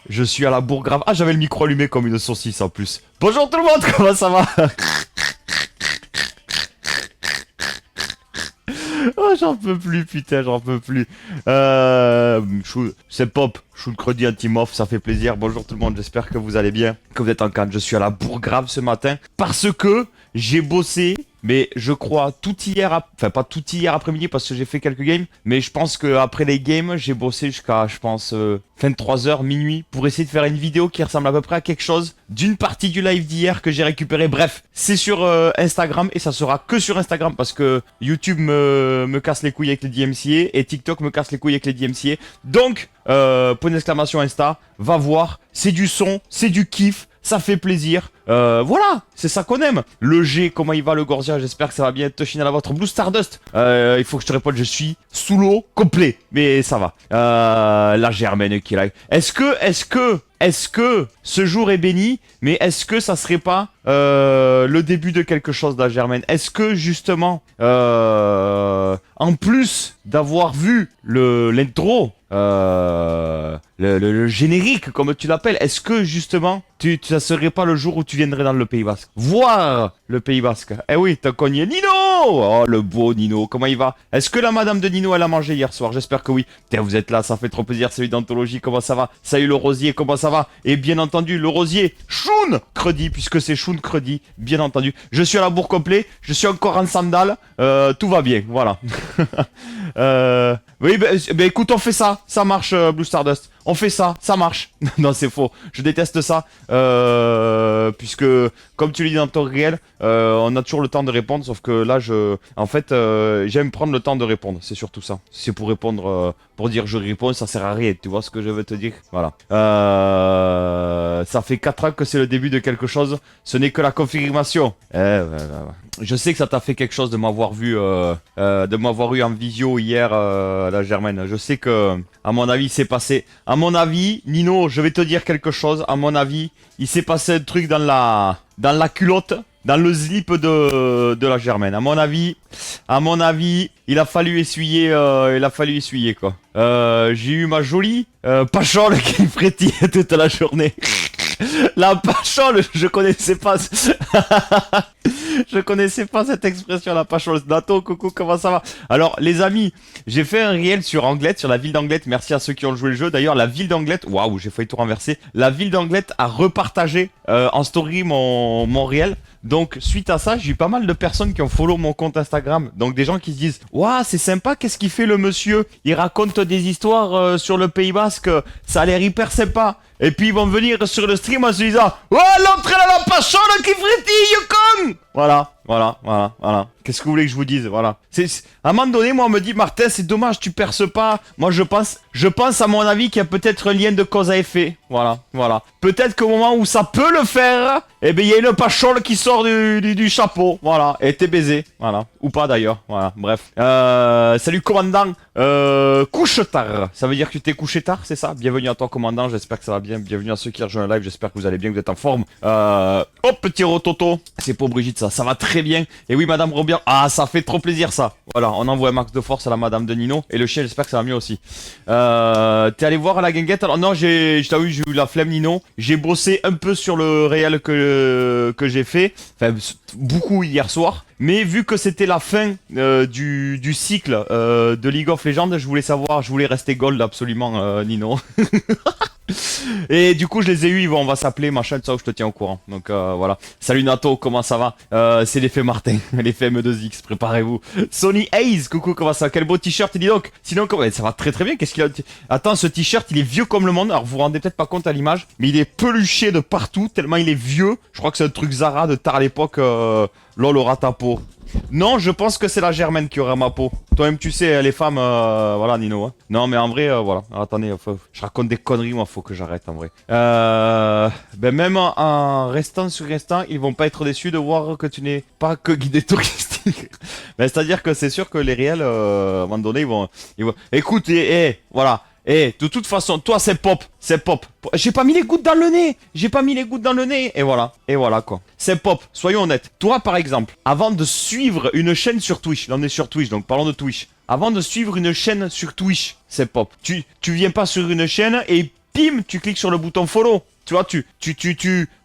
Je suis à la Bourgrave. Ah, j'avais le micro allumé comme une saucisse en plus. Bonjour tout le monde, comment ça va? Oh, j'en peux plus, putain, j'en peux plus. C'est Pop, Chou le Credi Anti-Mof, ça fait plaisir. Bonjour tout le monde, j'espère que vous allez bien, que vous êtes en canne. Je suis à la Bourgrave ce matin parce que j'ai bossé, mais je crois tout hier, enfin pas tout hier après-midi parce que j'ai fait quelques games, mais je pense qu'après les games, j'ai bossé jusqu'à, je pense, 23h, minuit, pour essayer de faire une vidéo qui ressemble à peu près à quelque chose d'une partie du live d'hier que j'ai récupéré. Bref, c'est sur Instagram et ça sera que sur Instagram parce que YouTube me casse les couilles avec les DMCA et TikTok me casse les couilles avec les DMCA. Donc, point d'exclamation Insta, va voir, c'est du son, c'est du kiff. Ça fait plaisir. Voilà, c'est ça qu'on aime. Le G, comment il va le Gorzia? J'espère que ça va bien. Toshin à la vôtre. Blue Stardust. Il faut que je te réponde, je suis sous l'eau complet. Mais ça va. La Germaine qui est là. Est-ce que ce jour est béni? Mais est-ce que ça serait pas le début de quelque chose, la Germaine? Est-ce que justement, en plus d'avoir vu l'intro, le générique, comme tu l'appelles, est-ce que justement, ça serait pas le jour où tu viendrais dans le Pays Basque? Voir le Pays Basque. Eh oui, t'as cogné Nino! Oh, le beau Nino, comment il va? Est-ce que la madame de Nino, elle a mangé hier soir? J'espère que oui. Putain, vous êtes là, ça fait trop plaisir. Salut d'Anthologie, comment ça va? Salut le Rosier, comment ça va? Et bien entendu, le Rosier, Choun Credi, puisque c'est Choun Credi, bien entendu. Je suis à la bourre complet, je suis encore en sandales, tout va bien, voilà. Oui, bah, écoute, on fait ça marche, Blue Stardust. On fait ça marche. Non, c'est faux. Je déteste ça. Puisque, comme tu le dis dans ton réel, on a toujours le temps de répondre. Sauf que là, en fait, j'aime prendre le temps de répondre. C'est surtout ça. C'est pour répondre, pour dire je réponds, ça sert à rien. Tu vois ce que je veux te dire? Voilà. Ça fait 4 ans que c'est le début de quelque chose. Ce n'est que la confirmation. Je sais que ça t'a fait quelque chose de m'avoir vu, de m'avoir eu en visio hier, la Germaine. Je sais que, à mon avis, c'est passé. À mon avis, Nino, je vais te dire quelque chose. À mon avis, il s'est passé un truc dans la culotte, dans le slip de la Germaine. À mon avis, il a fallu essuyer, quoi. J'ai eu ma jolie pachole qui frétille toute la journée. La pachole, je connaissais pas. Je connaissais pas cette expression, la pachole. Nato, coucou, comment ça va? Alors, les amis, j'ai fait un réel sur Anglette, sur la ville d'Anglette. Merci à ceux qui ont joué le jeu. D'ailleurs, la ville d'Anglette, waouh, j'ai failli tout renverser. La ville d'Anglette a repartagé en story mon réel. Donc, suite à ça, j'ai eu pas mal de personnes qui ont follow mon compte Instagram. Donc, des gens qui se disent, waouh, c'est sympa, qu'est-ce qu'il fait le monsieur? Il raconte des histoires sur le Pays Basque, ça a l'air hyper sympa. Et puis ils vont venir sur le stream en se disant, ouais, l'entrée à la pachole qui frétille, con! Voilà. Qu'est-ce que vous voulez que je vous dise? Voilà. À un moment donné, moi, on me dit, Martin, c'est dommage, tu perces pas. Moi, je pense à mon avis qu'il y a peut-être un lien de cause à effet. Voilà. Peut-être qu'au moment où ça peut le faire, eh ben, il y a une pachole qui sort du chapeau. Voilà. Et t'es baisé. Voilà. Ou pas d'ailleurs. Voilà. Bref. Salut, commandant. Couche tard. Ça veut dire que tu t'es couché tard, c'est ça? Bienvenue à toi, commandant. J'espère que ça va bien. Bienvenue à ceux qui rejoignent le live. J'espère que vous allez bien, que vous êtes en forme. Hop, petit rototo. C'est pour Brigitte, ça. Ça va très bien. Et oui, Madame Robien. Ah, ça fait trop plaisir, ça. Voilà, on envoie un max de force à la Madame de Nino. Et le chien, j'espère que ça va mieux aussi. T'es allé voir la guinguette? Alors, non, j'ai eu la flemme, Nino. J'ai bossé un peu sur le réel que j'ai fait. Enfin, beaucoup hier soir. Mais vu que c'était la fin du cycle de League of Legends, je voulais rester gold absolument, Nino. Et du coup, je les ai eu, on va s'appeler, machin, ça, où je te tiens au courant. Donc voilà. Salut Nato, comment ça va? C'est l'effet Martin, l'effet M2X, préparez-vous. Sony Hayes, coucou, comment ça va? Quel beau t-shirt, il dit donc. Sinon, ça va très très bien, qu'est-ce qu'il a? Attends, ce t-shirt, il est vieux comme le monde, alors vous vous rendez peut-être pas compte à l'image, mais il est peluché de partout, tellement il est vieux. Je crois que c'est un truc Zara de tard à l'époque, lol, aura ta peau. Non, je pense que c'est la Germaine qui aura ma peau. Toi-même, tu sais, les femmes, voilà, Nino. Hein. Non, mais en vrai, voilà. Alors, attendez, je raconte des conneries, moi, faut que j'arrête, en vrai. Ben, même en restant sur restant, ils vont pas être déçus de voir que tu n'es pas que guidé touristique. Ben, c'est-à-dire que c'est sûr que les réels, à un moment donné, ils vont... Écoute, voilà. De toute façon, toi, c'est pop. J'ai pas mis les gouttes dans le nez. Et voilà, quoi. C'est pop. Soyons honnêtes. Toi, par exemple, avant de suivre une chaîne sur Twitch, là, on est sur Twitch, donc parlons de Twitch. Avant de suivre une chaîne sur Twitch, c'est pop. Tu viens pas sur une chaîne et pim, tu cliques sur le bouton follow. Tu vois,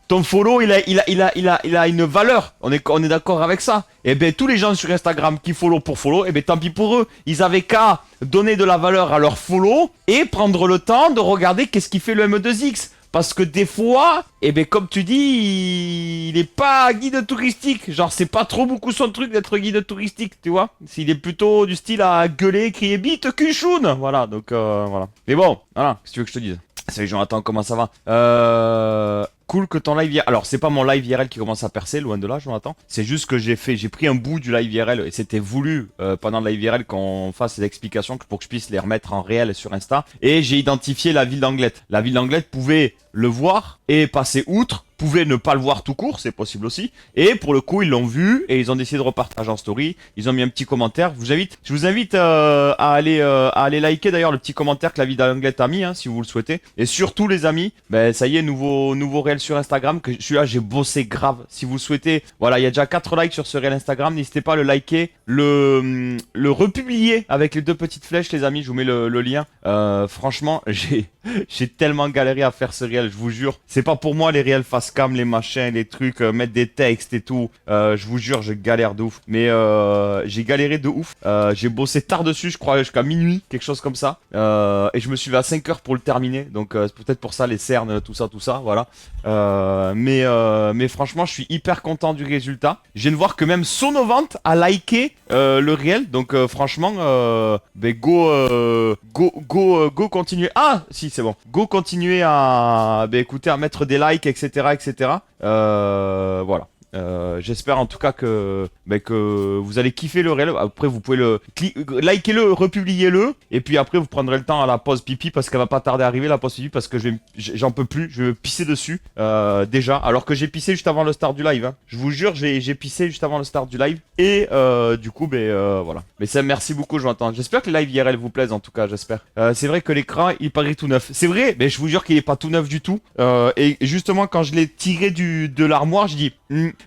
ton follow, il a une valeur. On est d'accord avec ça. Et ben tous les gens sur Instagram qui follow pour follow, et ben tant pis pour eux. Ils avaient qu'à donner de la valeur à leur follow et prendre le temps de regarder qu'est-ce qu'il fait le M2X. Parce que des fois, eh ben comme tu dis, il est pas guide touristique. Genre, c'est pas trop beaucoup son truc d'être guide touristique, tu vois. S'il est plutôt du style à gueuler, crier bite, cuchoun. Voilà, donc voilà. Mais bon, voilà, qu'est-ce que tu veux que je te dise? Salut Jonathan, comment ça va? Cool que ton live IRL. Alors, c'est pas mon live IRL qui commence à percer, loin de là, Jonathan. C'est juste que j'ai pris un bout du live IRL et c'était voulu pendant le live IRL qu'on fasse des explications pour que je puisse les remettre en réel sur Insta. Et j'ai identifié la ville d'Anglette. La ville d'Anglette pouvait le voir et passer outre. Pouvait ne pas le voir tout court, c'est possible aussi. Et pour le coup, ils l'ont vu et ils ont décidé de repartager en story. Ils ont mis un petit commentaire. Je vous invite à aller liker d'ailleurs le petit commentaire que la ville d'Anglette a mis, hein, si vous le souhaitez. Et surtout les amis, ben ça y est, nouveau réel sur Instagram. Que celui-là, j'ai bossé grave. Si vous le souhaitez, voilà, il y a déjà 4 likes sur ce réel Instagram. N'hésitez pas à le liker, le republier avec les 2 petites flèches, les amis. Je vous mets le lien. Franchement, j'ai tellement galéré à faire ce réel, je vous jure. C'est pas pour moi les réels face cam, les machins, les trucs, mettre des textes et tout. Je vous jure, je galère de ouf. Mais j'ai galéré de ouf. J'ai bossé tard dessus, je crois, jusqu'à minuit, quelque chose comme ça. Et je me suis levé à 5 heures pour le terminer. Donc c'est peut-être pour ça les cernes, tout ça, voilà. Mais franchement, je suis hyper content du résultat. Je viens de voir que même Sonovant a liké le réel. Donc franchement, ben go continuer. Ah si, c'est bon. Go continuer à écouter, à mettre des likes, etc. Voilà. J'espère en tout cas que vous allez kiffer le réel. Après vous pouvez likez-le, republiez-le et puis après vous prendrez le temps à la pause pipi parce qu'elle va pas tarder à arriver la pause pipi parce que j'en peux plus, je vais pisser dessus déjà alors que j'ai pissé juste avant le start du live, hein. Je vous jure, j'ai pissé juste avant le start du live et du coup voilà. Mais ça, merci beaucoup Jonathan. J'espère que le live IRL vous plaise en tout cas, j'espère. C'est vrai que l'écran il paraît tout neuf. C'est vrai, mais je vous jure qu'il est pas tout neuf du tout. Et justement quand je l'ai tiré de l'armoire, je dis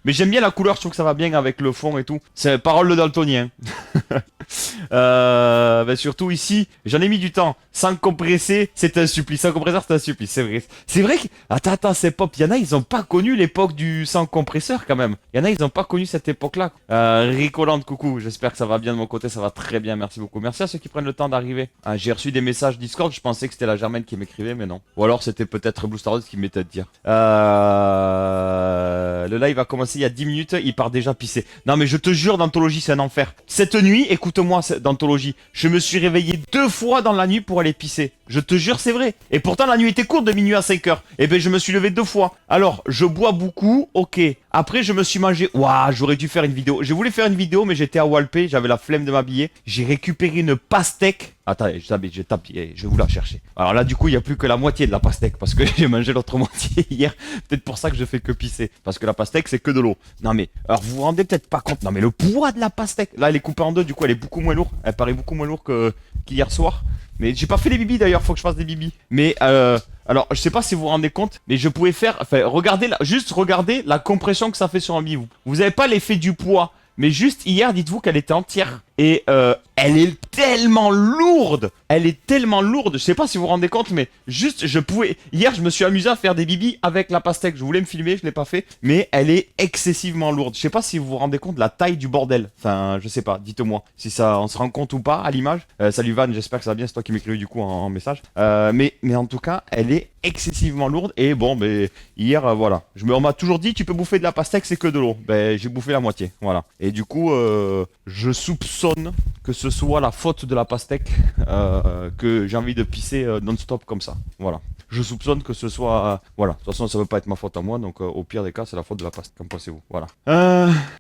mais j'aime bien la couleur, je trouve que ça va bien avec le fond et tout. C'est parole de daltonien. Surtout ici, j'en ai mis du temps. Sans compresser, c'est un supplice. Sans compresseur, c'est un supplice, c'est vrai. C'est vrai que... Attends, c'est pop. Il y en a, ils ont pas connu l'époque du sans compresseur quand même. Il y en a, ils ont pas connu cette époque-là. Ricolante, coucou. J'espère que ça va bien de mon côté, ça va très bien. Merci beaucoup. Merci à ceux qui prennent le temps d'arriver. J'ai reçu des messages Discord, je pensais que c'était la Germaine qui m'écrivait, mais non. Ou alors c'était peut-être Blue Star Wars qui m'était de dire. Le live a commencé il y a 10 minutes, il part déjà pisser. Non mais je te jure, d'anthologie, c'est un enfer. Cette nuit, écoute-moi, d'anthologie, je me suis réveillé 2 fois dans la nuit pour aller pisser. Je te jure, c'est vrai. Et pourtant, la nuit était courte de minuit à 5 heures. Et ben, je me suis levé 2 fois. Alors, je bois beaucoup, ok. Après, je me suis mangé... Ouah, j'aurais dû faire une vidéo. Je voulais faire une vidéo, mais j'étais à Walpé, j'avais la flemme de m'habiller. J'ai récupéré une pastèque. Attendez, je tape, je vais vous la chercher. Alors là, du coup, il n'y a plus que la moitié de la pastèque, parce que j'ai mangé l'autre moitié hier. Peut-être pour ça que je fais que pisser. Parce que la pastèque, c'est que de l'eau. Non mais, alors vous vous rendez peut-être pas compte. Non mais le poids de la pastèque. Là, elle est coupée en 2, du coup, elle est beaucoup moins lourde. Elle paraît beaucoup moins lourde qu'hier soir. Mais j'ai pas fait les bibis d'ailleurs, faut que je fasse des bibis. Mais alors, je sais pas si vous vous rendez compte, mais je pouvais faire... Enfin, regardez la compression que ça fait sur un bibou. Vous avez pas l'effet du poids. Mais juste hier, dites-vous qu'elle était entière. Et elle est tellement lourde. Elle est tellement lourde. Je sais pas si vous vous rendez compte, mais juste, je pouvais... Hier, je me suis amusé à faire des bibis avec la pastèque. Je voulais me filmer, je l'ai pas fait. Mais elle est excessivement lourde. Je sais pas si vous vous rendez compte de la taille du bordel. Enfin, je sais pas. Dites-moi si ça, on se rend compte ou pas à l'image. Salut Van, j'espère que ça va bien. C'est toi qui m'écris du coup en message. Mais en tout cas, elle est excessivement lourde. Et bon, ben hier, voilà. On m'a toujours dit, tu peux bouffer de la pastèque, c'est que de l'eau. Ben, j'ai bouffé la moitié. Voilà. Et du coup, je soupçonne que ce soit la faute de la pastèque que j'ai envie de pisser non-stop comme ça. Voilà. Je soupçonne que ce soit... voilà. De toute façon, ça ne veut pas être ma faute à moi. Donc, au pire des cas, c'est la faute de la pastèque. Qu'en pensez-vous? Voilà.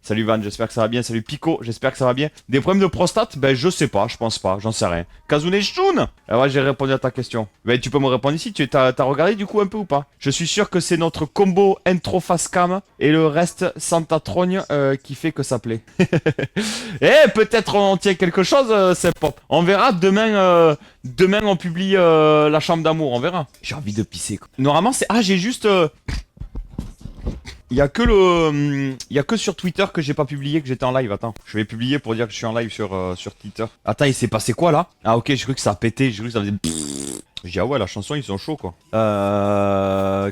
Salut Van, j'espère que ça va bien. Salut Pico, j'espère que ça va bien. Des problèmes de prostate? Ben, je sais pas. Je pense pas. J'en sais rien. Kazune Shun. Ouais, j'ai répondu à ta question. Ben, tu peux me répondre ici. T'as regardé du coup un peu ou pas? Je suis sûr que c'est notre combo intro face cam et le reste Santa Trogne qui fait que ça plaît. Eh, peut-être on tient quelque chose, c'est pop. On verra demain. Demain, on publie la chambre d'amour, on verra. J'ai envie de pisser, quoi. Normalement, c'est... Ah, j'ai juste... Il y a que sur Twitter que j'ai pas publié que j'étais en live. Attends, je vais publier pour dire que je suis en live sur Twitter. Attends, il s'est passé quoi, là? Ah, ok, j'ai cru que ça a pété. J'ai cru que ça faisait... Je dis ah ouais, la chanson ils sont chauds quoi.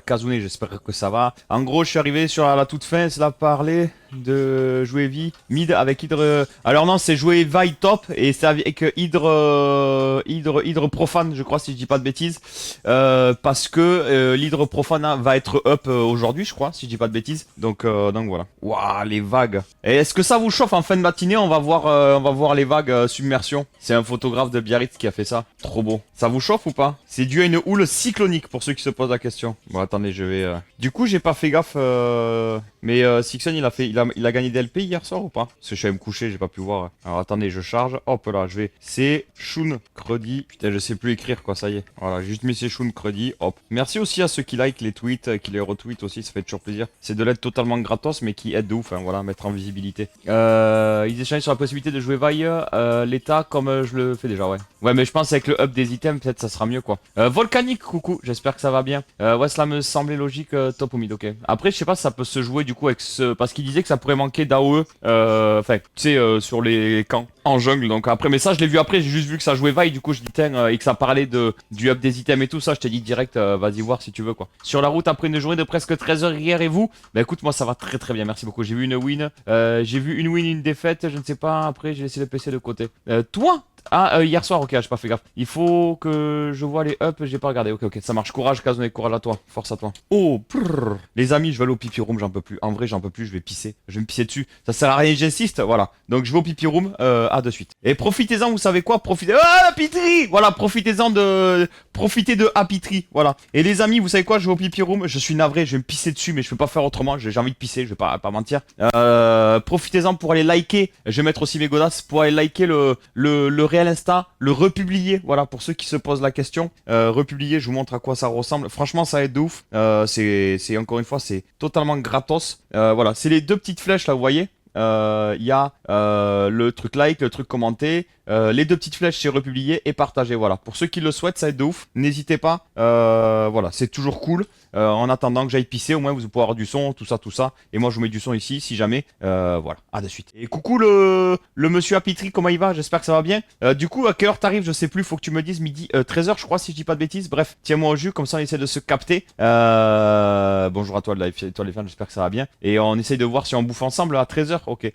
Kazune, j'espère que ça va. En gros, je suis arrivé sur la toute fin, cela parlait de jouer vie mid avec Hydre. Alors non, c'est jouer Vi top et c'est avec Hydre profane, je crois si je dis pas de bêtises. Parce que l'Hydre profane va être up aujourd'hui, je crois, si je dis pas de bêtises. Donc voilà. Waouh, les vagues. Et est-ce que ça vous chauffe en fin de matinée? On va voir les vagues submersion. C'est un photographe de Biarritz qui a fait ça. Trop beau. Ça vous chauffe ou pas? C'est dû à une houle cyclonique pour ceux qui se posent la question. Bon, attendez, je vais. Du coup, j'ai pas fait gaffe. Mais Sixon, il a gagné DLP hier soir ou pas? Parce que je suis allé me coucher, j'ai pas pu voir. Alors attendez, je charge. Hop là, je vais. C'est Shun Credi. Putain, je sais plus écrire quoi, ça y est. Voilà, j'ai juste mis c'est Shun Credi. Hop. Merci aussi à ceux qui like les tweets, qui les retweetent aussi, ça fait toujours plaisir. C'est de l'aide totalement gratos, mais qui aide de ouf. Hein, voilà, mettre en visibilité. Ils échangent sur la possibilité de jouer Vi l'état comme je le fais déjà, ouais. Ouais, mais je pense avec le up des items, peut-être ça sera mieux quoi. Volcanique, coucou, j'espère que ça va bien. Ouais, cela me semblait logique, top ou mid, ok. Après, je sais pas si ça peut se jouer du coup avec ce. Parce qu'il disait que ça pourrait manquer d'AOE, enfin, tu sais, sur les camps en jungle. Donc après, mais ça, je l'ai vu après, j'ai juste vu que ça jouait Vi, du coup, je dis, tiens, et que ça parlait du up des items et tout ça, je t'ai dit direct, vas-y voir si tu veux quoi. Sur la route après une journée de presque 13 heures hier et vous? Bah écoute, moi ça va très très bien, merci beaucoup. J'ai vu une win, une défaite, je ne sais pas, après j'ai laissé le PC de côté. Toi? Ah, hier soir, ok, j'ai pas fait gaffe. Il faut que je vois les ups, j'ai pas regardé. Ok, ça marche. Courage, Kazune, courage à toi. Force à toi. Oh, prrr. Les amis, je vais aller au pipi room, j'en peux plus. En vrai, j'en peux plus, je vais pisser. Je vais me pisser dessus. Ça sert à rien, j'insiste, voilà. Donc, je vais au pipi room, à de suite. Et profitez-en, vous savez quoi? Profitez. Ah, Happy Tree. Voilà, profitez-en de. Profitez de Happy Tree, voilà. Et les amis, vous savez quoi? Je vais au pipi room, je suis navré, je vais me pisser dessus, mais je peux pas faire autrement. J'ai envie de pisser, je vais pas mentir. Profitez-en pour aller liker. Je vais mettre aussi mes godasses pour aller liker le réel Insta, le republier, voilà, pour ceux qui se posent la question. Republier, je vous montre à quoi ça ressemble. Franchement, ça aide de ouf. C'est encore une fois, c'est totalement gratos. Voilà, c'est les deux petites flèches là, vous voyez. Il y a le truc like, le truc commenter, les deux petites flèches c'est republier et partager, voilà. Pour ceux qui le souhaitent, ça aide de ouf. N'hésitez pas, voilà, c'est toujours cool. En attendant que j'aille pisser, au moins vous pourrez avoir du son, tout ça. Et moi je vous mets du son ici, si jamais. Voilà, à de suite. Et coucou le monsieur Apitri, comment il va? J'espère que ça va bien. Du coup, à quelle heure t'arrives? Je sais plus, faut que tu me dises midi 13h je crois, si je dis pas de bêtises. Bref, tiens-moi au jus, comme ça on essaie de se capter. Bonjour à toi, toi les fans, j'espère que ça va bien. Et on essaye de voir si on bouffe ensemble à 13h, ok.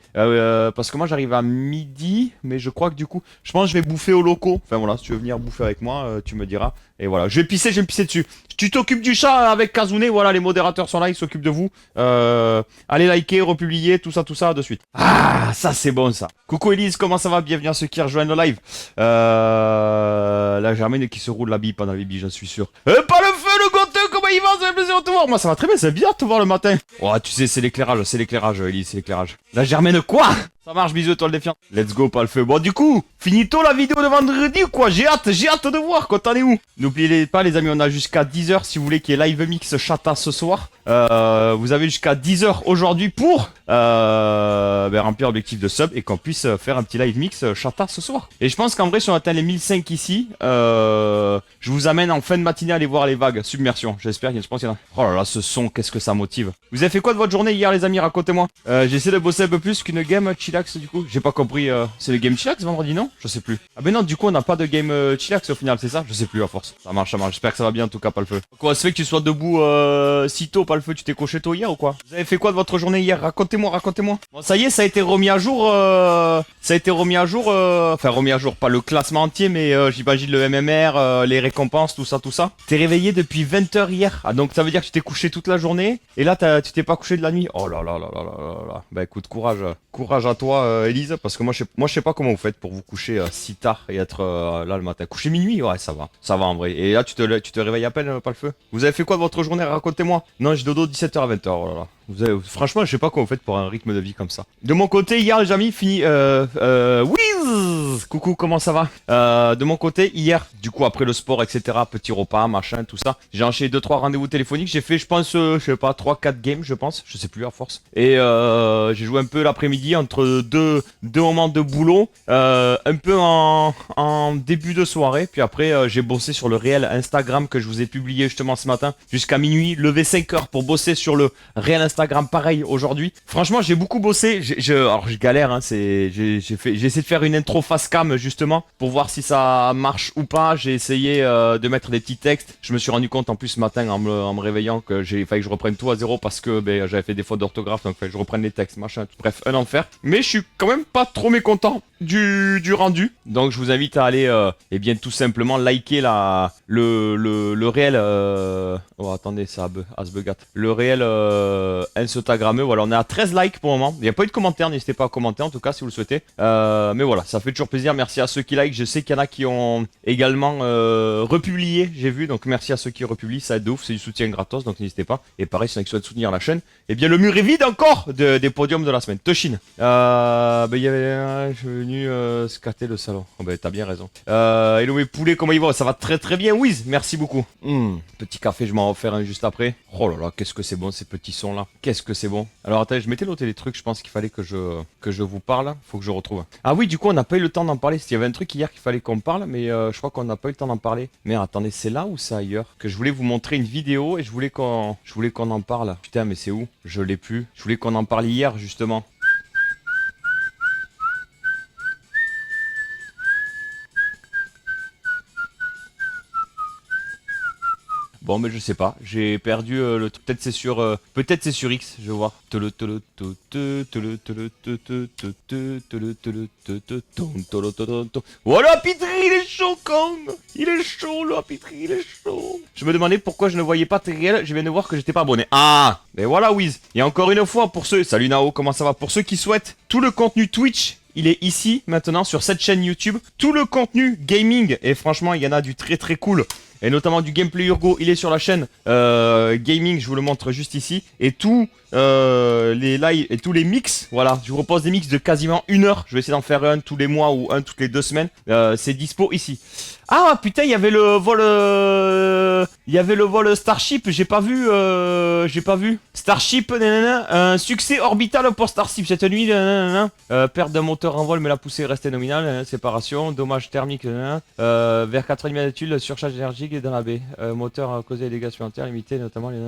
Parce que moi j'arrive à midi, mais je crois que du coup, je pense que je vais bouffer au locaux. Enfin voilà, si tu veux venir bouffer avec moi, tu me diras. Et voilà, je vais me pisser dessus. Tu t'occupes du chat avec Kazune, voilà, les modérateurs sont là, ils s'occupent de vous. Allez liker, republier, tout ça de suite. Ah, ça c'est bon ça. Coucou Elise, comment ça va? Bienvenue à ceux qui rejoignent le live. La Germaine qui se roule la bille pendant les billes, j'en suis sûr. Pas le feu, le gâteau, comment il va? Ça fait plaisir de te voir. Moi ça va très bien, c'est bien de te voir le matin. Oh, tu sais, c'est l'éclairage, Elise, c'est l'éclairage. La Germaine quoi? Ça marche, bisous, toi le défiant. Let's go, pas le feu. Bon, du coup, finito la vidéo de vendredi ou quoi? J'ai hâte de voir, quoi, t'en es où? N'oubliez pas, les amis, on a jusqu'à 10h si vous voulez qu'il y ait live mix chata ce soir. Vous avez jusqu'à 10h aujourd'hui pour remplir l'objectif de sub et qu'on puisse faire un petit live mix chata ce soir. Et je pense qu'en vrai, si on atteint les 1005 ici, je vous amène en fin de matinée à aller voir les vagues submersion. J'espère, je pense qu'il y en a. Oh là là, ce son, qu'est-ce que ça motive. Vous avez fait quoi de votre journée hier, les amis? Racontez-moi. J'ai essayé de bosser un peu plus qu'une game chillax du coup. J'ai pas compris. C'est le game chillax vendredi, non? Je sais plus. Ah ben non, du coup, on n'a pas de game chillax au final, c'est ça? Je sais plus à force. Ça marche. J'espère que ça va bien en tout cas, pas le feu. Quoi, ça fait que tu sois debout si tôt, pas le feu? Tu t'es couché tôt hier ou quoi? Vous avez fait quoi de votre journée hier? Racontez-moi. Bon, ça y est, ça a été remis à jour. Enfin, remis à jour, pas le classement entier, mais j'imagine le MMR, les récompenses, tout ça. T'es réveillé depuis 20h hier. Ah, donc ça veut dire que tu t'es couché toute la journée et là, tu t'es pas couché de la nuit. Oh là là. Bah écoute, courage à toi, Elise, parce que moi, je sais pas comment vous faites pour vous coucher si tard et être là le matin. Coucher minuit, ouais, ça va en vrai. Et là, tu te réveilles à peine, pas le feu. Vous avez fait quoi de votre journée? Racontez-moi. Non, j'ai dodo 17h à 20h, oh là là. Franchement, je sais pas comment vous faites pour un rythme de vie comme ça. De mon côté, hier, les amis, fini. Whiz. Coucou, comment ça va? De mon côté, hier, du coup, après le sport, etc., petit repas, machin, tout ça, j'ai enchaîné 2-3 rendez-vous téléphoniques. J'ai fait, je pense, je sais pas, 3-4 games, je pense. Je sais plus, à force. Et j'ai joué un peu l'après-midi entre deux moments de boulot. Un peu en début de soirée. Puis après, j'ai bossé sur le réel Instagram que je vous ai publié justement ce matin. Jusqu'à minuit, levé 5 heures pour bosser sur le réel Instagram Instagram pareil aujourd'hui. Franchement, j'ai beaucoup bossé. Alors je galère, hein, j'ai essayé de faire une intro face cam justement pour voir si ça marche ou pas. J'ai essayé de mettre des petits textes. Je me suis rendu compte en plus ce matin en me réveillant que j'ai failli que je reprenne tout à zéro parce que j'avais fait des fautes d'orthographe, donc il fallait que je reprenne les textes, machin. Bref, un enfer. Mais je suis quand même pas trop mécontent du rendu. Donc je vous invite à aller et bien tout simplement liker le réel oh attendez, ça se bugate. Le réel Instagrammeux. Voilà, on est à 13 likes pour le moment. Il n'y a pas eu de commentaires, n'hésitez pas à commenter en tout cas si vous le souhaitez. Mais voilà, ça fait toujours plaisir. Merci à ceux qui like. Je sais qu'il y en a qui ont également republié, j'ai vu. Donc merci à ceux qui republient, ça aide de ouf, c'est du soutien gratos, donc n'hésitez pas. Et pareil, si vous souhaitez soutenir la chaîne, eh bien le mur est vide encore des podiums de la semaine. Toshin. Il y avait je suis venu scatter le salon. Oh, t'as bien raison. Hello mes poulets, comment ils vont? Ça va très très bien, Wiz, merci beaucoup. Petit café, je m'en refaire un juste après. Oh là là, qu'est-ce que c'est bon ces petits sons là. Qu'est-ce que c'est bon. Alors attendez, je m'étais noté des trucs, je pense qu'il fallait que je vous parle. Faut que je retrouve. Ah oui, du coup on n'a pas eu le temps d'en parler. Il y avait un truc hier qu'il fallait qu'on parle, mais je crois qu'on n'a pas eu le temps d'en parler. Mais attendez, c'est là ou c'est ailleurs? Que je voulais vous montrer une vidéo et je voulais qu'on en parle. Putain, mais c'est où? Je l'ai plus. Je voulais qu'on en parle hier justement. Bon, mais je sais pas, j'ai perdu le truc. Peut-être c'est sur X, je vais voir. Voilà, Pitri, il est chaud, Kong. Il est chaud, là, Pitri, il est chaud. Je me demandais pourquoi je ne voyais pas Teriel. Je viens de voir que j'étais pas abonné. Ah, mais voilà, Wiz. Et encore une fois, pour ceux... Salut Nao, comment ça va? Pour ceux qui souhaitent tout le contenu Twitch, il est ici, maintenant, sur cette chaîne YouTube. Tout le contenu gaming, et franchement, il y en a du très très cool. Et notamment du gameplay Urgo, il est sur la chaîne gaming, je vous le montre juste ici. Et tous les lives et tous les mix, voilà, je vous propose des mix de quasiment 1 heure. Je vais essayer d'en faire un tous les mois ou un toutes les 2 semaines. C'est dispo ici. Ah putain, il y avait le vol Starship, j'ai pas vu Starship, nanana, un succès orbital pour Starship cette nuit, nanana, perte d'un moteur en vol mais la poussée restait nominale, nanana, séparation, dommage thermique, nanana, vers 90 d'altitude, surcharge énergique dans la baie, moteur a causé des dégâts supplémentaires limités, notamment les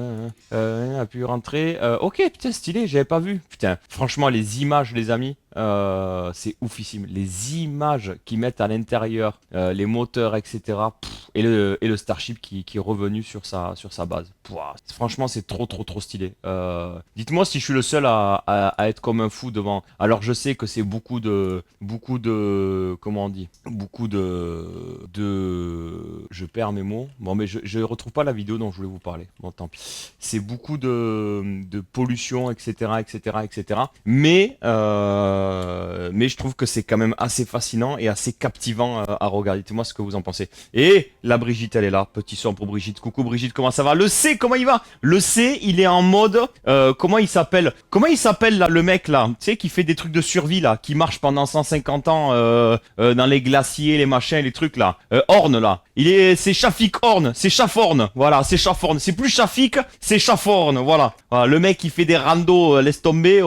a pu rentrer, ok putain stylé, j'avais pas vu, putain, franchement les images les amis, c'est oufissime, les images qu'ils mettent à l'intérieur, les moteurs etc. Et le Starship qui est revenu sur sa base. Pouah, franchement c'est trop stylé. Dites-moi si je suis le seul à être comme un fou devant. Alors je sais que c'est beaucoup de comment on dit, beaucoup de je perds mes mots. Bon mais je retrouve pas la vidéo dont je voulais vous parler. Bon tant pis. C'est beaucoup de pollution etc. Mais je trouve que c'est quand même assez fascinant et assez captivant à regarder. Dites-moi ce que vous en pensez. Et la Brigitte, elle est là. Petit son pour Brigitte. Coucou Brigitte, comment ça va? Le C, comment il va? Le C, il est en mode... comment il s'appelle là, le mec là? Tu sais, qui fait des trucs de survie là, qui marche pendant 150 ans dans les glaciers, les machins, les trucs là. Horn là. C'est Shafik Horn. C'est Chaforn. Voilà, c'est Chaforn. C'est plus Shafik, c'est Chaforn. Voilà. Le mec qui fait des randos, laisse tomber.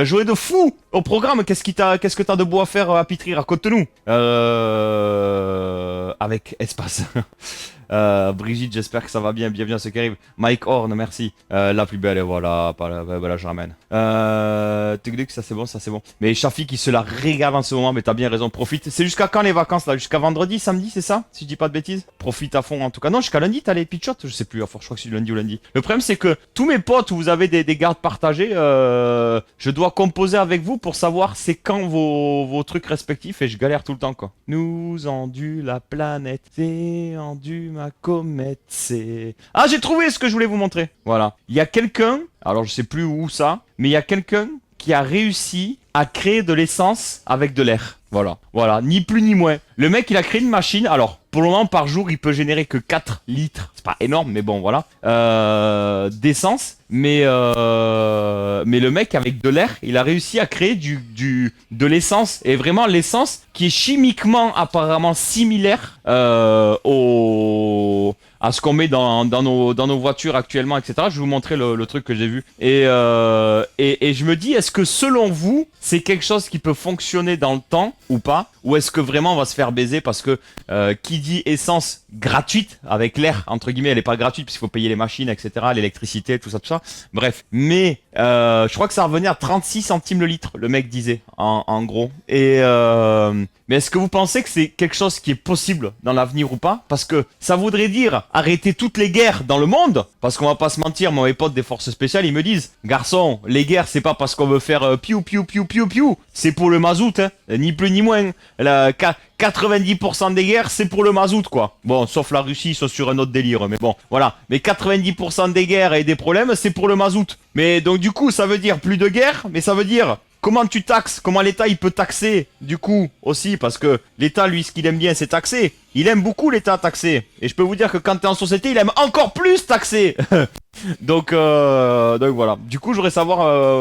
Jouer de fou au programme. Qu'est-ce que t'as de beau à faire à Pitry? Raconte-nous. Avec espace. Brigitte, j'espère que ça va bien. Bienvenue à ceux qui arrivent. Mike Horn, merci. La plus belle, et voilà. Voilà, je ramène. Tugduc, ça c'est bon. Mais Shafi qui se la régale en ce moment, mais t'as bien raison, profite. C'est jusqu'à quand les vacances là? Jusqu'à vendredi, samedi, c'est ça? Si je dis pas de bêtises. Profite à fond en tout cas. Non, jusqu'à lundi, t'as les pitchots, je sais plus. Enfin, je crois que c'est lundi ou lundi. Le problème, c'est que tous mes potes où vous avez des gardes partagés, je dois composer avec vous pour savoir c'est quand vos trucs respectifs et je galère tout le temps quoi. Nous endu la planète, c'est endu ma comète, c'est... Ah, j'ai trouvé ce que je voulais vous montrer. Voilà. Il y a quelqu'un, alors je sais plus où ça, mais il y a quelqu'un qui a réussi à créer de l'essence avec de l'air. Voilà, ni plus ni moins. Le mec, il a créé une machine. Alors, pour le moment, par jour, il peut générer que 4 litres. C'est pas énorme, mais bon, voilà. D'essence. Mais le mec, avec de l'air, il a réussi à créer de l'essence. Et vraiment, l'essence qui est chimiquement, apparemment, similaire à ce qu'on met dans nos voitures actuellement, etc. Je vais vous montrer le truc que j'ai vu. Et je me dis, est-ce que selon vous, c'est quelque chose qui peut fonctionner dans le temps ou pas? ou est-ce que vraiment on va se faire baiser parce que qui dit essence gratuite avec l'air entre guillemets, elle est pas gratuite puisqu'il faut payer les machines, etc., l'électricité, tout ça, tout ça. Bref, mais je crois que ça revenait à 36 centimes le litre, le mec disait en gros. Et mais est-ce que vous pensez que c'est quelque chose qui est possible dans l'avenir ou pas? Parce que ça voudrait dire arrêter toutes les guerres dans le monde. Parce qu'on va pas se mentir, moi mes potes des forces spéciales, ils me disent, garçon, les guerres c'est pas parce qu'on veut faire piou piou piou piou piou, c'est pour le mazout, hein, ni plus ni moins. 90% des guerres c'est pour le mazout quoi. Bon, sauf la Russie, ils sont sur un autre délire, mais bon, voilà. Mais 90% des guerres et des problèmes c'est pour le mazout. Mais donc du coup ça veut dire plus de guerre, mais ça veut dire comment tu taxes, comment l'État il peut taxer du coup aussi, parce que l'État lui ce qu'il aime bien c'est taxer. Il aime beaucoup l'État taxer. Et je peux vous dire que quand t'es en société il aime encore plus taxer. donc voilà. Du coup, je voudrais savoir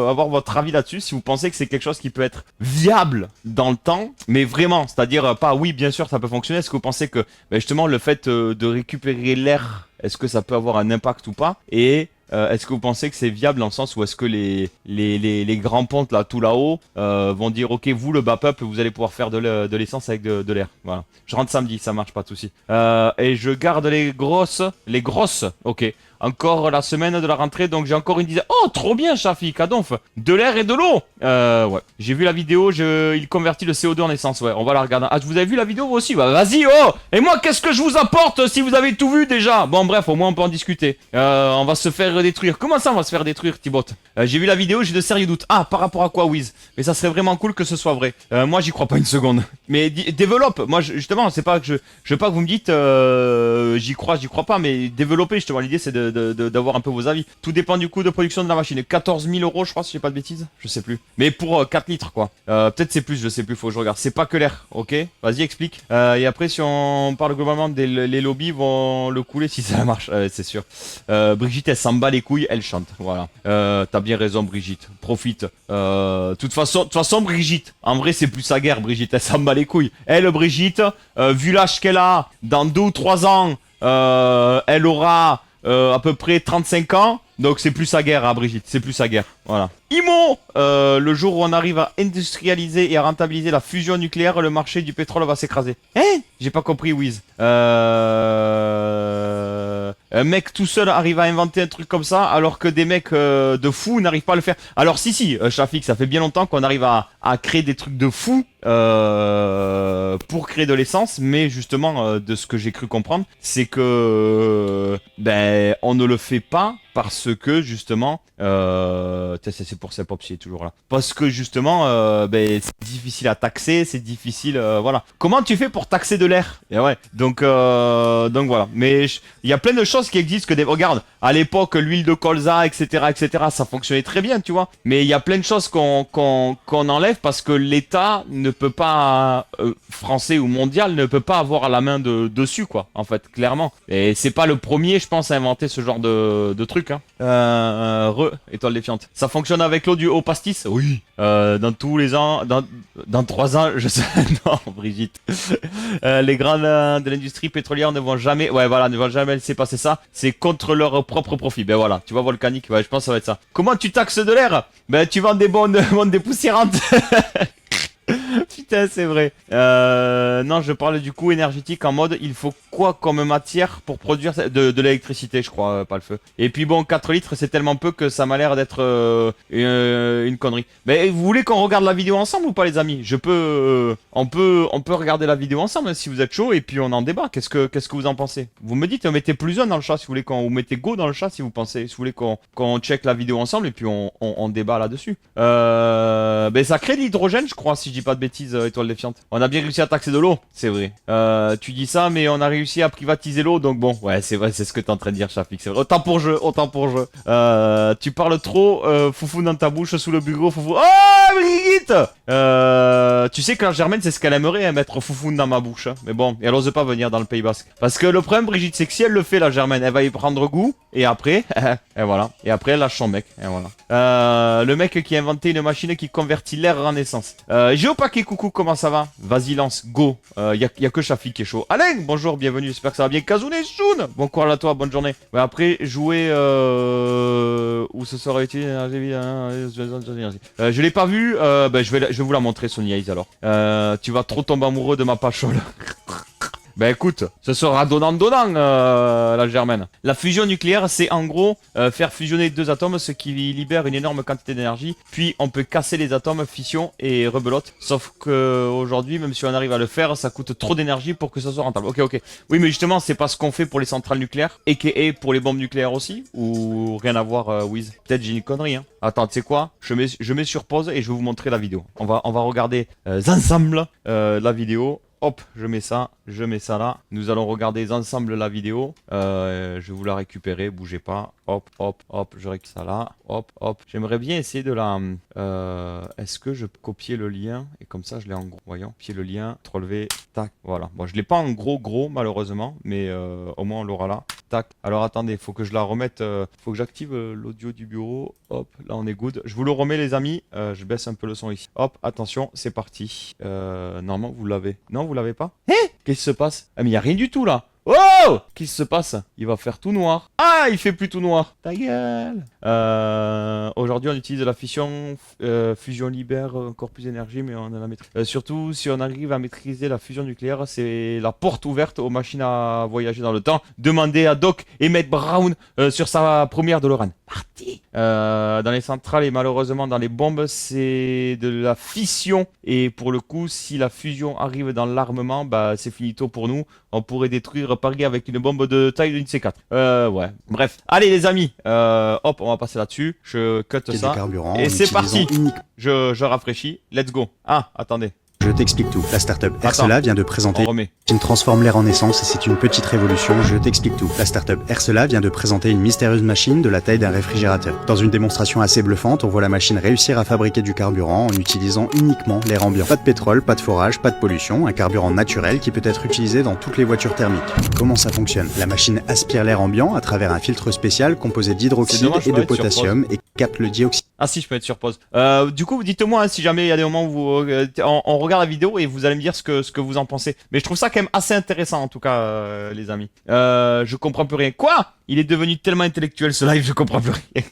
avoir votre avis là-dessus, si vous pensez que c'est quelque chose qui peut être viable dans le temps, mais vraiment, c'est-à-dire pas oui, bien sûr, ça peut fonctionner. Est-ce que vous pensez que justement le fait de récupérer l'air, est-ce que ça peut avoir un impact ou pas? Et est-ce que vous pensez que c'est viable dans le sens où est-ce que les grands pontes là, tout là-haut, vont dire ok, vous le bas peuple, vous allez pouvoir faire de l'essence avec de l'air. Voilà. Je rentre samedi, ça marche pas de souci. Et je garde les grosses, ok. Encore la semaine de la rentrée, donc j'ai encore une dizaine. Oh, trop bien, Shafik, à donf. De l'air et de l'eau. Ouais. J'ai vu la vidéo, il convertit le CO2 en essence, ouais. On va la regarder. Ah, vous avez vu la vidéo vous aussi? Bah, vas-y, oh. Et moi, qu'est-ce que je vous apporte si vous avez tout vu déjà? Bon, bref, au moins on peut en discuter. On va se faire détruire. Comment ça, on va se faire détruire, Thibaut? J'ai vu la vidéo, j'ai de sérieux doutes. Ah, par rapport à quoi, Wiz? Mais ça serait vraiment cool que ce soit vrai. Moi, j'y crois pas une seconde. Mais développe. Moi, justement, c'est pas que je veux pas que vous me dites j'y crois pas, mais développer, justement. L'idée, c'est d'avoir un peu vos avis. Tout dépend du coût de production de la machine. 14 000 euros, je crois, si j'ai pas de bêtises. Je sais plus. Mais pour 4 litres, quoi. Peut-être c'est plus, je sais plus, faut que je regarde. C'est pas que l'air, ok? Vas-y, explique. Et après, si on parle globalement les lobbies vont le couler si ça marche. C'est sûr. Brigitte, elle s'en bat les couilles, elle chante. Voilà. T'as bien raison, Brigitte. Profite. De toute façon, Brigitte, en vrai, c'est plus sa guerre, Brigitte. Elle s'en bat les couilles. Elle, Brigitte, vu l'âge qu'elle a, dans 2 ou 3 ans, elle aura à peu près 35 ans. Donc c'est plus sa guerre, hein, Brigitte. C'est plus sa guerre. Voilà. Imo, le jour où on arrive à industrialiser et à rentabiliser la fusion nucléaire, le marché du pétrole va s'écraser. Hein? J'ai pas compris, Wiz. Un mec tout seul arrive à inventer un truc comme ça, alors que des mecs de fous n'arrivent pas à le faire. Alors si, Shafik, ça fait bien longtemps qu'on arrive à créer des trucs de fous pour créer de l'essence, mais justement, de ce que j'ai cru comprendre, c'est que on ne le fait pas parce que justement, c'est pour ça pop est toujours là. Parce que justement, c'est difficile à taxer, c'est difficile, voilà. Comment tu fais pour taxer de l'air? Et ouais, donc voilà. Mais il y a plein de choses qui existent regarde, à l'époque, l'huile de colza, etc., ça fonctionnait très bien, tu vois. Mais il y a plein de choses qu'on enlève parce que l'État ne peut pas, français ou mondial, ne peut pas avoir la main dessus, quoi. En fait, clairement. Et c'est pas le premier, je pense, à inventer ce genre de truc. Hein. Étoile défiante. Ça fonctionne avec l'eau du haut pastis? Oui. Dans tous les ans, dans 3 ans, je sais. Non, Brigitte. Les grands de l'industrie pétrolière ne vont jamais, ne vont jamais laisser passer ça. C'est contre leur propre profit. Ben voilà, tu vois, volcanique. Ouais, je pense que ça va être ça. Comment tu taxes de l'air? Ben tu vends des bonnes dépoussiérantes. Putain, c'est vrai. Non, je parle du coût énergétique en mode il faut quoi comme matière pour produire de l'électricité, je crois, pas le feu. Et puis bon, 4 litres, c'est tellement peu que ça m'a l'air d'être une connerie. Mais vous voulez qu'on regarde la vidéo ensemble ou pas, les amis? On peut regarder la vidéo ensemble hein, si vous êtes chaud et puis on en débat. Qu'est-ce que vous en pensez? Vous me dites, mettez plus un dans le chat si vous voulez vous mettez go dans le chat si vous voulez qu'on check la vidéo ensemble et puis on débat là-dessus. Ça crée de l'hydrogène, je crois, si je dis pas de bêtises, étoile défiante. On a bien réussi à taxer de l'eau, c'est vrai. Tu dis ça, mais on a réussi à privatiser l'eau, donc bon, ouais, c'est vrai, c'est ce que t'es en train de dire, Shafik, c'est vrai. Autant pour jeu. Tu parles trop, foufou dans ta bouche, sous le bureau, foufou. Oh, Brigitte! Tu sais que la Germaine, c'est ce qu'elle aimerait, hein, mettre foufou dans ma bouche. Hein. Mais bon, elle ose pas venir dans le Pays Basque. Parce que le problème, Brigitte, c'est que si elle le fait, la Germaine, elle va y prendre goût. Et après, et voilà. Et après, elle lâche son mec. Et voilà. Le mec qui a inventé une machine qui convertit l'air en essence. Géopaquet, coucou, comment ça va? Vas-y, lance, go. Y a que Shafi qui est chaud. Alain, bonjour, bienvenue, j'espère que ça va bien. Kazune, Shun, bon courage à toi, bonne journée. Ouais, après, jouer où ce sera utile. Je l'ai pas vu, je vais vous la montrer, Sonia Eyes, alors. Tu vas trop tomber amoureux de ma pachole. Ben écoute, ce sera donnant-donnant, la Germaine. La fusion nucléaire, c'est en gros faire fusionner deux atomes, ce qui libère une énorme quantité d'énergie. Puis on peut casser les atomes, fission et rebelote. Sauf que aujourd'hui, même si on arrive à le faire, ça coûte trop d'énergie pour que ça soit rentable. Ok. Oui, mais justement, c'est pas ce qu'on fait pour les centrales nucléaires, a.k.a. pour les bombes nucléaires aussi. Ou rien à voir, Wiz. Peut-être j'ai une connerie, hein. Attends, tu sais quoi? Je mets sur pause et je vais vous montrer la vidéo. On va regarder ensemble la vidéo. Hop, je mets ça là. Nous allons regarder ensemble la vidéo. Je vais vous la récupérer, bougez pas. Hop, je récupère ça là. Hop. J'aimerais bien essayer de la... Est-ce que je peux copier le lien? Et comme ça, je l'ai en gros. Voyons, copier le lien, CTRL-V, tac, voilà. Bon, je l'ai pas en gros, malheureusement. Mais au moins, on l'aura là. Tac. Alors, attendez, faut que je la remette... faut que j'active l'audio du bureau. Hop, là, on est good. Je vous le remets, les amis. Je baisse un peu le son ici. Hop, attention, c'est parti. Normalement, vous l'avez. Non, vous l'avez pas? Qu'est-ce qui se passe? Ah mais il y a rien du tout là. Oh! Qu'est-ce qui se passe? Il va faire tout noir. Ah, il fait plus tout noir. Ta gueule. Aujourd'hui, on utilise la fission. Fusion libère encore plus d'énergie, mais on a la maîtrise. Surtout, si on arrive à maîtriser la fusion nucléaire, c'est la porte ouverte aux machines à voyager dans le temps. Demandez à Doc Emmett Brown sur sa première DeLorean. Parti. Dans les centrales et malheureusement dans les bombes, c'est de la fission. Et pour le coup, si la fusion arrive dans l'armement, bah c'est finito pour nous. On pourrait détruire Paris avec une bombe de taille d'une C4. Ouais. Bref. Allez les amis. Hop, on va passer là-dessus. Je cut ça. Et c'est parti. Je rafraîchis. Let's go. Ah, attendez. Je t'explique tout. La startup Aircela vient de présenter une transforme l'air en essence et c'est une petite révolution. Je t'explique tout. La startup Aircela vient de présenter une mystérieuse machine de la taille d'un réfrigérateur. Dans une démonstration assez bluffante, on voit la machine réussir à fabriquer du carburant en utilisant uniquement l'air ambiant. Pas de pétrole, pas de forage, pas de pollution, un carburant naturel qui peut être utilisé dans toutes les voitures thermiques. Comment ça fonctionne? La machine aspire l'air ambiant à travers un filtre spécial composé d'hydroxyde et de potassium et capte le dioxyde. Ah si, je peux être sur pause. Du coup, dites-moi si jamais il y a des moments où on regarde la vidéo et vous allez me dire ce que vous en pensez. Mais je trouve ça quand même assez intéressant en tout cas, les amis. Je comprends plus rien. Quoi? Il est devenu tellement intellectuel ce live, je comprends plus rien.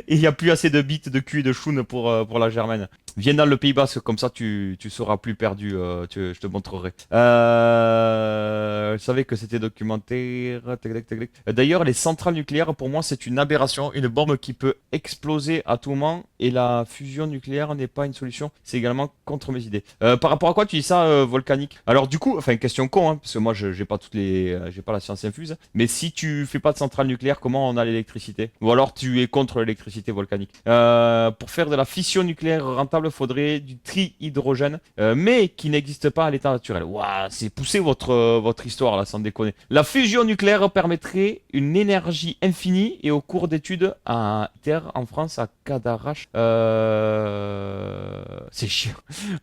Il n'y a plus assez de bits, de cul et de choun pour la Germaine. Viens dans le Pays Basque, comme ça tu seras plus perdu, je te montrerai. Je savais que c'était documentaire. D'ailleurs, les centrales nucléaires, pour moi, c'est une aberration. Une bombe qui peut exploser à tout moment. Et la fusion nucléaire n'est pas une solution. C'est également contre mes idées. Par rapport à quoi tu dis ça, Volcanique? Alors du coup, enfin, question con, hein, parce que moi, j'ai pas j'ai pas la science infuse. Mais si tu fais pas de centrale nucléaire, comment on a l'électricité? Ou alors tu es contre l'électricité, Volcanique? Pour faire de la fission nucléaire rentable, faudrait du trihydrogène, mais qui n'existe pas à l'état naturel. Waouh, c'est poussé votre histoire là, sans déconner. La fusion nucléaire permettrait une énergie infinie et au cours d'études à ITER en France, à Cadarache. C'est chiant.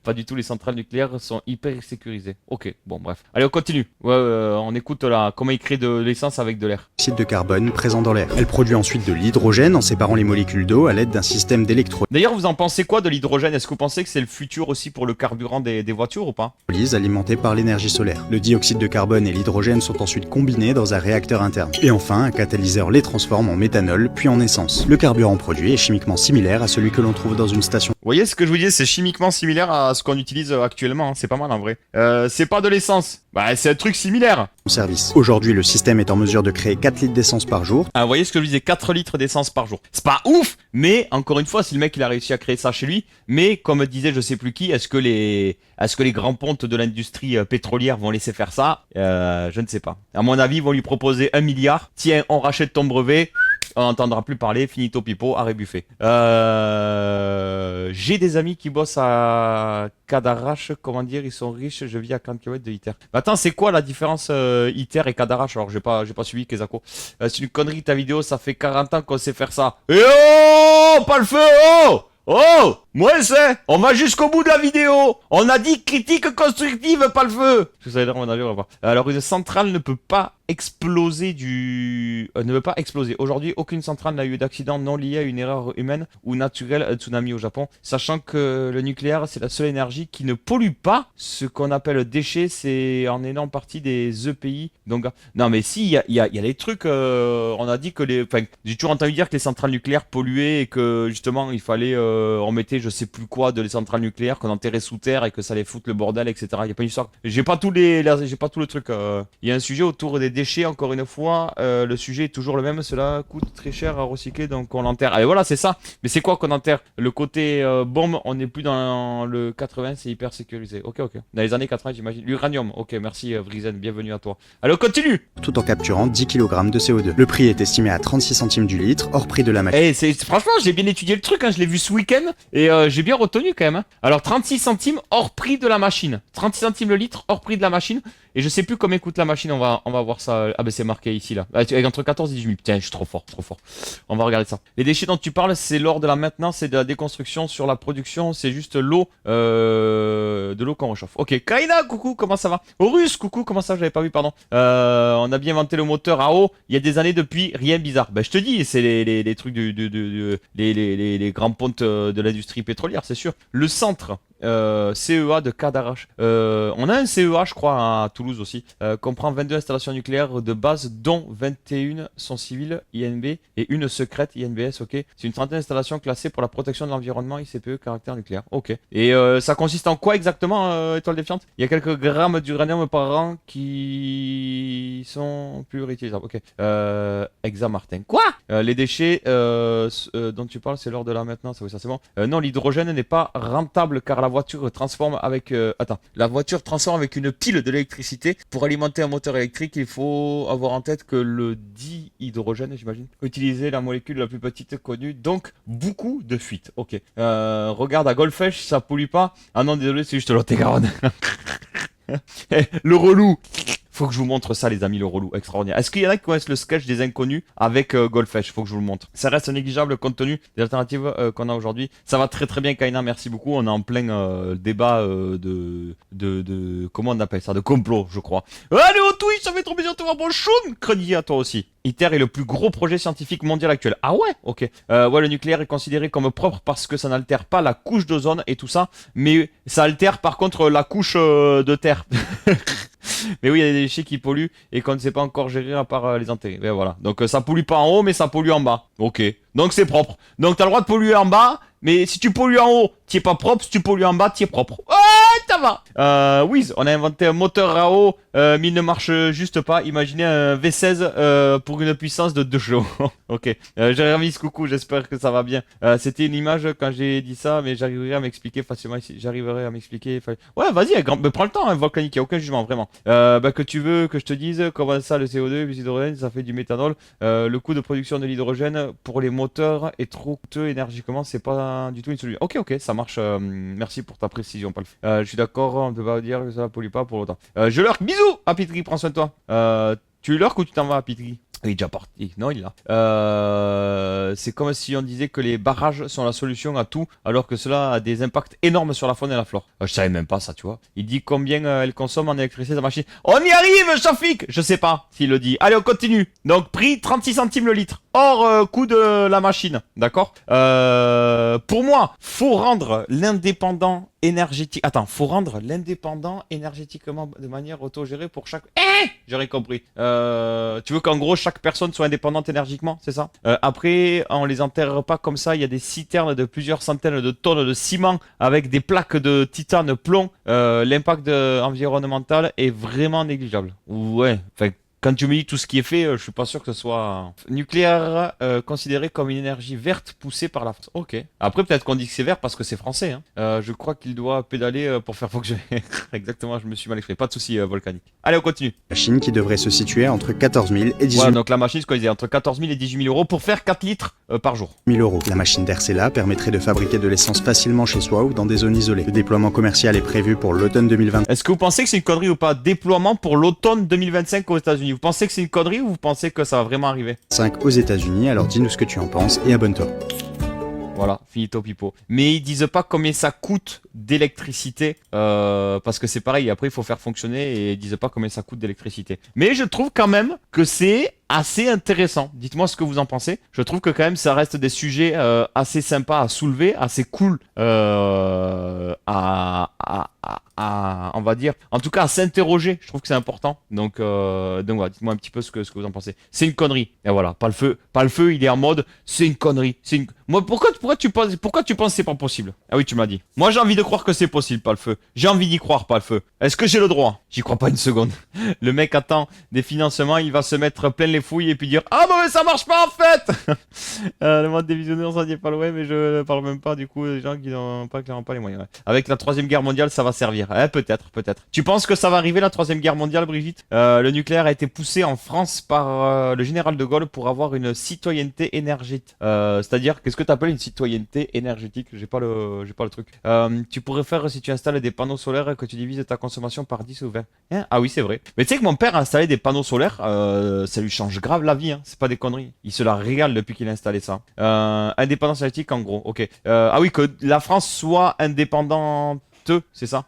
Pas du tout, les centrales nucléaires sont hyper sécurisées. Ok, bon bref. Allez, on continue. On écoute là comment il crée de l'essence avec de l'air. Dioxyde de carbone présent dans l'air. Elle produit ensuite de l'hydrogène en séparant les molécules d'eau à l'aide d'un système d'électrolyse. D'ailleurs, vous en pensez quoi de l'hydrogène? Est-ce que vous pensez que c'est le futur aussi pour le carburant des voitures ou pas? Alimentée par l'énergie solaire. Le dioxyde de carbone et l'hydrogène sont ensuite combinés dans un réacteur interne. Et enfin, un catalyseur les transforme en méthanol puis en essence. Le carburant produit est chimiquement similaire à celui que l'on trouve dans une station. Vous voyez ce que je vous dis, c'est chimiquement similaire à ce qu'on utilise actuellement, hein. C'est pas mal en vrai. C'est pas de l'essence. Bah c'est un truc similaire. Service. Aujourd'hui, le système est en mesure de créer 4 litres d'essence par jour. Ah, vous voyez ce que je disais, 4 litres d'essence par jour. C'est pas ouf, mais encore une fois, si le mec il a réussi à créer ça chez lui, mais comme disait je sais plus qui, est-ce que les grands pontes de l'industrie pétrolière vont laisser faire ça? Je ne sais pas. À mon avis, ils vont lui proposer 1 milliard. Tiens, on rachète ton brevet. On n'entendra plus parler, finito pipo, arrêt buffet. J'ai des amis qui bossent à Cadarache, comment dire, ils sont riches, je vis à 40 km de ITER. Mais attends, c'est quoi la différence ITER et Cadarache? Alors, j'ai pas suivi, Kezako. C'est une connerie ta vidéo, ça fait 40 ans qu'on sait faire ça. Et oh, pas le feu, oh! Oh! Moi, c'est. On va jusqu'au bout de la vidéo. On a dit critique constructive, pas le feu. Je vous avais dit, on va pas. Alors, une centrale ne peut pas exploser ne veut pas exploser. Aujourd'hui, aucune centrale n'a eu d'accident non lié à une erreur humaine ou naturelle, tsunami au Japon, sachant que le nucléaire, c'est la seule énergie qui ne pollue pas. Ce qu'on appelle déchets, c'est en énorme partie des EPI. Donc, non, mais si, il y a des trucs, on a dit que j'ai toujours entendu dire que les centrales nucléaires polluaient et que, justement, il fallait, on mettait, je sais plus quoi, de les centrales nucléaires, qu'on enterrait sous terre et que ça allait foutre le bordel, etc. Il n'y a pas une histoire. J'ai pas tout le truc. Il y a un sujet autour des déchets, encore une fois, le sujet est toujours le même, cela coûte très cher à recycler, donc on l'enterre. Allez, voilà, c'est ça. Mais c'est quoi qu'on enterre? Le côté bombe, on n'est plus dans le 80, c'est hyper sécurisé. Ok. Dans les années 80, j'imagine. L'uranium, ok, merci Vrizen, bienvenue à toi. Allez, on continue. Tout en capturant 10 kg de CO2. Le prix est estimé à 36 centimes du litre, hors prix de la machine. Franchement, j'ai bien étudié le truc, hein, je l'ai vu ce week-end, et j'ai bien retenu quand même. Hein. Alors, 36 centimes hors prix de la machine. 36 centimes le litre hors prix de la machine. Et je sais plus combien coûte la machine, on va voir ça. Ah ben c'est marqué ici là. Entre 14 et 18 000. Putain, je suis trop fort. On va regarder ça. Les déchets dont tu parles, c'est lors de la maintenance et de la déconstruction. Sur la production, c'est juste l'eau, de l'eau qu'on réchauffe. Ok, Kaina, coucou, comment ça va? Horus, coucou, comment ça? J'avais pas vu, pardon. On a bien inventé le moteur à eau. Il y a des années depuis, rien bizarre. Ben je te dis, c'est les trucs les grands pontes de l'industrie pétrolière, c'est sûr. Le centre. CEA de Cadarache. On a un CEA, je crois, à Toulouse aussi. Comprend 22 installations nucléaires de base, dont 21 sont civiles, INB, et une secrète, INBS, ok. C'est une trentaine d'installations classées pour la protection de l'environnement, ICPE, caractère nucléaire, ok. Et ça consiste en quoi exactement, Étoile Défiante? Il y a quelques grammes d'uranium par an qui sont plus réutilisables, ok. Exa Martin. Quoi? Les déchets dont tu parles, c'est lors de la maintenance, oui, ça c'est bon. Non, l'hydrogène n'est pas rentable car la voiture transforme avec une pile de l'électricité. Pour alimenter un moteur électrique, il faut avoir en tête que le dihydrogène, j'imagine, utiliser la molécule la plus petite connue, donc beaucoup de fuites. Ok. Regarde à Golfech, ça pollue pas. Ah non, désolé, c'est juste Lot-et-Garonne. Le relou. Faut que je vous montre ça, les amis, le relou, extraordinaire. Est-ce qu'il y en a qui connaissent le sketch des inconnus avec Golfech? Faut que je vous le montre. Ça reste négligeable compte tenu des alternatives qu'on a aujourd'hui. Ça va très très bien, Kaina, merci beaucoup. On est en plein débat comment on appelle ça? De complot, je crois. Allez, au Twitch, ça fait trop plaisir de te voir, bon choum. Crédit à toi aussi. ITER est le plus gros projet scientifique mondial actuel. Ah ouais? Ok. Ouais, le nucléaire est considéré comme propre parce que ça n'altère pas la couche d'ozone et tout ça, mais ça altère par contre la couche de terre. Mais oui, il y a des déchets qui polluent et qu'on ne sait pas encore gérer à part les enterrer. Et voilà. Donc ça pollue pas en haut, mais ça pollue en bas. Ok. Donc c'est propre. Donc t'as le droit de polluer en bas, mais si tu pollues en haut, t'y es pas propre. Si tu pollues en bas, t'y es propre. Ouais, ça va. Wiz, on a inventé un moteur à eau, mais il ne marche juste pas. Imaginez un V16 pour une puissance de 2 chevaux. Ok. Jérémy, coucou, j'espère que ça va bien. C'était une image quand j'ai dit ça, mais j'arriverai à m'expliquer facilement ici. J'arriverai à m'expliquer. Ouais, vas-y, prends le temps, hein, Volcanique, il n'y a aucun jugement, vraiment. Que tu veux que je te dise comment ça, le CO2, l'hydrogène, ça fait du méthanol. Le coût de production de l'hydrogène pour les moteurs est trop coûteux énergiquement, c'est pas du tout une solution. Ok, ça marche. Merci pour ta précision, Palf. Je suis d'accord, on ne peut pas dire que ça ne pollue pas pour autant. Je lurk, bisous à Pitri, prends soin de toi. Tu lurk ou tu t'en vas à Pitri? Il est déjà parti. Non, il est là. C'est comme si on disait que les barrages sont la solution à tout, alors que cela a des impacts énormes sur la faune et la flore. Je savais même pas ça, tu vois. Il dit combien elle consomme en électricité sa machine. On y arrive, Shafik. Je sais pas s'il le dit. Allez, on continue. Donc, prix 36 centimes le litre. Hors coût de la machine. D'accord. Pour moi, faut rendre l'indépendant énergétique. Attends, faut rendre l'indépendant énergétiquement de manière autogérée pour chaque... J'aurais compris. Tu veux qu'en gros, chaque personne soit indépendante énergiquement, c'est ça? Après, on les enterre pas comme ça. Il y a des citernes de plusieurs centaines de tonnes de ciment avec des plaques de titane plomb. L'impact environnemental est vraiment négligeable. Ouais, enfin... Quand tu me dis tout ce qui est fait, je suis pas sûr que ce soit nucléaire considéré comme une énergie verte poussée par la France. Ok. Après, peut-être qu'on dit que c'est vert parce que c'est français. Hein. Je crois qu'il doit pédaler pour faire fonctionner. Exactement, je me suis mal exprimé. Pas de souci, Volcanique. Allez, on continue. Machine qui devrait se situer entre 14 000 et 18 000. Ouais, donc la machine, ce qu'on disait, entre 14 000 et 18 000 euros pour faire 4 litres par jour. 1000 euros. La machine d'Ersela permettrait de fabriquer de l'essence facilement chez soi ou dans des zones isolées. Le déploiement commercial est prévu pour l'automne 2020. Est-ce que vous pensez que c'est une connerie ou pas? Déploiement pour l'automne 2025 aux États-Unis. Vous pensez que c'est une connerie ou vous pensez que ça va vraiment arriver? 5 aux États-Unis, alors dis-nous ce que tu en penses et abonne-toi. Voilà, finito pipo. Mais ils disent pas combien ça coûte d'électricité, parce que c'est pareil, après il faut faire fonctionner et ils disent pas combien ça coûte d'électricité. Mais je trouve quand même que c'est assez intéressant. Dites-moi ce que vous en pensez. Je trouve que quand même ça reste des sujets assez sympas à soulever, assez cool on va dire, en tout cas à s'interroger. Je trouve que c'est important. Donc voilà, dites-moi un petit peu ce que vous en pensez. C'est une connerie. Et voilà, pas le feu, il est en mode, c'est une connerie. Moi, pourquoi tu penses que c'est pas possible? Ah oui, tu m'as dit. Moi, j'ai envie de croire que c'est possible, pas le feu. J'ai envie d'y croire, pas le feu. Est-ce que j'ai le droit? J'y crois pas une seconde. Le mec attend des financements, il va se mettre plein les fouilles et puis dire, ah non mais ça marche pas en fait. Le mode des visionneurs, ça n'y est pas loin, mais je ne parle même pas du coup des gens qui n'ont pas clairement pas les moyens. Ouais. Avec la troisième guerre mondiale, ça va servir. Peut-être. Tu penses que ça va arriver la troisième guerre mondiale, Brigitte? Le nucléaire a été poussé en France par le général de Gaulle pour avoir une citoyenneté énergétique. C'est-à-dire, qu'est-ce que tu appelles une citoyenneté énergétique? J'ai pas le truc. Tu pourrais faire si tu installes des panneaux solaires que tu divises ta consommation par 10 ou 20. Hein, ah oui, c'est vrai. Mais tu sais que mon père a installé des panneaux solaires, ça lui change grave la vie, hein. C'est pas des conneries. Il se la régale depuis qu'il a installé ça. Indépendance énergétique en gros, ok. Ah oui, que la France soit indépendante. C'est ça.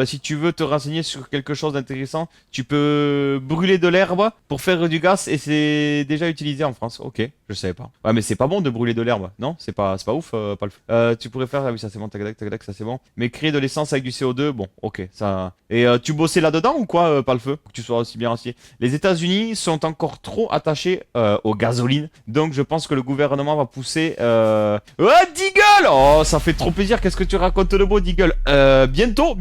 Si tu veux te renseigner sur quelque chose d'intéressant, tu peux brûler de l'herbe pour faire du gaz et c'est déjà utilisé en France. Ok, je savais pas. Ouais, mais c'est pas bon de brûler de l'herbe, non? C'est pas ouf, pas le feu. Tu pourrais faire, ah oui, ça c'est bon, tac, ça c'est bon. Mais créer de l'essence avec du CO2, bon, ok, ça. Et tu bossais là-dedans ou quoi, pas le feu? Pour que tu sois aussi bien renseigné. Les États-Unis sont encore trop attachés aux gasolines, donc je pense que le gouvernement va pousser. Deagle! Oh, ça fait trop plaisir. Qu'est-ce que tu racontes de beau, Deagle? Bientôt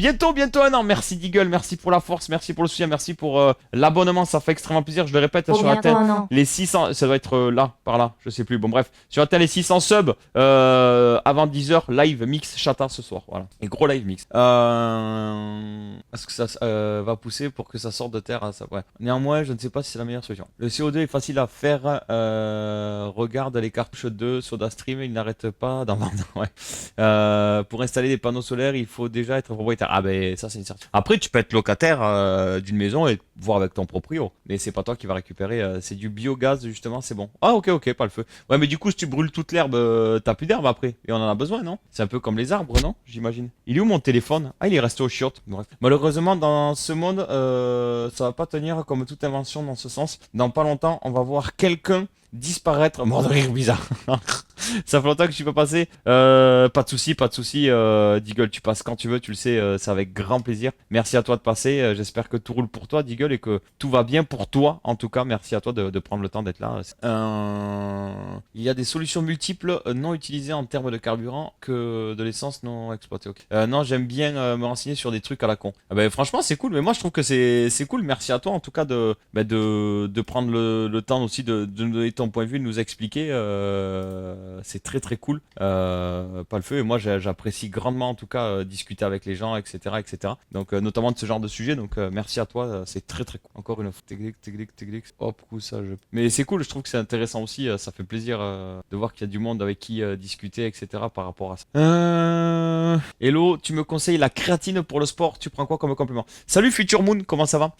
un an. Merci Deagle, merci pour la force, merci pour le soutien, merci pour l'abonnement, ça fait extrêmement plaisir. Je le répète, sur atteint les 600, ça doit être là, par là, je sais plus. Bon bref, sur atteint les 600 subs avant 10h, live mix chata ce soir, voilà. Et gros live mix. Est-ce que ça va pousser pour que ça sorte de terre? Ça, ouais. Néanmoins, je ne sais pas si c'est la meilleure solution. Le CO2 est facile à faire. Regarde les cartouches de SodaStream, il n'arrête pas d'en vendre. Ouais. Pour installer des panneaux solaires, il faut déjà être propriétaire. Ah ben ça c'est une certitude. Après tu peux être locataire d'une maison et voir avec ton proprio, mais c'est pas toi qui va récupérer. C'est du biogaz justement, c'est bon. Ah ok, pas le feu. Ouais mais du coup si tu brûles toute l'herbe, t'as plus d'herbe après et on en a besoin, non? C'est un peu comme les arbres, non? J'imagine. Il est où mon téléphone? Ah il est resté au chiottes. Bref. Malheureusement dans ce monde, ça va pas tenir comme toute invention dans ce sens. Dans pas longtemps on va voir quelqu'un disparaître. Mort de rire bizarre. Ça fait longtemps que je suis pas passé. Pas de souci. Deagle, tu passes quand tu veux, tu le sais, c'est avec grand plaisir. Merci à toi de passer. J'espère que tout roule pour toi, Deagle, et que tout va bien pour toi. En tout cas, merci à toi de prendre le temps d'être là. Il y a des solutions multiples non utilisées en termes de carburant que de l'essence non exploitée. Okay. Non, j'aime bien me renseigner sur des trucs à la con. Franchement, c'est cool. Mais moi, je trouve que c'est cool. Merci à toi, en tout cas, de prendre le temps aussi de nous donner ton point de vue, de nous expliquer. C'est très très cool, pas le feu, et moi j'apprécie grandement en tout cas discuter avec les gens, etc. Donc notamment de ce genre de sujet, donc merci à toi, c'est très très cool. Encore une fois, hop, coup ça mais c'est cool, je trouve que c'est intéressant aussi, ça fait plaisir de voir qu'il y a du monde avec qui discuter, etc. par rapport à ça. Hello, tu me conseilles la créatine pour le sport, tu prends quoi comme complément? Salut Future Moon, comment ça va?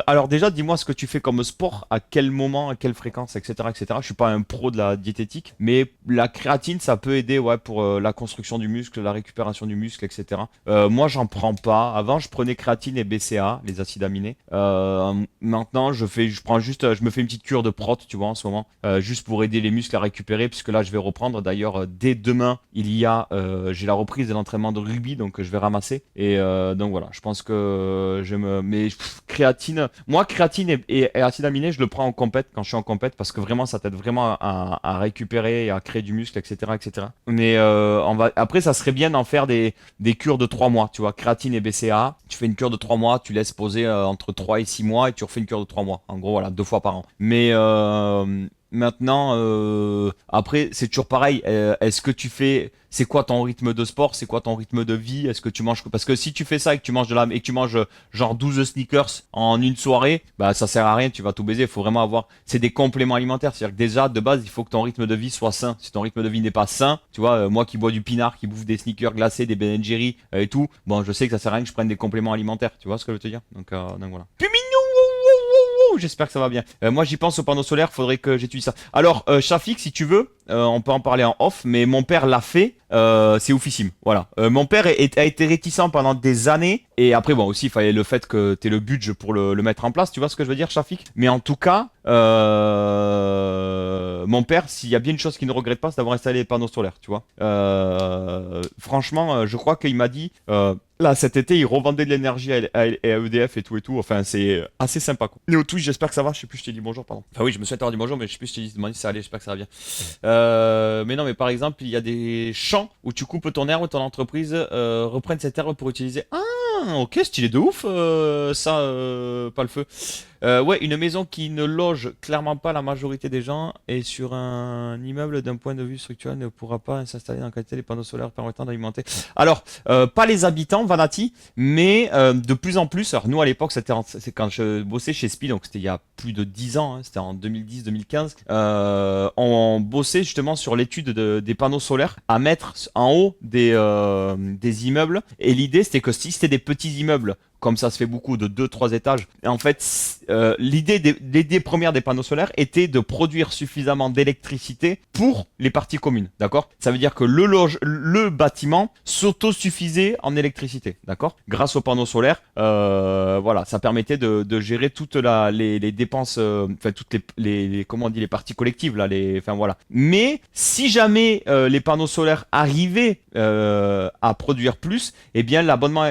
Alors déjà dis-moi ce que tu fais comme sport, à quel moment, à quelle fréquence, etc. Je suis pas un pro de la diététique, mais la créatine ça peut aider pour la construction du muscle, la récupération du muscle, etc. Moi j'en prends pas. Avant je prenais créatine et BCA, les acides aminés. Maintenant je me fais une petite cure de prot, tu vois, en ce moment, juste pour aider les muscles à récupérer, puisque là je vais reprendre. D'ailleurs dès demain j'ai la reprise de l'entraînement de rugby, donc je vais ramasser. Et donc voilà, je pense que créatine et acides aminés je le prends en compète, quand je suis en compète, parce que vraiment ça t'aide vraiment à récupérer et à créer du muscle, etc. Mais après ça serait bien d'en faire des cures de 3 mois, tu vois, créatine et BCA, tu fais une cure de 3 mois, tu laisses poser entre 3 et 6 mois et tu refais une cure de 3 mois, en gros voilà, 2 fois par an. Mais maintenant, après, c'est toujours pareil. Est-ce que tu fais... C'est quoi ton rythme de sport? C'est quoi ton rythme de vie? Est-ce que tu manges... Parce que si tu fais ça et que tu manges et que tu manges genre 12 sneakers en une soirée, bah ça sert à rien, tu vas tout baiser. Il faut vraiment avoir... C'est des compléments alimentaires. C'est-à-dire que déjà, de base, il faut que ton rythme de vie soit sain. Si ton rythme de vie n'est pas sain, tu vois, moi qui bois du pinard, qui bouffe des sneakers glacés, des Ben & Jerry et tout, bon, je sais que ça sert à rien que je prenne des compléments alimentaires. Tu vois ce que je veux te dire? Donc voilà. j'espère que ça va bien. Moi, j'y pense aux panneaux solaires, faudrait que j'étudie ça. Alors, Shafik, si tu veux, on peut en parler en off, mais mon père l'a fait, c'est oufissime. Voilà. Mon père a été réticent pendant des années, et après, bon, aussi, il fallait le fait que tu aies le budget pour le mettre en place, tu vois ce que je veux dire, Shafik? Mais en tout cas, mon père, s'il y a bien une chose qu'il ne regrette pas, c'est d'avoir installé les panneaux solaires, tu vois. Franchement, je crois qu'il m'a dit, là, cet été, il revendait de l'énergie à EDF et tout et tout. Enfin, c'est assez sympa, quoi. Néo Twitch, j'espère que ça va. Je sais plus, je t'ai dit bonjour, pardon. Enfin, oui, je me souhaite avoir dit bonjour, mais je sais plus, je t'ai dit demandé si ça allait. J'espère que ça va bien. Mais non, mais par exemple, il y a des champs où tu coupes ton herbe, ton entreprise reprenne cette herbe pour utiliser. Ah, ok, stylé de ouf, ça, pas le feu. Ouais, une maison qui ne loge clairement pas la majorité des gens et sur un immeuble d'un point de vue structurel ne pourra pas s'installer dans la qualité des panneaux solaires permettant d'alimenter. Alors, pas les habitants, Vanati, mais de plus en plus, alors nous à l'époque, c'est quand je bossais chez SPI, donc c'était il y a plus de 10 ans, hein, c'était en 2010-2015, on bossait justement sur l'étude des panneaux solaires à mettre en haut des immeubles, et l'idée c'était que si c'était des petits immeubles, comme ça se fait beaucoup, de 2-3 étages. Et en fait, l'idée première des panneaux solaires était de produire suffisamment d'électricité pour les parties communes, d'accord? Ça veut dire que le bâtiment s'autosuffisait en électricité, d'accord? Grâce aux panneaux solaires, voilà, ça permettait de gérer toutes les dépenses, enfin toutes comment on dit, les parties collectives là, enfin voilà. Mais si jamais les panneaux solaires arrivaient à produire plus, eh bien l'abonnement,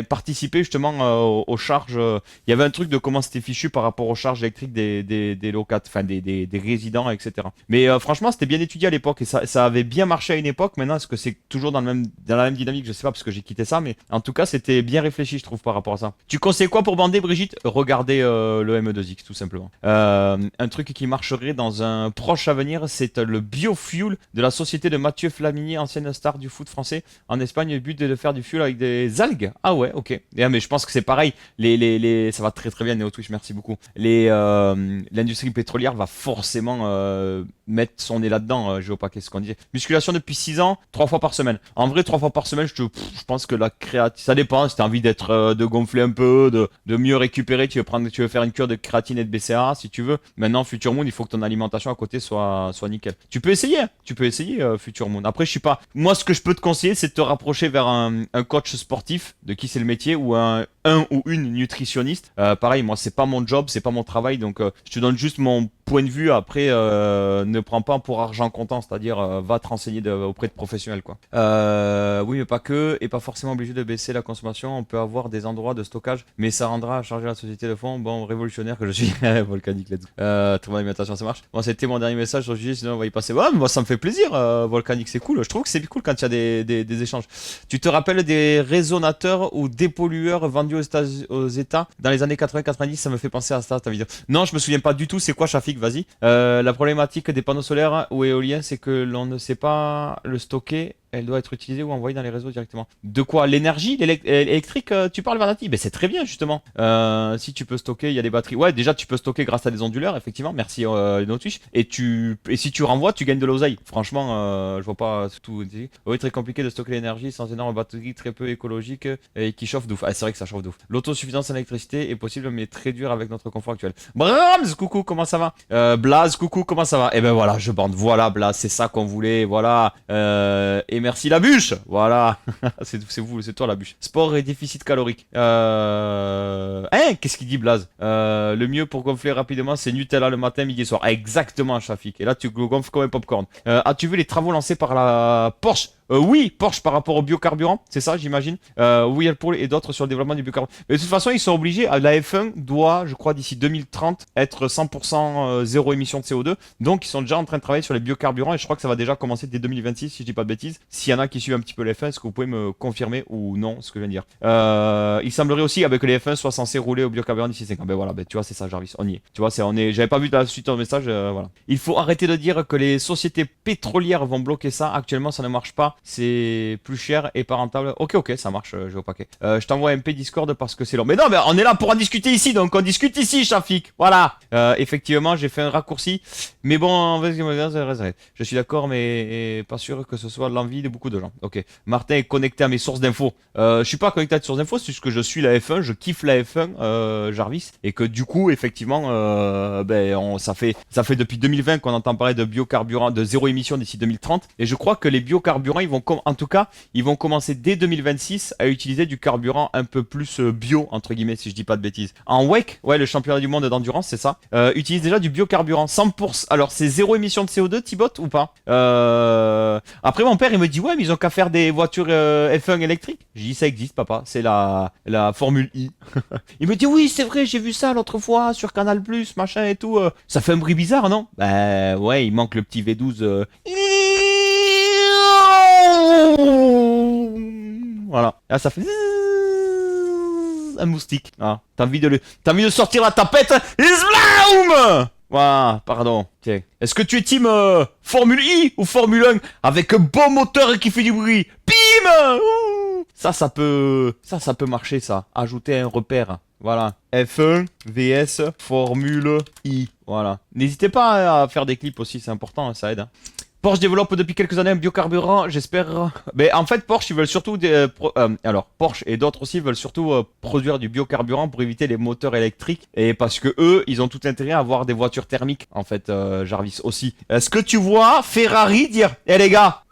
participer justement aux charges. Il y avait un truc de comment c'était fichu par rapport aux charges électriques des locataires, enfin des résidents, etc. Mais franchement, c'était bien étudié à l'époque et ça avait bien marché à une époque. Maintenant, est-ce que c'est toujours dans la même dynamique? Je sais pas parce que j'ai quitté ça, mais en tout cas, c'était bien réfléchi, je trouve, par rapport à ça. Tu conseilles quoi pour bander, Brigitte? Regardez le M2X, tout simplement. Un truc qui marcherait dans un proche avenir, c'est le biofuel de la société de Mathieu Flamini, ancienne star du foot français en Espagne. Le but est de faire du fuel avec des algues. Ah ouais, ok. Mais je pense que c'est pareil. Ça va très très bien, Neo Twitch, merci beaucoup. L'industrie pétrolière va forcément mettre son nez là-dedans. Géopac, qu'est-ce qu'on disait? Musculation depuis 6 ans, 3 fois par semaine. En vrai, 3 fois par semaine, je pense que la créatine, ça dépend. Si t'as envie de gonfler un peu, de mieux récupérer, tu veux faire une cure de créatine et de BCAA si tu veux. Maintenant, Future Moon, il faut que ton alimentation à côté soit nickel. Tu peux essayer, Future Moon. Après, je sais pas. Moi, ce que je peux te conseiller, c'est de te rapprocher vers un coach sportif de qui c'est le métier ou un ou une nutritionniste. Pareil, moi, c'est pas mon job, c'est pas mon travail, donc je te donne juste mon point de vue. Après, ne prends pas pour argent comptant, c'est-à-dire va te renseigner auprès de professionnels, quoi. Oui, mais pas que, et pas forcément obligé de baisser la consommation. On peut avoir des endroits de stockage, mais ça rendra à charger la société de fond. Bon, révolutionnaire que je suis. Volcanique, let's go. Très bonne alimentation, ça marche. Bon, c'était mon dernier message sur le sinon on va y passer. Ouais, mais moi, ça me fait plaisir, Volcanique, c'est cool. Je trouve que c'est cool quand il y a des échanges. Tu te rappelles des résonateurs ou dépollueurs vendus aux États dans les années 80-90? Ça me fait penser à ça, ta vidéo. Non, je me souviens pas du tout. C'est quoi, Shafik? Vas-y. La problématique des panneaux solaires ou éoliens, c'est que l'on ne sait pas le stocker. Elle doit être utilisée ou envoyée dans les réseaux directement. De quoi? L'énergie électrique, tu parles, Vanati? Ben c'est très bien, justement. Si tu peux stocker, il y a des batteries. Ouais, déjà, tu peux stocker grâce à des onduleurs, effectivement. Merci, Twitch. Et si tu renvoies, tu gagnes de l'oseille. Franchement, je vois pas tout. Oui, très compliqué de stocker l'énergie sans énorme batterie, très peu écologique et qui chauffe d'ouf. Ah, c'est vrai que ça chauffe d'ouf. L'autosuffisance en électricité est possible, mais très dur avec notre confort actuel. Brams, coucou, comment ça va? Blaze, coucou, comment ça va? Eh ben voilà, je bande. Voilà, Blaze, c'est ça qu'on voulait. Voilà. Et merci la bûche. Voilà. c'est vous, c'est toi la bûche. Sport et déficit calorique. Qu'est-ce qu'il dit, Blaze? Le mieux pour gonfler rapidement, c'est Nutella le matin, midi et soir. Exactement, Shafik. Et là, tu gonfles comme un popcorn. As-tu vu les travaux lancés par la Porsche? Oui, Porsche par rapport au biocarburant, c'est ça, j'imagine. Whirlpool et d'autres sur le développement du biocarburant. Mais de toute façon, ils sont obligés. La F1 doit, je crois, d'ici 2030 être 100% zéro émission de CO2. Donc, ils sont déjà en train de travailler sur les biocarburants et je crois que ça va déjà commencer dès 2026, si je dis pas de bêtises. S'il y en a qui suivent un petit peu les F1, est-ce que vous pouvez me confirmer ou non ce que je viens de dire? Il semblerait aussi avec les F1 soit censé rouler au biocarburant d'ici 5 ans. Ben voilà, tu vois, c'est ça, Jarvis, on y est. Tu vois, j'avais pas vu la suite de message, voilà. Il faut arrêter de dire que les sociétés pétrolières vont bloquer ça. Actuellement, ça ne marche pas. c'est plus cher et pas rentable. Ok, ça marche, je vais au paquet. Je t'envoie un MP Discord parce que c'est long. Mais non, mais on est là pour en discuter ici, donc on discute ici, Shafik. Voilà. Effectivement, j'ai fait un raccourci. Mais bon, je suis d'accord, mais pas sûr que ce soit l'envie de beaucoup de gens. Ok. Martin est connecté à mes sources d'infos. Je suis pas connecté à tes sources d'infos, c'est juste que je suis la F1, je kiffe la F1, Jarvis. Et que du coup, effectivement, ça fait depuis 2020 qu'on entend parler de biocarburant, de zéro émission d'ici 2030. Et je crois que les biocarburants, ils vont commencer dès 2026 à utiliser du carburant un peu plus bio, entre guillemets, si je dis pas de bêtises. En WEC, ouais, le championnat du monde d'endurance, c'est ça, utilise déjà du biocarburant 100%. Alors, c'est zéro émission de CO2, Thibot, ou pas? Après, mon père, il me dit, ouais, mais ils ont qu'à faire des voitures F1 électriques. J'ai dit, ça existe, papa, c'est la Formule I. Il me dit, oui, c'est vrai, j'ai vu ça l'autre fois sur Canal+, machin et tout. Ça fait un bruit bizarre, non? Bah, ouais, il manque le petit V12. Voilà. Là, ça fait un moustique. Ah, t'as envie de sortir la tapette. Isblaum. Voilà, pardon. Tiens. Est-ce que tu es team Formule I ou Formule 1 avec un bon moteur qui fait du bruit? Bim. Ça peut marcher, ça. Ajouter un repère. Voilà. F1 vs Formule I. Voilà. N'hésitez pas à faire des clips aussi, c'est important, ça aide. Porsche développe depuis quelques années un biocarburant, j'espère. Mais en fait, Porsche, ils veulent surtout Porsche et d'autres aussi veulent surtout produire du biocarburant pour éviter les moteurs électriques. Et parce que eux, ils ont tout intérêt à avoir des voitures thermiques, en fait, Jarvis aussi. Est-ce que tu vois Ferrari dire, eh les gars,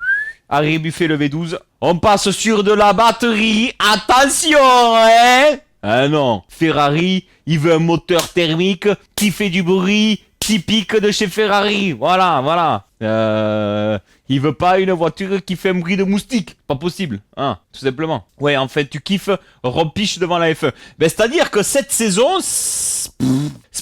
Harry Buffet le V12, on passe sur de la batterie, attention, hein? Ah non, Ferrari, il veut un moteur thermique qui fait du bruit typique de chez Ferrari. Voilà. Il veut pas une voiture qui fait un bruit de moustique. Pas possible, hein, tout simplement. Ouais, en fait, tu kiffes Rob Piche devant la F1. Ben, c'est-à-dire que cette saison, c'est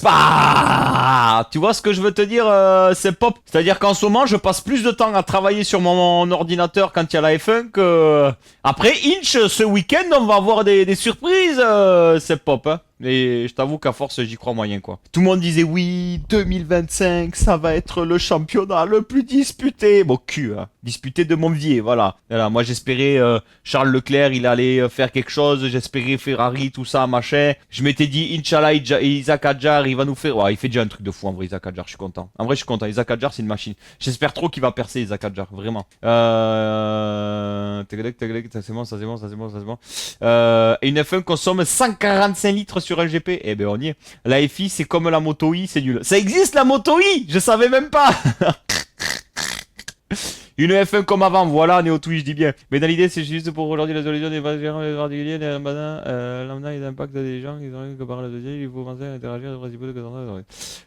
pas... Tu vois ce que je veux te dire, c'est pop. C'est-à-dire qu'en ce moment, je passe plus de temps à travailler sur mon ordinateur quand il y a la F1 que... Après, Inch, ce week-end, on va avoir des surprises, c'est pop, hein. Et je t'avoue qu'à force, j'y crois moyen, quoi. Tout le monde disait, oui, 2025, ça va être le championnat le plus disputé. Bon, cul, hein. Disputé de Montvier, voilà. Moi, j'espérais Charles Leclerc, il allait faire quelque chose. J'espérais Ferrari, tout ça, machin. Je m'étais dit, Inch'Allah, Isaac Hadjar, il va nous faire... Ouais, il fait déjà un truc de fou, en vrai, Isaac Hadjar, je suis content. En vrai, je suis content. Isaac Hadjar, c'est une machine. J'espère trop qu'il va percer, Isaac Hadjar, vraiment. C'est bon. Et une F1 consomme 145 litres sur un GP. Eh ben, on y est. La FI, c'est comme la Moto I, c'est nul. Ça existe, la Moto I! Je savais même pas! Une F1 comme avant, voilà, Néo Twitch, je dis bien. Mais dans l'idée, c'est juste pour aujourd'hui la solution des particuliers, lambda, et l'impact des gens, ils ont que par la deuxième, il faut penser à interagir avec le principe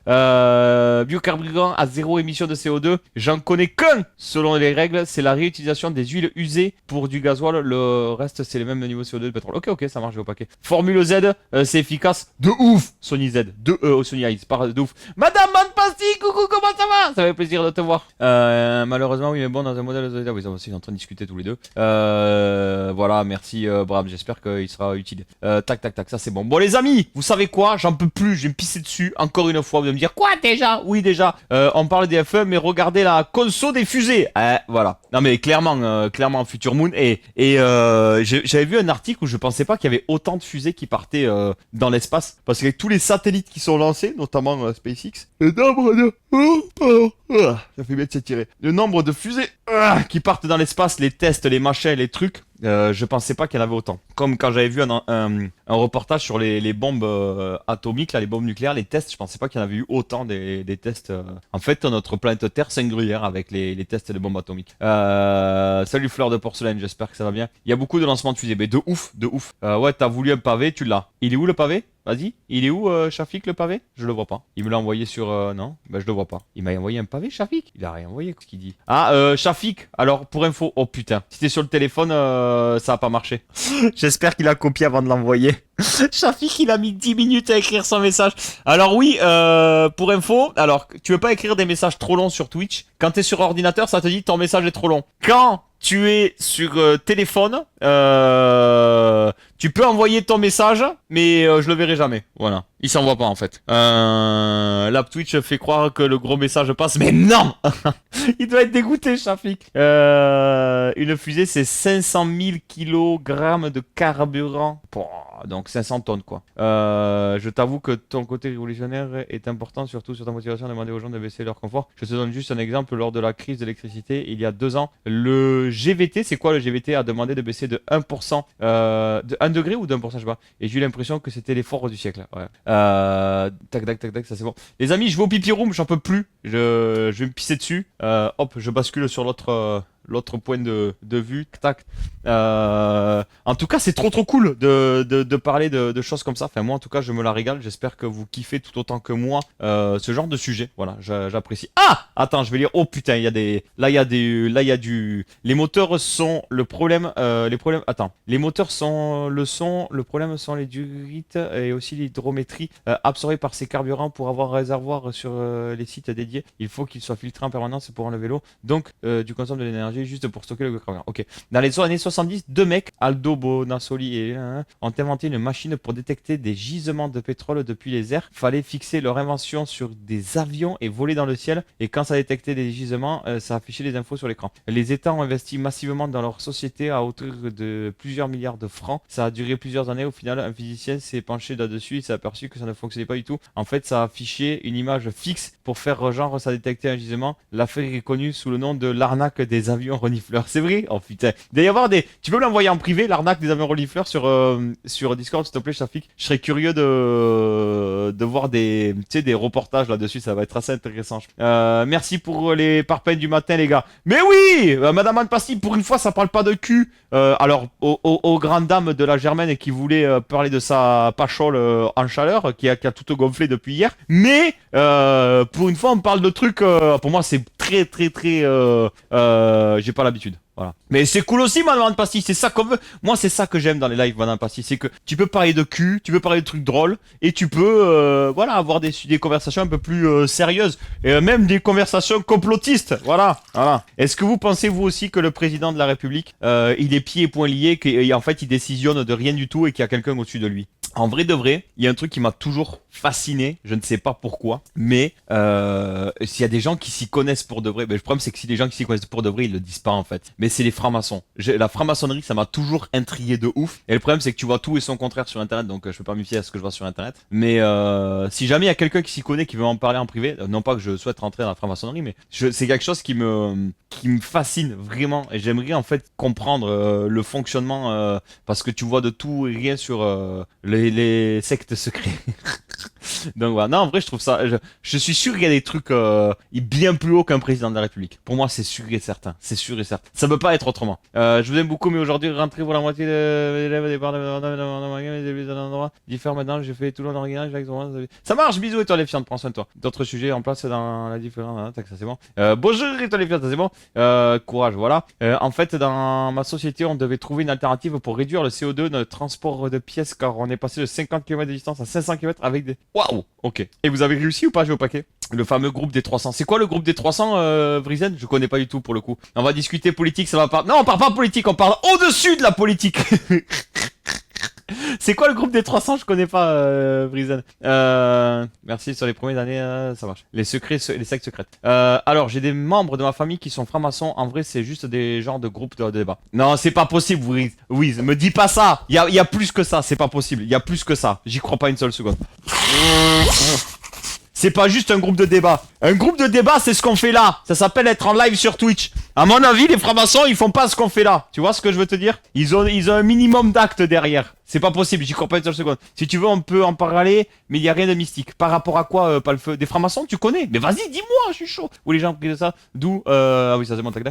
de biocarburant à zéro émission de CO2. J'en connais qu'un, selon les règles, c'est la réutilisation des huiles usées pour du gasoil. Le reste, c'est les mêmes niveaux CO2 de pétrole. Ok, ça marche, je vais au paquet. Formule Z, c'est efficace de ouf. Sony Z, Sony Eyes, de ouf. Madame Manpasti, coucou, comment ça va? Ça fait plaisir de te voir. Malheureusement, oui, mais bon, dans un modèle de... Oui, ça aussi, ils sont en train de discuter tous les deux. Voilà, merci Bram, j'espère qu'il sera utile. Tac, ça c'est bon. Bon les amis, vous savez quoi? J'en peux plus, je vais me pisser dessus. Encore une fois, vous allez me dire, quoi déjà? Oui déjà, on parle des F1, mais regardez la conso des fusées. Voilà. Non mais clairement Future Moon. Et j'avais vu un article où je pensais pas qu'il y avait autant de fusées qui partaient dans l'espace. Parce qu'avec tous les satellites qui sont lancés, notamment SpaceX, le nombre de... ça fait bien de s'étirer. Le nombre de fusées qui partent dans l'espace, les tests, les machins, les trucs, je pensais pas qu'il y en avait autant. Comme quand j'avais vu un reportage sur les bombes atomiques, là, les bombes nucléaires, les tests, je pensais pas qu'il y en avait eu autant des tests. En fait, notre planète Terre s'engruyère avec les tests de bombes atomiques. Salut Fleur de Porcelaine, j'espère que ça va bien. Il y a beaucoup de lancements de fusées, mais de ouf. Ouais, t'as voulu un pavé, tu l'as. Il est où le pavé? Vas-y, il est où Shafik le pavé? Je le vois pas. Il me l'a envoyé sur... non, bah je le vois pas. Il m'a envoyé un pavé Shafik? Il a rien envoyé, qu'est-ce qu'il dit? Shafik, alors pour info... Oh putain, si t'es sur le téléphone, ça a pas marché. J'espère qu'il a copié avant de l'envoyer. Shafik, il a mis 10 minutes à écrire son message. Alors oui, pour info, alors tu veux pas écrire des messages trop longs sur Twitch. Quand t'es sur ordinateur, ça te dit ton message est trop long. Quand tu es sur téléphone, Tu peux envoyer ton message, mais je le verrai jamais. Voilà. Il s'envoie pas en fait. L'app Twitch fait croire que le gros message passe, mais non. Il doit être dégoûté, Shafik. Une fusée, c'est 500 000 kg de carburant. Donc 500 tonnes quoi. Je t'avoue que ton côté révolutionnaire est important, surtout sur ta motivation à demander aux gens de baisser leur confort. Je te donne juste un exemple. Lors de la crise de l'électricité, il y a 2 ans, le GVT, c'est quoi le GVT, a demandé de baisser de 1%, de 1 degré ou d'1%, je sais pas. Et j'ai eu l'impression que c'était l'effort du siècle. Ouais. Tac, tac, tac, tac, ça c'est bon. Les amis, je vais au pipi room, j'en peux plus. Je vais me pisser dessus. Hop, je bascule sur l'autre point de vue. Tac. En tout cas, c'est trop cool de parler de choses comme ça. Enfin, moi, en tout cas, je me la régale. J'espère que vous kiffez tout autant que moi ce genre de sujet. Voilà, j'apprécie. Ah, attends, je vais lire. Oh putain, il y a des. Là, il y a du. Les moteurs sont le problème. Les problèmes. Attends. Les moteurs sont le son. Le problème sont les durites et aussi l'hydrométrie absorbée par ces carburants pour avoir un réservoir sur les sites dédiés. Il faut qu'ils soient filtrés en permanence pour enlever l'eau. Donc, du consomme de l'énergie juste pour stocker le carburant. Ok. Dans les années 70, 2 mecs, Aldo Bonassoli et ont inventé une machine pour détecter des gisements de pétrole depuis les airs. Fallait fixer leur invention sur des avions et voler dans le ciel. Et quand ça détectait des gisements, ça affichait les infos sur l'écran. Les États ont investi massivement dans leur société à hauteur de plusieurs milliards de francs. Ça a duré plusieurs années. Au final, un physicien s'est penché là-dessus et s'est aperçu que ça ne fonctionnait pas du tout. En fait, ça affichait une image fixe pour faire genre ça détectait un gisement. L'affaire est connue sous le nom de l'arnaque des avions renifleurs. C'est vrai? Oh putain. Il doit y avoir des. Tu peux me l'envoyer en privé, l'arnaque des avions renifleurs sur Discord, s'il te plaît, Shafik. Je serais curieux de voir des reportages là-dessus. Ça va être assez intéressant. Merci pour les parpaings du matin, les gars. Mais oui, Madame Anne Passy, pour une fois, ça parle pas de cul. Alors, aux grandes dames de la Germaine qui voulait parler de sa pachole en chaleur, qui a tout gonflé depuis hier. Mais pour une fois, on parle de trucs. Pour moi, c'est très. J'ai pas l'habitude. Voilà. Mais c'est cool aussi, Madame Pastis, c'est ça qu'on veut. Moi, c'est ça que j'aime dans les lives, Madame Pastis, c'est que tu peux parler de cul, tu peux parler de trucs drôles, et tu peux, voilà, avoir des conversations un peu plus sérieuses, et même des conversations complotistes. Voilà. Est-ce que vous pensez, vous aussi, que le président de la République, il est pieds et poings liés, qu'en fait, il décisionne de rien du tout et qu'il y a quelqu'un au-dessus de lui? En vrai de vrai, il y a un truc qui m'a toujours fasciné, je ne sais pas pourquoi, mais s'il y a des gens qui s'y connaissent pour de vrai, le problème c'est que si des gens qui s'y connaissent pour de vrai, ils le disent pas en fait. Mais c'est les francs-maçons. La franc-maçonnerie, ça m'a toujours intrigué de ouf. Et le problème c'est que tu vois tout et son contraire sur internet, donc je peux pas me fier à ce que je vois sur internet. Mais si jamais il y a quelqu'un qui s'y connaît, qui veut en parler en privé, non pas que je souhaite rentrer dans la franc-maçonnerie, mais c'est quelque chose qui me fascine vraiment. Et j'aimerais en fait comprendre le fonctionnement, parce que tu vois de tout et rien sur les sectes secrets. Donc voilà, non en vrai je trouve ça, je suis sûr qu'il y a des trucs bien plus haut qu'un président de la République. Pour moi c'est sûr et certain, ça peut pas être autrement. Je vous aime beaucoup mais aujourd'hui rentrez pour la moitié de l'élève départ de l'endroit diffère maintenant, j'ai fait tout le long original, ça marche, bisous Étoile les fiantes, prends soin de toi. D'autres sujets en place dans la différence, ça c'est bon. Bonjour Étoile les fiantes, ça c'est bon. Courage, voilà. En fait dans ma société on devait trouver une alternative pour réduire le CO2 dans le transport de pièces car on est passé de 50 km de distance à 500 km avec des... Waouh. Ok. Et vous avez réussi ou pas, au paquet? Le fameux groupe des 300. C'est quoi le groupe des 300, Vrizen? Je connais pas du tout pour le coup. On va discuter politique, ça va pas... Non, on parle pas politique, on parle au-dessus de la politique. C'est quoi le groupe des 300? Je connais pas, Vrizen. Merci sur les premières années, ça marche. Les sectes secrètes. Alors, j'ai des membres de ma famille qui sont francs-maçons. En vrai, c'est juste des genres de groupes de débat. Non, c'est pas possible, oui, me dis pas ça. Il y a plus que ça, c'est pas possible. Il y a plus que ça. J'y crois pas une seule seconde. C'est pas juste un groupe de débat. Un groupe de débat, c'est ce qu'on fait là. Ça s'appelle être en live sur Twitch. À mon avis, les francs-maçons, ils font pas ce qu'on fait là. Tu vois ce que je veux te dire? Ils ont un minimum d'actes derrière. C'est pas possible, j'y crois pas une seule seconde. Si tu veux, on peut en parler, mais il y a rien de mystique. Par rapport à quoi, pas le feu? Des francs-maçons, tu connais? Mais vas-y, dis-moi, je suis chaud. Où les gens ont pris de ça? D'où ah oui, ça c'est mon tac.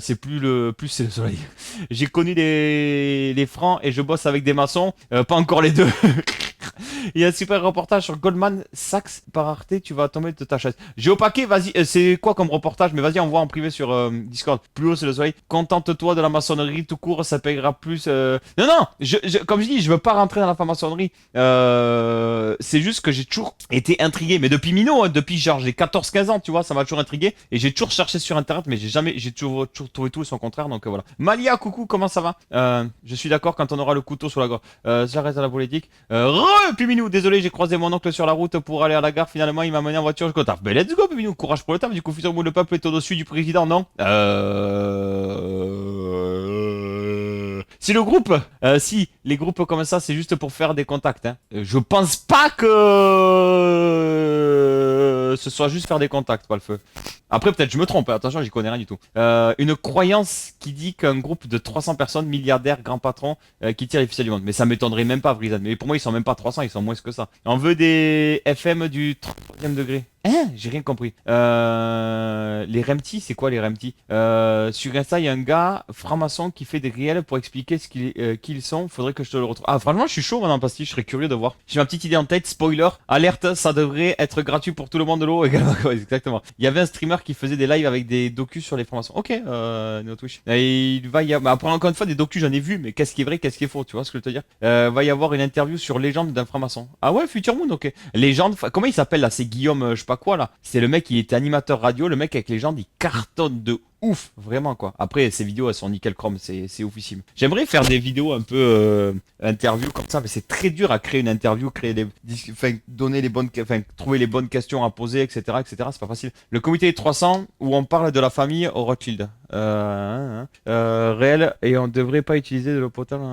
C'est plus c'est le soleil. J'ai connu les francs et je bosse avec des maçons. Pas encore les deux. Il y a un super reportage sur Goldman Sachs par Arte, tu vas tomber de ta chaise. Géopaquet, vas-y, c'est quoi comme reportage? Mais vas-y, envoie en privé sur Discord. Plus haut, c'est le soleil. Contente-toi de la maçonnerie tout court, ça payera plus. Non, comme je dis, je veux pas rentrer dans la franc-maçonnerie. C'est juste que j'ai toujours été intrigué, mais depuis minot, hein, depuis genre j'ai 14-15 ans, tu vois, ça m'a toujours intrigué. Et j'ai toujours cherché sur internet, mais j'ai toujours trouvé tout et son contraire, donc voilà. Malia, coucou, comment ça va? Je suis d'accord quand on aura le couteau sur la gorge. J'arrête à la politique. Puminou, désolé, j'ai croisé mon oncle sur la route pour aller à la gare, finalement il m'a mené en voiture jusqu'au taf. Ben let's go, Puminou, courage pour le taf, du coup, futur le peuple est au-dessus du président, non? Si le groupe, si les groupes comme ça, c'est juste pour faire des contacts. Hein. Je pense pas que ce soit juste faire des contacts, pas le feu. Après, peut-être je me trompe. Attention, j'y connais rien du tout. Une croyance qui dit qu'un groupe de 300 personnes, milliardaires, grands patrons, qui tirent les ficelles du monde. Mais ça m'étonnerait même pas, Brizan. Mais pour moi, ils sont même pas 300, ils sont moins que ça. On veut des FM du 30e degré. Hein? J'ai rien compris. Les Remti, c'est quoi les Remti? Sur Insta, il y a un gars franc-maçon qui fait des réels pour expliquer ce qui ils sont. Faudrait que je te le retrouve. Ah, franchement, je suis chaud maintenant, Pastille. Je serais curieux de voir. J'ai ma petite idée en tête. Spoiler. Alerte, ça devrait être gratuit pour tout le monde de l'eau. Exactement. Il y avait un streamer qui faisait des lives avec des docus sur les francs-maçons. Ok, no Twitch. Et il va y avoir... Après, encore une fois, des docus, j'en ai vu. Mais qu'est-ce qui est vrai, qu'est-ce qui est faux? Tu vois ce que je veux te dire? Va y avoir une interview sur Légende d'un franc-maçon. Ah ouais, Future Moon, ok. Légende, comment il s'appelle là? C'est Guillaume, je sais pas quoi là. C'est le mec, il était animateur radio. Le mec avec Légende, il cartonne de ouf, vraiment quoi. Après, ces vidéos, elles sont nickel chrome, c'est oufissime. J'aimerais faire des vidéos un peu interview comme ça, mais c'est très dur à créer une interview, donner les bonnes, trouver les bonnes questions à poser, etc., etc. C'est pas facile. Le comité des 300 où on parle de la famille au Rothschild. Réel et on devrait pas utiliser de l'eau potable.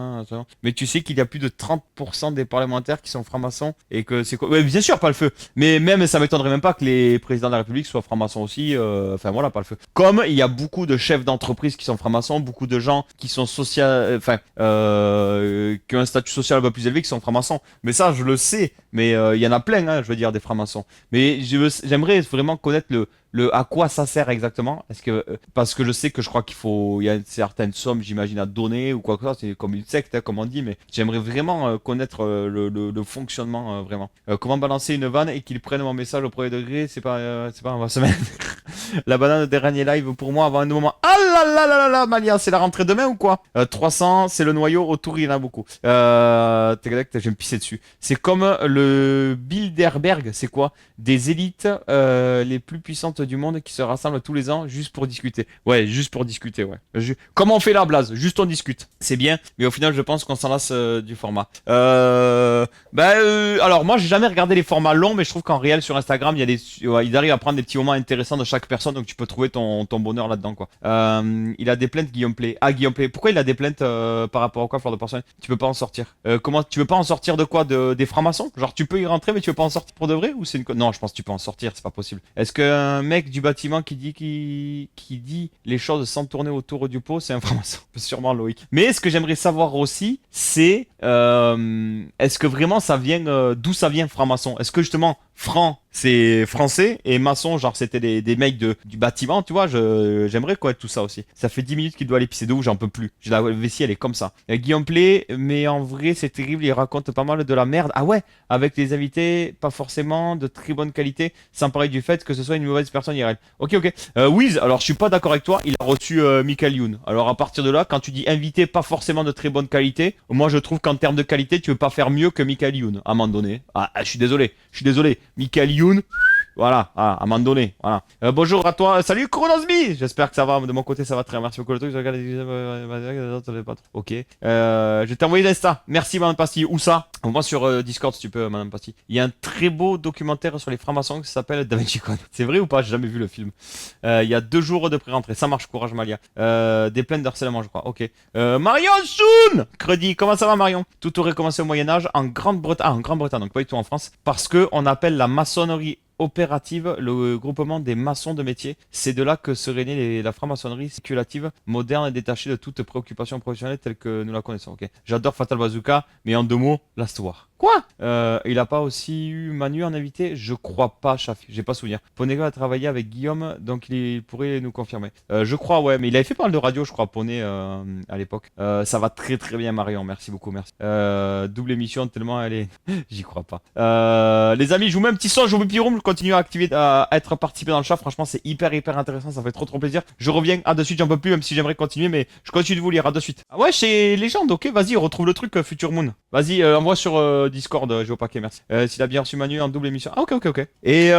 Mais tu sais qu'il y a plus de 30% des parlementaires qui sont francs-maçons et que c'est quoi? Ouais, bien sûr, pas le feu. Mais même ça m'étonnerait même pas que les présidents de la République soient francs-maçons aussi. Enfin voilà, pas le feu. Comme il y a beaucoup de chefs d'entreprise qui sont francs-maçons, beaucoup de gens qui sont qui ont un statut social un peu plus élevé qui sont francs-maçons. Mais ça, je le sais. Mais il y en a plein, hein, je veux dire, des francs-maçons. Mais j'aimerais vraiment connaître à quoi ça sert exactement. Parce que je sais que je crois il y a une certaine somme, j'imagine, à donner ou quoi que ce soit. C'est comme une secte, hein, comme on dit. Mais j'aimerais vraiment connaître le fonctionnement vraiment. Comment balancer une vanne et qu'ils prennent mon message au premier degré, c'est pas on va se mettre. La banane de dernier live pour moi avant un moment. Ah là là là là là, Malia, c'est la rentrée demain ou quoi? 300, c'est le noyau, autour il y en a beaucoup. Je vais me pisser dessus. C'est comme le Bilderberg, c'est quoi? Des élites les plus puissantes du monde qui se rassemblent tous les ans juste pour discuter. Ouais, juste pour discuter, ouais. Comment on fait la blase? Juste on discute. C'est bien, mais au final je pense qu'on s'en lasse du format. Alors moi j'ai jamais regardé les formats longs, mais je trouve qu'en réel sur Instagram, ils arrivent à prendre des petits moments intéressants de chaque personne, donc tu peux trouver ton bonheur là-dedans, quoi. Il a des plaintes, Guillaume Play. Ah, Guillaume Play. Pourquoi il a des plaintes par rapport à quoi, Fleur de Porcelaine? Tu peux pas en sortir. Comment tu veux pas en sortir de quoi? Des francs-maçons? Genre tu peux y rentrer, mais tu veux pas en sortir pour de vrai ou c'est une... Non, je pense que tu peux en sortir, c'est pas possible. Est-ce qu'un mec du bâtiment qui dit les choses sans tourner autour du pot, c'est un franc-maçon? Sûrement Loïc. Mais ce que j'aimerais savoir aussi, c'est est-ce que vraiment ça vient d'où ça vient franc-maçon? Est-ce que justement franc c'est français et maçon genre c'était des mecs du bâtiment, tu vois? J'aimerais connaître tout ça aussi. Ça fait 10 minutes qu'il doit aller pisser d'eau, j'en peux plus. La vessie elle est comme ça. Guillaume Play, mais en vrai c'est terrible, il raconte pas mal de la merde. Ah ouais, avec des invités pas forcément de très bonne qualité, sans parler du fait que ce soit une mauvaise personne IRL. Ok. Wiz, alors je suis pas d'accord avec toi, il a reçu Michael Youn. Alors à partir de là, quand tu dis invité pas forcément de très bonne qualité, moi je trouve qu'en termes de qualité, tu veux pas faire mieux que Michael Youn à un moment donné. Ah, je suis désolé. Michael Youn, voilà, à un moment donné, voilà. Bonjour à toi, salut Chronosby. J'espère que ça va, de mon côté ça va très bien. Merci beaucoup le truc, ok. Je t'ai envoyé l'Insta, merci Madame Pastille. Où ça? Moi sur Discord si tu peux, Madame Pastille. Il y a un très beau documentaire sur les francs-maçons qui s'appelle Da Vinci Code. C'est vrai ou pas? J'ai jamais vu le film. Il y a 2 jours de pré-rentrée, ça marche, courage Malia. Des plaintes d'harcèlement je crois, ok. Marion Soon Crédit, comment ça va Marion? Tout aurait commencé au Moyen-Âge en Grande-Bretagne, en Grande-Bretagne, donc pas du tout en France, parce que on appelle la maçonnerie opérative le groupement des maçons de métier. C'est de là que serait née la franc-maçonnerie spéculative, moderne et détachée de toute préoccupation professionnelle telle que nous la connaissons. Okay. J'adore Fatal Bazooka, mais en 2 mots, l'histoire. Quoi? Il a pas aussi eu Manu en invité? Je crois pas, Chafi. J'ai pas souvenir. Ponega a travaillé avec Guillaume, donc il pourrait nous confirmer. Je crois, ouais, mais il avait fait pas mal de radio, je crois, Poney à l'époque. Ça va très très bien, Marion. Merci beaucoup, merci. Double émission, tellement elle est. J'y crois pas. Les amis, je vous mets un petit son, je vous mets Room, continue à être participé dans le chat. Franchement, c'est hyper intéressant, ça fait trop plaisir. Je reviens à de suite, j'en peux plus, même si j'aimerais continuer, mais je continue de vous lire à de suite. Ah ouais, chez Légende, ok, vas-y, retrouve le truc Future Moon. Vas-y, envoie sur Discord, j'ai au paquet, merci. S'il a bien reçu Manu en double émission. Ah ok. Et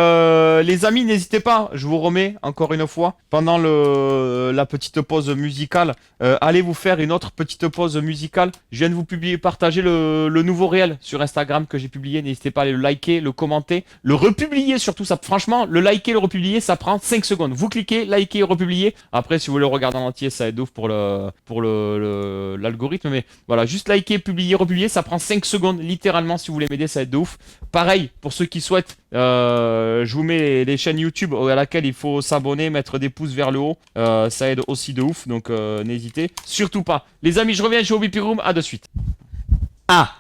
les amis, n'hésitez pas, je vous remets encore une fois, pendant la petite pause musicale, allez vous faire une autre petite pause musicale. Je viens de vous partager le nouveau réel sur Instagram que j'ai publié. N'hésitez pas à aller le liker, le commenter, le republier surtout. Ça, franchement, le liker, le republier, ça prend 5 secondes. Vous cliquez, likez, republier. Après, si vous voulez le regarder en entier, ça aide ouf pour l'algorithme. Mais voilà, juste liker, publier, republier, ça prend 5 secondes littéralement. Si vous voulez m'aider, ça aide de ouf. Pareil, pour ceux qui souhaitent, je vous mets les chaînes YouTube à laquelle il faut s'abonner, mettre des pouces vers le haut. Ça aide aussi de ouf, donc n'hésitez surtout pas. Les amis, je reviens chez OBP Room, à de suite. Ah!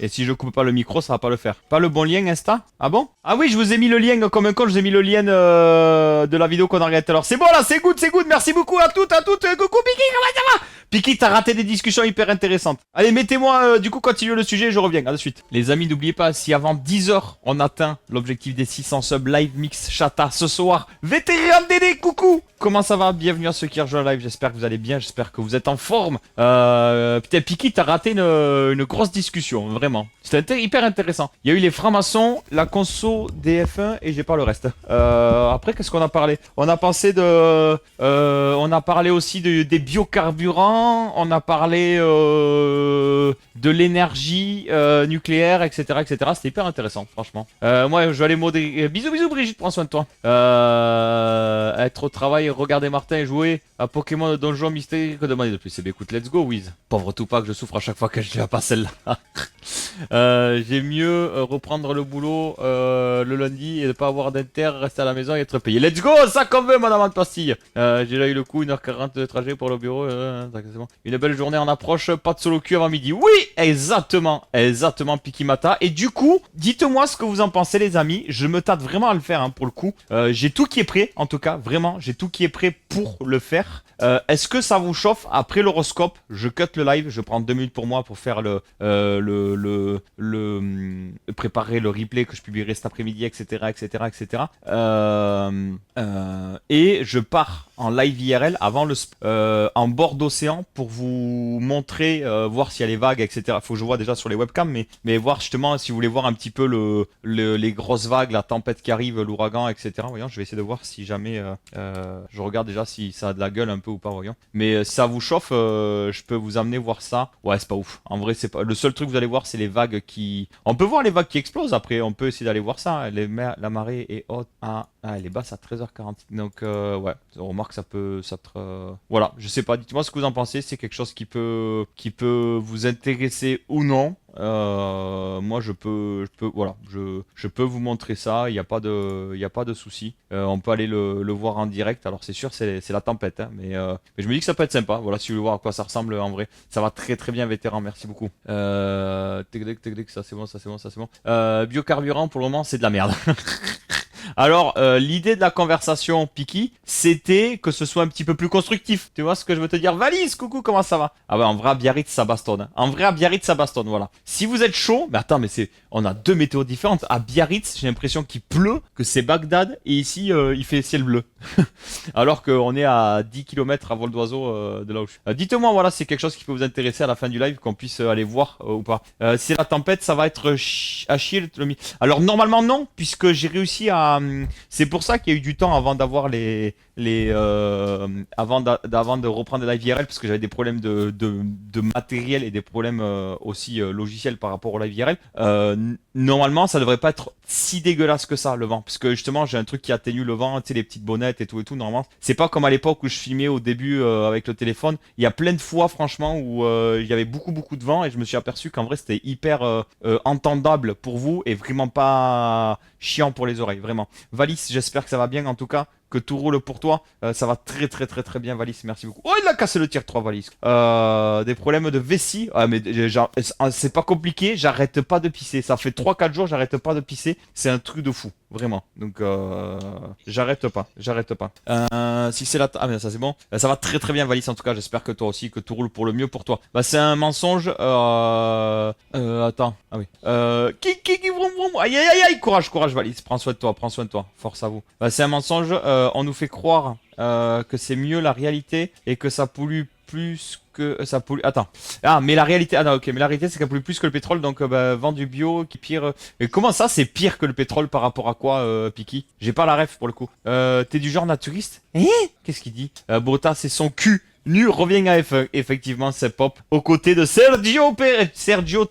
Et si je coupe pas le micro, ça va pas le faire. Pas le bon lien Insta? Ah bon? Ah oui, je vous ai mis le lien comme un con, je vous ai mis le lien de la vidéo qu'on a regardée tout à l'heure. C'est bon là, c'est good. Merci beaucoup à toutes. Coucou Piki, comment ça va? Piki, t'as raté des discussions hyper intéressantes. Allez, mettez-moi, du coup, continuez le sujet, je reviens. À de suite. Les amis, n'oubliez pas, si avant 10 h on atteint l'objectif des 600 subs, live mix chata ce soir. Vétéran Dédé, coucou! Comment ça va? Bienvenue à ceux qui rejoignent live, j'espère que vous allez bien, j'espère que vous êtes en forme. Putain, Piki, t'as raté une grosse discussion, vraiment. C'était hyper intéressant. Il y a eu les francs-maçons, la conso DF1 et j'ai pas le reste. Après, qu'est-ce qu'on a parlé? On a parlé aussi des biocarburants, on a parlé de l'énergie nucléaire, etc. C'était hyper intéressant, franchement. Moi, je vais aller modérer. Bisous Brigitte, prends soin de toi. Être au travail, regarder Martin jouer à Pokémon de Donjon Mystère, que demander de plus? Eh bien, écoute, let's go, Wiz. Pauvre Tupac, je souffre à chaque fois que je ne pas celle-là. J'ai mieux reprendre le boulot le lundi et ne pas avoir d'inter, rester à la maison et être payé. Let's go, ça qu'on veut, madame Pastille. J'ai déjà eu le coup, 1h40 de trajet pour le bureau. C'est bon. Une belle journée en approche, pas de solo cul avant midi. Oui, exactement, Pikimata. Et du coup, dites-moi ce que vous en pensez, les amis. Je me tâte vraiment à le faire, hein, pour le coup. J'ai tout qui est prêt, en tout cas, vraiment, j'ai tout qui est prêt pour le faire. Est-ce que ça vous chauffe? Après l'horoscope, je cut le live, je prends 2 minutes pour moi pour faire préparer le replay que je publierai cet après-midi, etc. Et je pars en live IRL avant en bord d'océan pour vous montrer, voir s'il y a les vagues, etc. Faut que je vois déjà sur les webcams, mais voir justement si vous voulez voir un petit peu les grosses vagues, la tempête qui arrive, l'ouragan, etc. Voyons, je vais essayer de voir si jamais je regarde déjà si ça a de la gueule un peu ou pas, voyons. Mais si ça vous chauffe, je peux vous amener voir ça. Ouais, c'est pas ouf. En vrai, c'est pas le seul truc que vous allez voir, c'est les vagues qui. On peut voir les vagues qui explosent. Après, on peut essayer d'aller voir ça. La marée est haute à. Ah, elle est basse à 13h40. Donc, ouais, on remarque ça peut être. Voilà, je sais pas. Dites-moi ce que vous en pensez. C'est quelque chose qui peut vous intéresser ou non. Moi, je peux, voilà, je peux vous montrer ça. Il n'y a pas de souci. On peut aller le voir en direct. Alors, c'est sûr, c'est la tempête, hein, mais je me dis que ça peut être sympa. Voilà, si vous voulez voir à quoi ça ressemble en vrai, ça va très très bien, vétéran. Merci beaucoup. Ça c'est bon. Biocarburant, pour le moment, c'est de la merde. Alors, l'idée de la conversation, Piki, c'était que ce soit un petit peu plus constructif. Tu vois ce que je veux te dire? Valise, coucou, comment ça va? Ah ouais, en vrai, à Biarritz, ça bastonne. Hein. En vrai, à Biarritz, ça bastonne, voilà. Si vous êtes chaud, mais attends, mais on a deux météos différentes. À Biarritz, j'ai l'impression qu'il pleut, que c'est Bagdad, et ici, il fait ciel bleu. Alors qu'on est à 10 km à vol d'oiseau de là où je suis. Dites-moi, voilà, c'est quelque chose qui peut vous intéresser à la fin du live, qu'on puisse aller voir ou pas. Si c'est la tempête, ça va être à chier. Alors, normalement, non, puisque j'ai réussi à... C'est pour ça qu'il y a eu du temps avant d'avoir avant de reprendre les live IRL, parce que j'avais des problèmes de matériel et des problèmes aussi logiciels par rapport au live IRL. Normalement, ça devrait pas être si dégueulasse que ça, le vent, parce que justement, j'ai un truc qui atténue le vent, tu sais, les petites bonnettes et tout. Normalement, c'est pas comme à l'époque où je filmais au début avec le téléphone. Il y a plein de fois, franchement, où il y avait beaucoup de vent et je me suis aperçu qu'en vrai, c'était hyper entendable pour vous et vraiment pas chiant pour les oreilles, vraiment. Valis, j'espère que ça va bien en tout cas. Que tout roule pour toi, ça va très bien Valis, merci beaucoup. Oh il a cassé le tier 3 Valis. Des problèmes de vessie, mais c'est pas compliqué, j'arrête pas de pisser, ça fait 3-4 jours j'arrête pas de pisser, c'est un truc de fou, vraiment. Donc j'arrête pas. Si c'est là, ah mais ça c'est bon, ça va très bien Valis en tout cas, j'espère que toi aussi, que tout roule pour le mieux pour toi. Bah c'est un mensonge, attends, ah oui, aïe, courage Valis, prends soin de toi, force à vous. Bah c'est un mensonge, on nous fait croire que c'est mieux la réalité et que ça pollue plus que ça pollue. Attends. Ah mais la réalité. Ah non, ok. Mais la réalité c'est qu'elle pollue plus que le pétrole. Donc vend du bio qui pire. Mais comment ça c'est pire que le pétrole par rapport à quoi, Piki? J'ai pas la ref pour le coup. T'es du genre naturiste? Qu'est-ce qu'il dit? Bota c'est son cul. Nu revient à F1, effectivement, c'est pop. Aux côtés de Sergio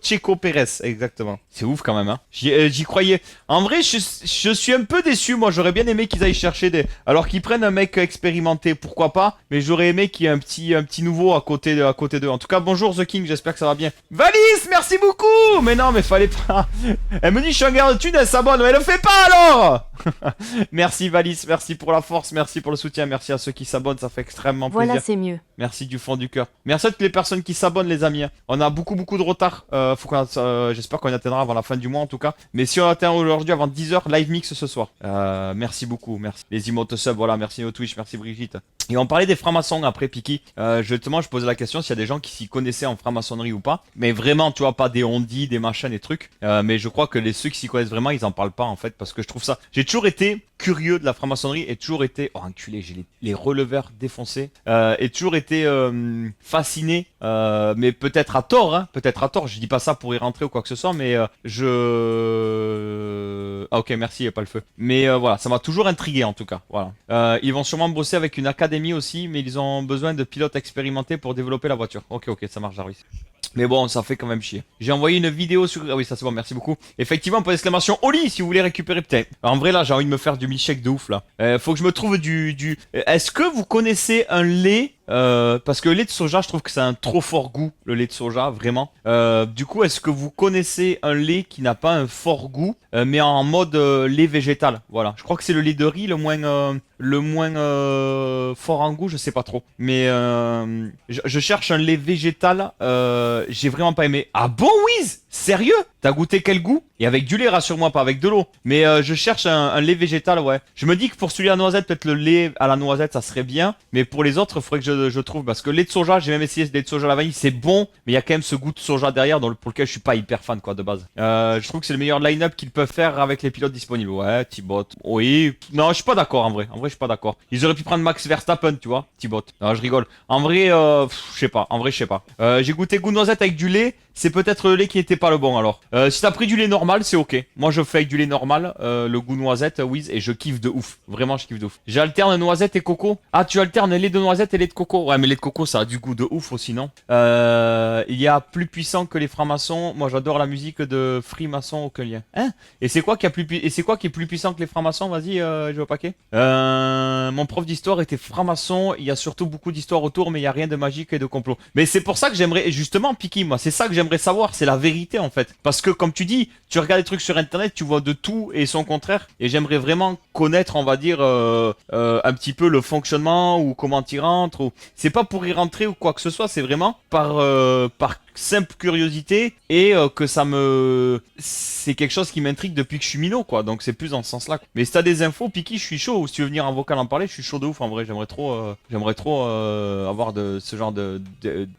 Checo Pérez, exactement. C'est ouf quand même, hein. J'y croyais. En vrai, je suis un peu déçu, moi. J'aurais bien aimé qu'ils aillent chercher des... Alors qu'ils prennent un mec expérimenté, pourquoi pas. Mais j'aurais aimé qu'il y ait un petit nouveau à côté d'eux. En tout cas, bonjour The King, j'espère que ça va bien. Valis, merci beaucoup. Mais non, mais fallait pas. Elle me dit, je suis en guerre de thunes, elle s'abonne. Mais elle le fait pas alors. Merci Valis, merci pour la force, merci pour le soutien, merci à ceux qui s'abonnent, ça fait extrêmement plaisir. Voilà, c'est mieux. Merci du fond du cœur. Merci à toutes les personnes qui s'abonnent les amis. On a beaucoup de retard. J'espère qu'on y atteindra avant la fin du mois en tout cas. Mais si on atteint aujourd'hui avant 10h, live mix ce soir. Merci beaucoup, merci. Les emotes sub, voilà, merci au Twitch, merci Brigitte. Et on parlait des francs-maçons après Piki. Justement, je posais la question s'il y a des gens qui s'y connaissaient en franc-maçonnerie ou pas. Mais vraiment, tu vois, pas des on-dit, des machins, des trucs. Mais je crois que ceux qui s'y connaissent vraiment, ils en parlent pas en fait. Parce que je trouve ça... J'ai toujours été curieux de la franc-maçonnerie et toujours été... Oh enculé, j'ai les releveurs défoncés. Et toujours été fasciné. Mais peut-être à tort, hein. Peut-être à tort. Je dis pas ça pour y rentrer ou quoi que ce soit. Mais Ah ok, merci, pas le feu. Mais voilà, ça m'a toujours intrigué en tout cas. Voilà. Ils vont sûrement bosser avec une académie aussi, mais ils ont besoin de pilotes expérimentés pour développer la voiture. Ok, ça marche, Jarvis. Mais bon, ça fait quand même chier. J'ai envoyé une vidéo sur... Ah oui, ça c'est bon, merci beaucoup. Effectivement, point d'exclamation Oli si vous voulez récupérer. Putain, en vrai là, j'ai envie de me faire du milkshake de ouf là. Faut que je me trouve du... Est-ce que vous connaissez un lait parce que le lait de soja, je trouve que c'est un trop fort goût, le lait de soja, vraiment. Du coup, est-ce que vous connaissez un lait qui n'a pas un fort goût, mais en mode lait végétal? Voilà, je crois que c'est le lait de riz le moins fort en goût, je sais pas trop. Mais je cherche un lait végétal, j'ai vraiment pas aimé. Ah bon, Wiz? Sérieux? T'as goûté quel goût? Et avec du lait, rassure-moi, pas avec de l'eau. Mais je cherche un lait végétal, ouais. Je me dis que pour celui à noisette, peut-être le lait à la noisette, ça serait bien. Mais pour les autres, il faudrait que je trouve. Parce que le lait de soja, j'ai même essayé le lait de soja à la vanille, c'est bon. Mais il y a quand même ce goût de soja derrière, pour lequel je suis pas hyper fan, quoi, de base. Je trouve que c'est le meilleur line-up qu'ils peuvent faire avec les pilotes disponibles. Ouais, Thibaut. Oui. Non, je suis pas d'accord, en vrai. En vrai, je suis pas d'accord. Ils auraient pu prendre Max Verstappen, tu vois, Thibaut. Non, je rigole. En vrai, je sais pas. En vrai, je sais pas. J'ai goûté goût de noisette avec du lait. C'est peut-être le lait qui était pas le bon, alors. Si t'as pris du lait normal, c'est ok. Moi, je fais avec du lait normal, le goût noisette, Wiz, et je kiffe de ouf. Vraiment, je kiffe de ouf. J'alterne noisette et coco. Ah, tu alternes lait de noisette et lait de coco. Ouais, mais lait de coco, ça a du goût de ouf aussi, non? Il y a plus puissant que les francs-maçons. Moi, j'adore la musique de Freemaçon, aucun lien. Hein? Et c'est quoi qui est plus puissant que les francs-maçons? Vas-y, je vais au paquet. Mon prof d'histoire était franc-maçon. Il y a surtout beaucoup d'histoires autour, mais il y a rien de magique et de complot. Mais c'est pour ça que j'aimerais, justement, Piki, moi, c'est ça que j'aimerais savoir, c'est la vérité, en fait. Parce que, comme tu dis, tu regardes des trucs sur internet, tu vois de tout et son contraire. Et j'aimerais vraiment connaître, on va dire, un petit peu le fonctionnement ou comment tu rentres. Ou... C'est pas pour y rentrer ou quoi que ce soit, c'est vraiment par simple curiosité et que c'est quelque chose qui m'intrigue depuis que je suis minot, quoi. Donc c'est plus dans ce sens-là. Mais si t'as des infos, Piki, je suis chaud. Ou si tu veux venir en vocal en parler, je suis chaud de ouf en vrai. J'aimerais trop avoir ce genre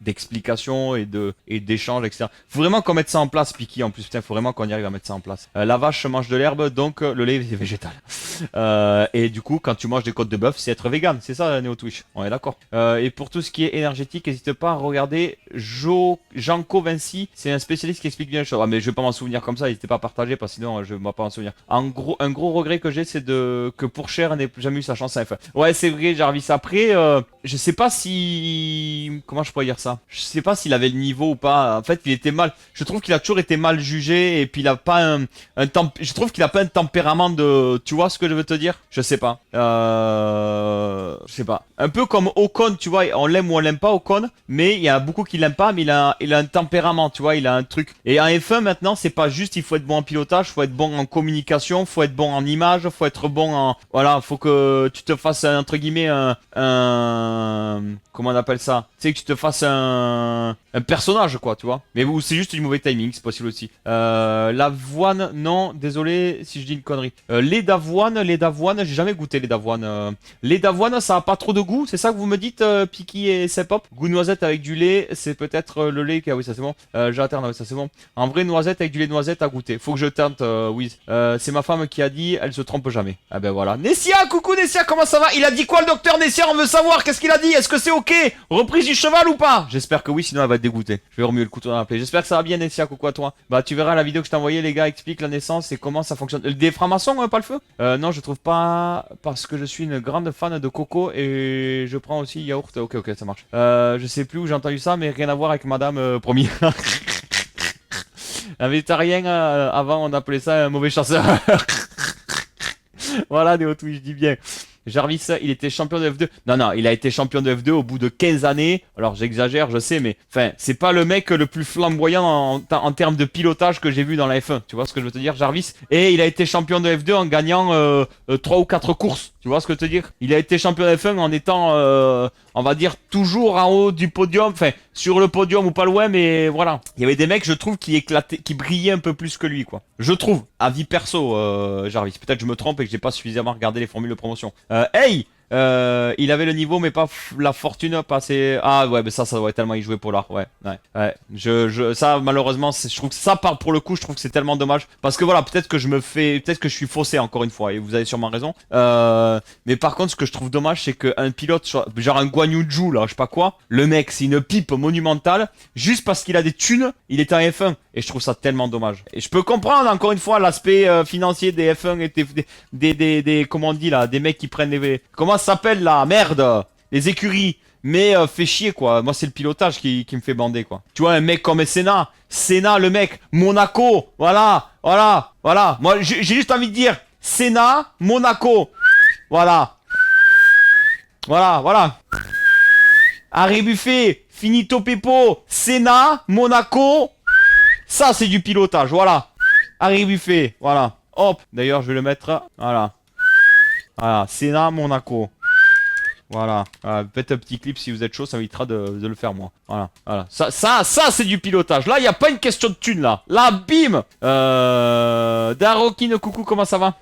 d'explications et d'échanges, etc. Faut vraiment qu'on mette ça en place, Piki. En plus, putain, faut vraiment qu'on y arrive à mettre ça en place. La vache mange de l'herbe, donc le lait est végétal. Et du coup, quand tu manges des côtes de bœuf, c'est être vegan. C'est ça, Néo Twitch. On est d'accord. Et pour tout ce qui est énergétique, n'hésite pas à regarder Janko Vinci, c'est un spécialiste qui explique bien les choses. Ah, mais je vais pas m'en souvenir comme ça, n'hésitez pas à partager parce que sinon je ne vais pas m'en souvenir. En gros, un gros regret que j'ai, c'est que Pourchère n'ait jamais eu sa chance à F1. Ouais, c'est vrai, Jarvis. Après, je sais pas si... Comment je pourrais dire ça? Je sais pas s'il avait le niveau ou pas. En fait, il était mal. Je trouve qu'il a toujours été mal jugé et puis il a pas je trouve qu'il a pas un tempérament de... Tu vois ce que je veux te dire? Je sais pas. Je sais pas. Un peu comme Ocon, tu vois, on l'aime ou on l'aime pas Ocon, mais il y a beaucoup qui l'aiment pas, mais il a a un tempérament, tu vois, il a un truc. Et en F1 maintenant, c'est pas juste, il faut être bon en pilotage, faut être bon en communication, faut être bon en image, faut être bon en, voilà, faut que tu te fasses entre guillemets comment on appelle ça? Tu sais que tu te fasses un personnage, quoi, tu vois. Mais c'est juste du mauvais timing, c'est possible aussi. L'avoine, non, désolé si je dis une connerie. Lait d'avoine, j'ai jamais goûté lait d'avoine. Lait d'avoine, ça a pas trop de goût, c'est ça que vous me dites, Piki et Sepop? Goût noisette avec du lait, c'est peut-être le lait qui, ah oui, ça c'est bon. J'alterne, ça c'est bon. En vrai, noisette avec du lait de noisette à goûter. Faut que je tente, oui. C'est ma femme qui a dit, elle se trompe jamais. Ah ben voilà. Nessia, coucou Nessia, comment ça va? Il a dit quoi le docteur Nessia? On veut savoir, qu'est-ce qu'il a dit? Est-ce que c'est ok? Reprise du cheval ou pas? J'espère que oui, sinon elle va être dégoûtée. Je vais remuer le couteau dans la plaie. J'espère que ça va bien Nessia, coucou à toi. Bah tu verras la vidéo que je t'ai envoyée, les gars, explique la naissance et comment ça fonctionne. Des francs-maçons, pas le feu? Non, je trouve pas, parce que je suis une grande fan de coco et je prends aussi yaourt. Ok, ok, ça marche. Je sais plus où j'ai entendu ça, mais rien à voir avec madame, promis. Un végétarien, avant on appelait ça un mauvais chasseur. Voilà, Néo Twitch, je dis bien. Jarvis, il était champion de F2. Non, non, il a été champion de F2 au bout de 15 années. Alors, j'exagère, je sais, mais enfin, c'est pas le mec le plus flamboyant en termes de pilotage que j'ai vu dans la F1. Tu vois ce que je veux te dire, Jarvis? Et il a été champion de F2 en gagnant 3 ou 4 courses. Tu vois ce que je veux te dire? Il a été champion de F1 en étant, on va dire, toujours en haut du podium. Enfin, sur le podium ou pas loin, mais voilà. Il y avait des mecs, je trouve, qui éclataient, qui brillaient un peu plus que lui, quoi. Je trouve, à vie perso, Jarvis. Peut-être je me trompe et que j'ai pas suffisamment regardé les formules de promotion. Hey! Il avait le niveau mais pas la fortune passée. Ah ouais, mais ça doit être tellement y jouer Polar. Ouais. Ça malheureusement, je trouve que ça pour le coup, je trouve que c'est tellement dommage parce que voilà, peut-être que je suis faussé encore une fois et vous avez sûrement raison. Mais par contre, ce que je trouve dommage, c'est qu'un pilote genre un Guan Yu Zhou là, je sais pas quoi, le mec, c'est une pipe monumentale juste parce qu'il a des thunes, il est en F1 et je trouve ça tellement dommage. Et je peux comprendre encore une fois l'aspect financier des F1 et des comment on dit là, des mecs qui prennent les comment ça s'appelle là, merde, les écuries. Mais fait chier quoi, moi c'est le pilotage qui me fait bander quoi. Tu vois un mec comme Senna, le mec, Monaco, voilà. Moi j'ai juste envie de dire, Senna, Monaco, voilà. Harry Buffet, Finito Peppo, Senna, Monaco, ça c'est du pilotage, voilà. Harry Buffet, voilà. Hop, d'ailleurs je vais le mettre, voilà, Senna, Monaco. Voilà, faites un petit clip si vous êtes chaud, ça m'évitera de le faire moi. Voilà. Ça c'est du pilotage. Là, il n'y a pas une question de thune là. Là, bim. Darokin, coucou, comment ça va?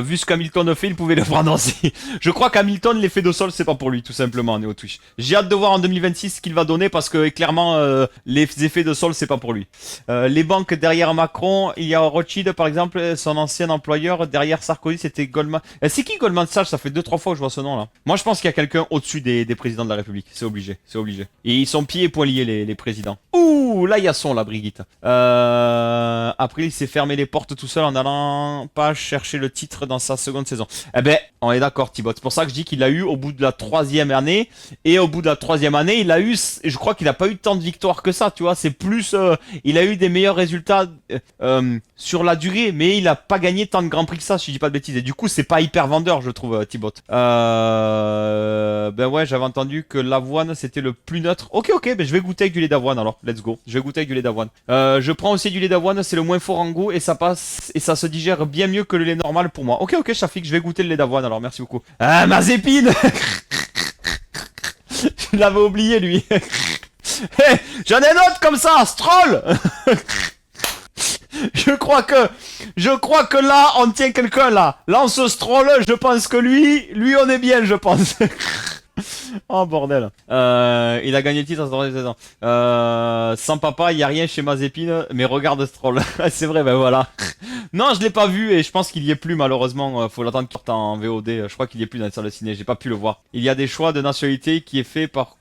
Vu ce qu'Hamilton fait, il pouvait le prendre aussi. Je crois qu'Hamilton, l'effet de sol, c'est pas pour lui, tout simplement, Néo Twitch. J'ai hâte de voir en 2026 ce qu'il va donner parce que clairement, les effets de sol, c'est pas pour lui. Les banques derrière Macron, il y a Rothschild par exemple, son ancien employeur. Derrière Sarkozy, c'était Goldman. C'est qui Goldman Sachs? Ça fait 2-3 fois que je vois ce nom là. Moi, je pense qu'il y a quelqu'un au-dessus des présidents de la République. C'est obligé. Et ils sont pieds et poings liés, les présidents. Ouh, là, il y a son, la Brigitte. Après, il s'est fermé les portes tout seul en allant pas chercher le titre dans sa seconde saison. Eh ben, on est d'accord, Thibaut. C'est pour ça que je dis qu'il l'a eu au bout de la 3e année. Et au bout de la 3e année, il a eu, je crois qu'il a pas eu tant de victoires que ça, tu vois. C'est plus, il a eu des meilleurs résultats sur la durée, mais il a pas gagné tant de grands prix que ça, si je dis pas de bêtises. Et du coup, c'est pas hyper vendeur, je trouve, Thibaut. Ben ouais, j'avais entendu que l'avoine c'était le plus neutre. Ok, ben je vais goûter avec du lait d'avoine alors. Let's go. Je vais goûter avec du lait d'avoine. Je prends aussi du lait d'avoine, c'est le moins fort en goût et ça passe et ça se digère bien mieux que le lait normal pour moi. Ok, Shafik, je vais goûter le lait d'avoine alors. Merci beaucoup. Ah, Mazépine. Je l'avais oublié lui. Hey, j'en ai un autre comme ça, Stroll. Je crois que là, on tient quelqu'un là. Lance Stroll, je pense que lui on est bien, je pense. Oh bordel. Il a gagné le titre à 16 ans. Sans papa, il n'y a rien chez Mazépine, mais regarde Stroll. C'est vrai, ben voilà. Non, je l'ai pas vu et je pense qu'il y est plus malheureusement. Faut l'attendre qu'il sorte en VOD. Je crois qu'il y est plus dans les salles de ciné. J'ai pas pu le voir. Il y a des choix de nationalité qui est fait pour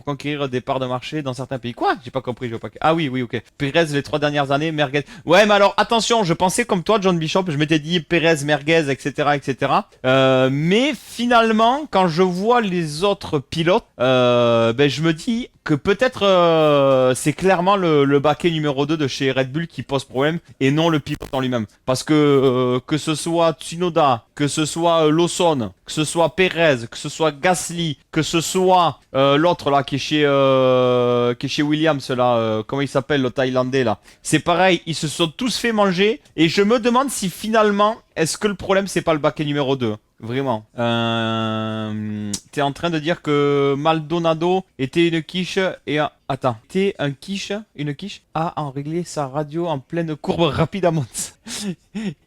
conquérir des parts de marché dans certains pays. Quoi? J'ai pas compris. Ah oui, ok. Pérez les 3 dernières années, Merguez. Ouais, mais alors attention, je pensais comme toi, John Bishop. Je m'étais dit Pérez, Merguez, etc. Mais finalement, quand je vois les autres pilotes, ben je me dis que peut-être c'est clairement le baquet numéro 2 de chez Red Bull qui pose problème et non le pilote en lui-même. Parce que ce soit Tsunoda, que ce soit Lawson, que ce soit Perez, que ce soit Gasly, que ce soit l'autre là qui est chez Williams là, comment il s'appelle le Thaïlandais là. C'est pareil, ils se sont tous fait manger et je me demande si finalement, est-ce que le problème c'est pas le baquet numéro 2? Vraiment. T'es en train de dire que Maldonado était une quiche et un... Attends. Était un quiche, une quiche, a en réglé sa radio en pleine courbe rapide à monte.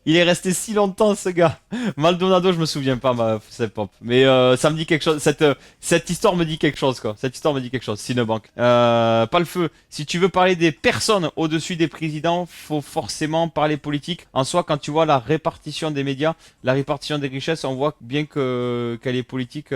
Il est resté si longtemps ce gars. Maldonado, je me souviens pas, c'est pop. Mais ça me dit quelque chose. Cette histoire me dit quelque chose quoi. Cette histoire me dit quelque chose. Cinebank. Pas le feu. Si tu veux parler des personnes au-dessus des présidents, faut forcément parler politique. En soi, quand tu vois la répartition des médias, la répartition des richesses, on voit bien que quelle est politique,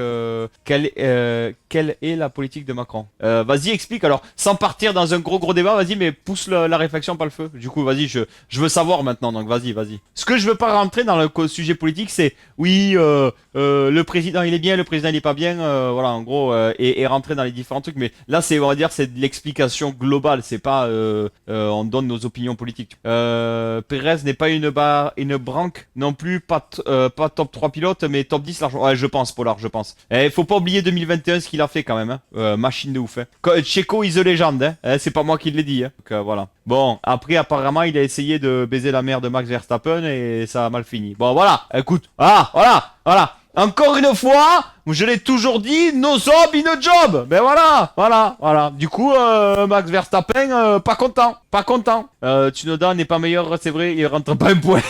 quelle est la politique de Macron. Vas-y, explique alors, sans partir dans un gros débat, vas-y, mais pousse la réflexion par le feu. Du coup, vas-y, je veux savoir maintenant, donc vas-y. Ce que je veux pas rentrer dans le sujet politique, c'est oui, le président il est bien, le président il est pas bien, voilà, en gros, et rentrer dans les différents trucs. Mais là, c'est, on va dire, c'est de l'explication globale, c'est pas, on donne nos opinions politiques. Pérez n'est pas une branque non plus, pas top 3 pilote, mais top 10 large. Ouais, je pense, Polar, je pense. Et faut pas oublier 2021 ce qu'il a fait quand même, hein. Machine de ouf, hein. Checo is a legend, hein. C'est pas moi qui l'ai dit, hein. Donc, voilà. Bon, après apparemment il a essayé de baiser la mère de Max Verstappen et ça a mal fini. Bon voilà, écoute, voilà. Encore une fois, je l'ai toujours dit, no job in a job. Ben voilà. Du coup, Max Verstappen, pas content. Tsunoda n'est pas meilleur, c'est vrai, il rentre pas un point.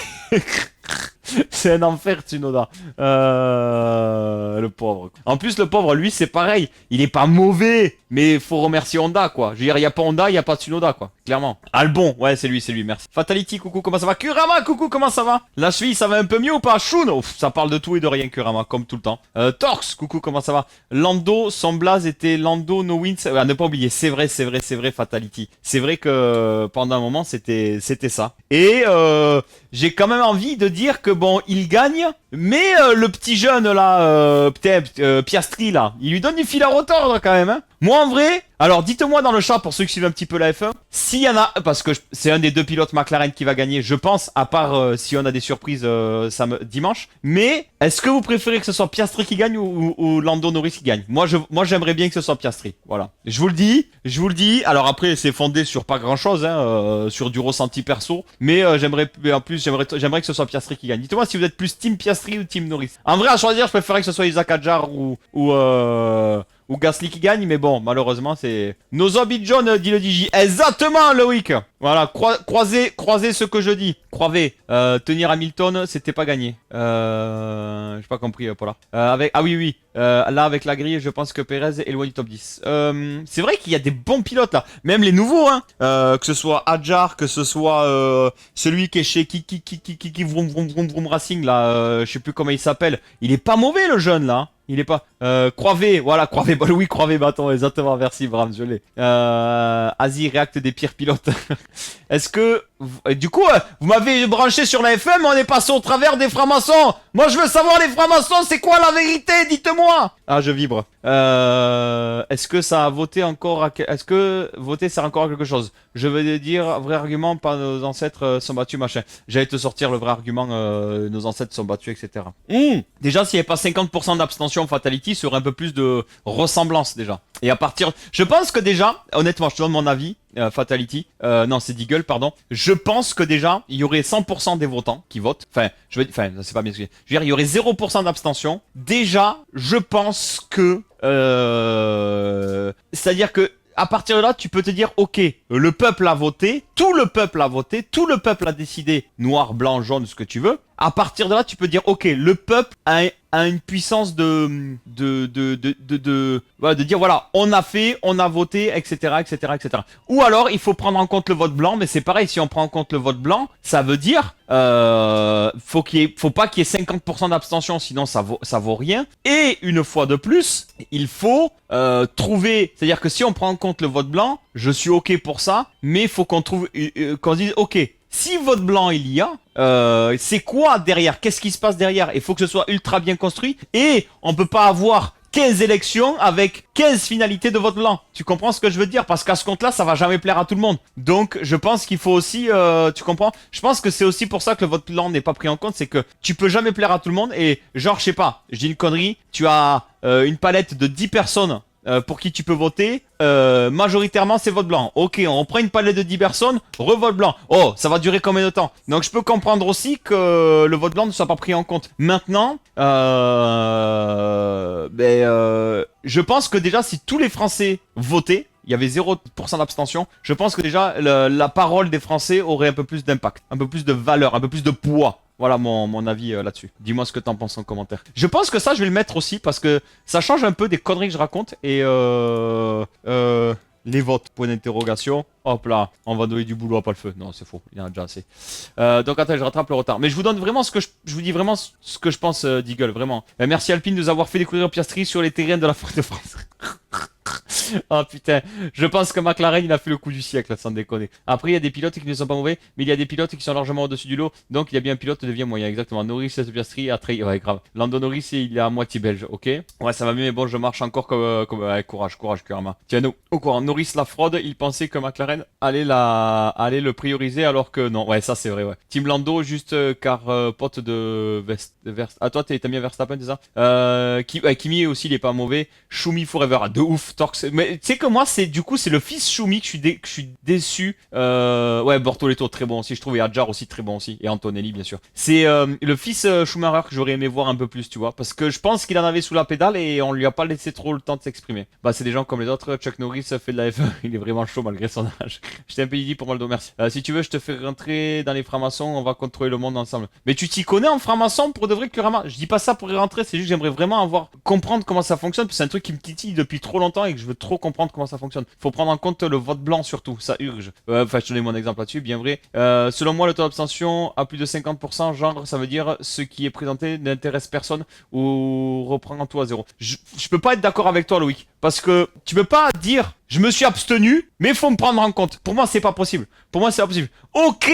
C'est un enfer, Tsunoda. Le pauvre. En plus, le pauvre, lui, c'est pareil. Il est pas mauvais, mais faut remercier Honda, quoi. Je veux dire, y a pas Honda, y a pas Tsunoda, quoi. Clairement. Albon, ouais, c'est lui, merci. Fatality, coucou, comment ça va? Kurama, coucou, comment ça va? La cheville, ça va un peu mieux ou pas? Shun, ça parle de tout et de rien, Kurama, comme tout le temps. Torx, coucou, comment ça va? Lando, son blaze était Lando, no wins. À ne pas oublier, c'est vrai, Fatality. C'est vrai que pendant un moment, c'était ça. Et j'ai quand même envie de dire que bon, il gagne, mais le petit jeune là, Piastri là, il lui donne du fil à retordre quand même, hein. Moi en vrai, alors dites-moi dans le chat pour ceux qui suivent un petit peu la F1, s'il y en a, parce que c'est un des deux pilotes McLaren qui va gagner, je pense, à part si on a des surprises dimanche. Mais est-ce que vous préférez que ce soit Piastri qui gagne ou Lando Norris qui gagne? Moi j'aimerais bien que ce soit Piastri, voilà. Je vous le dis. Alors après c'est fondé sur pas grand-chose, hein, sur du ressenti perso, mais j'aimerais que ce soit Piastri qui gagne. Dites-moi si vous êtes plus Team Piastri ou Team Norris. En vrai à choisir, je préférerais que ce soit Isaac Hadjar ou Gasly qui gagne, mais bon, malheureusement, c'est... Nozobi John, dit le DJ. Exactement, Loïc. Voilà, croisez ce que je dis. Croisez. Tenir Hamilton, c'était pas gagné. J'ai pas compris, Paula. Oui. Là, avec la grille, je pense que Perez est loin du top 10. C'est vrai qu'il y a des bons pilotes, là. Même les nouveaux, hein. Que ce soit Hadjar, que ce soit celui qui est chez Kiki Vroom Racing, là. Je sais plus comment il s'appelle. Il est pas mauvais, le jeune, là. Il est pas... Croivé, voilà, Croivé, bah oui, Croivé bâton, exactement, merci Bram, je l'ai. Asie React des pires pilotes. Est-ce que... Du coup, vous m'avez branché sur la FM, mais on est passé au travers des francs-maçons. Moi, je veux savoir, les francs-maçons, c'est quoi la vérité? Dites-moi. Ah, je vibre. Est-ce que ça a voté encore... Est-ce que voter sert encore à quelque chose? Je veux dire, vrai argument, pas nos ancêtres sont battus, machin. J'allais te sortir le vrai argument, nos ancêtres sont battus, etc. Déjà, s'il n'y avait pas 50% d'abstention Fatality, sur un peu plus de ressemblance déjà. Et à partir... Je pense que déjà, honnêtement, je te donne mon avis, Fatality, non c'est Deagle, pardon. Je pense que déjà, il y aurait 100% des votants qui votent. Enfin, c'est pas bien ce que je veux dire, il y aurait 0% d'abstention. Déjà, je pense que... C'est-à-dire que à partir de là, tu peux te dire, ok, le peuple a voté, tout le peuple a décidé, noir, blanc, jaune, ce que tu veux. À partir de là, tu peux dire, ok, le peuple a une puissance de dire, voilà, on a voté, etc. Ou alors, il faut prendre en compte le vote blanc, mais c'est pareil, si on prend en compte le vote blanc, ça veut dire, faut pas qu'il y ait 50% d'abstention, sinon ça vaut rien. Et une fois de plus, il faut trouver, c'est-à-dire que si on prend en compte le vote blanc, je suis ok pour ça, mais il faut qu'on trouve, qu'on se dise, ok, si vote blanc il y a, c'est quoi derrière? Qu'est-ce qui se passe derrière? Il faut que ce soit ultra bien construit, et on peut pas avoir 15 élections avec 15 finalités de vote blanc. Tu comprends ce que je veux dire? Parce qu'à ce compte-là, ça va jamais plaire à tout le monde. Donc, je pense qu'il faut aussi... tu comprends? Je pense que c'est aussi pour ça que le vote blanc n'est pas pris en compte. C'est que tu peux jamais plaire à tout le monde. Et genre, je sais pas, je dis une connerie, tu as une palette de 10 personnes pour qui tu peux voter, majoritairement c'est vote blanc. Ok, on reprend une palette de 10 personnes, revote blanc. Oh, ça va durer combien de temps? Donc je peux comprendre aussi que le vote blanc ne soit pas pris en compte. Maintenant, je pense que déjà si tous les Français votaient, il y avait 0% d'abstention, je pense que déjà la parole des Français aurait un peu plus d'impact, un peu plus de valeur, un peu plus de poids. Voilà mon avis là-dessus. Dis-moi ce que t'en penses en commentaire. Je pense que ça, je vais le mettre aussi parce que ça change un peu des conneries que je raconte. Et les votes, point d'interrogation. Hop là, on va donner du boulot à pas le feu. Non, c'est faux, il y en a déjà assez. Donc attends, je rattrape le retard. Mais je vous donne vraiment je vous dis vraiment ce que je pense d'Eagle, vraiment. Merci Alpine de nous avoir fait découvrir Piastri sur les terrains de la Fête de France. Oh putain, je pense que McLaren il a fait le coup du siècle, sans déconner. Après il y a des pilotes qui ne sont pas mauvais, mais il y a des pilotes qui sont largement au-dessus du lot, donc il y a bien un pilote devient moyen, exactement. Norris, Piastri, Attrey, ouais grave. Lando Norris il est à moitié belge, ok. Ouais ça va mieux, mais bon je marche encore comme ouais, courage Kurama. Tiens nous, au courant, Norris la fraude, il pensait que McLaren allait le prioriser alors que non, ouais ça c'est vrai ouais. Team Lando juste car pote de ah toi t'aimes bien Verstappen c'est ça Kimi aussi il est pas mauvais, Schumi forever, de ouf, Torx. Mais tu sais que moi c'est le fils Schumi que je suis déçu. Ouais Bortoletto très bon aussi je trouve, et Adjar aussi très bon aussi, et Antonelli bien sûr. C'est le fils Schumacher que j'aurais aimé voir un peu plus tu vois, parce que je pense qu'il en avait sous la pédale et on lui a pas laissé trop le temps de s'exprimer. Bah c'est des gens comme les autres, Chuck Norris fait de la F1, il est vraiment chaud malgré son âge. J'étais un peu idiot pour Maldo, merci. Si tu veux je te fais rentrer dans les francs-maçons, on va contrôler le monde ensemble. Mais tu t'y connais en franc-maçon pour de vrai Kurama? Je dis pas ça pour y rentrer, c'est juste que j'aimerais vraiment comprendre comment ça fonctionne, parce que c'est un truc qui me titille depuis trop longtemps et que je veux trop comprendre comment ça fonctionne. Faut prendre en compte le vote blanc surtout, ça urge. Enfin, je te donne mon exemple là-dessus, bien vrai. Selon moi, le taux d'abstention à plus de 50%, genre, ça veut dire ce qui est présenté n'intéresse personne ou reprend tout à zéro. Je peux pas être d'accord avec toi, Loïc, parce que tu peux pas dire je me suis abstenu, mais faut me prendre en compte. Pour moi, c'est pas possible. Pour moi, c'est pas possible. Ok,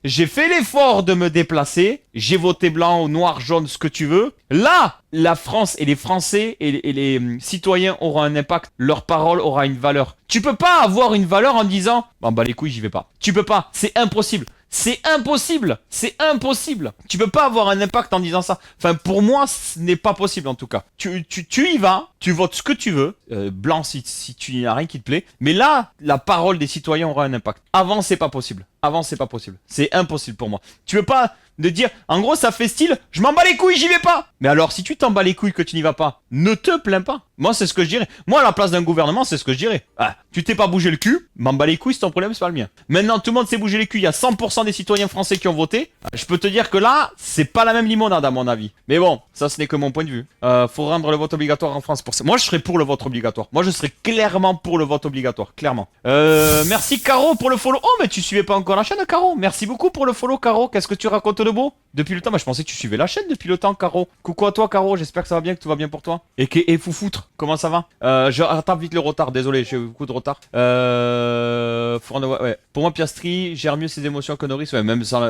j'ai fait l'effort de me déplacer, j'ai voté blanc ou noir, jaune, ce que tu veux. Là, la France et les Français et les citoyens auront un impact, leur parole aura une valeur. Tu peux pas avoir une valeur en disant « Bon bah les couilles, j'y vais pas ». Tu peux pas, c'est impossible. C'est impossible, c'est impossible. Tu peux pas avoir un impact en disant ça. Enfin, pour moi, ce n'est pas possible en tout cas. Tu y vas, tu votes ce que tu veux, blanc si tu n'as rien qui te plaît. Mais là, la parole des citoyens aura un impact. Avant, c'est pas possible. Avant, c'est pas possible. C'est impossible pour moi. Tu veux pas de dire, en gros, ça fait style, je m'en bats les couilles, j'y vais pas. Mais alors, si tu t'en bats les couilles que tu n'y vas pas, ne te plains pas. Moi, c'est ce que je dirais. Moi, à la place d'un gouvernement, c'est ce que je dirais. Ah, tu t'es pas bougé le cul, m'en bats les couilles, c'est ton problème, c'est pas le mien. Maintenant, tout le monde s'est bougé les culs, il y a 100% des citoyens français qui ont voté. Je peux te dire que là, c'est pas la même limonade à mon avis. Mais bon, ça, ce n'est que mon point de vue. Faut rendre le vote obligatoire en France pour ça. Moi, je serais pour le vote obligatoire. Moi, je serais clairement pour le vote obligatoire, clairement. Merci Caro pour le follow. Oh, mais tu suivais pas encore la chaîne, Caro. Merci beaucoup pour le follow, Caro. Qu'est-ce que tu racontes de beau? Depuis le temps, bah, je pensais que tu suivais la chaîne depuis le temps, Caro. Coucou à toi, Caro. J'espère que ça va bien, que tout va bien pour toi. Et Foufoutre, comment ça va? Je rattrape vite le retard. Désolé, j'ai eu beaucoup de retard. Ouais. Pour moi, Piastri gère mieux ses émotions que Norris. Ouais, même sans.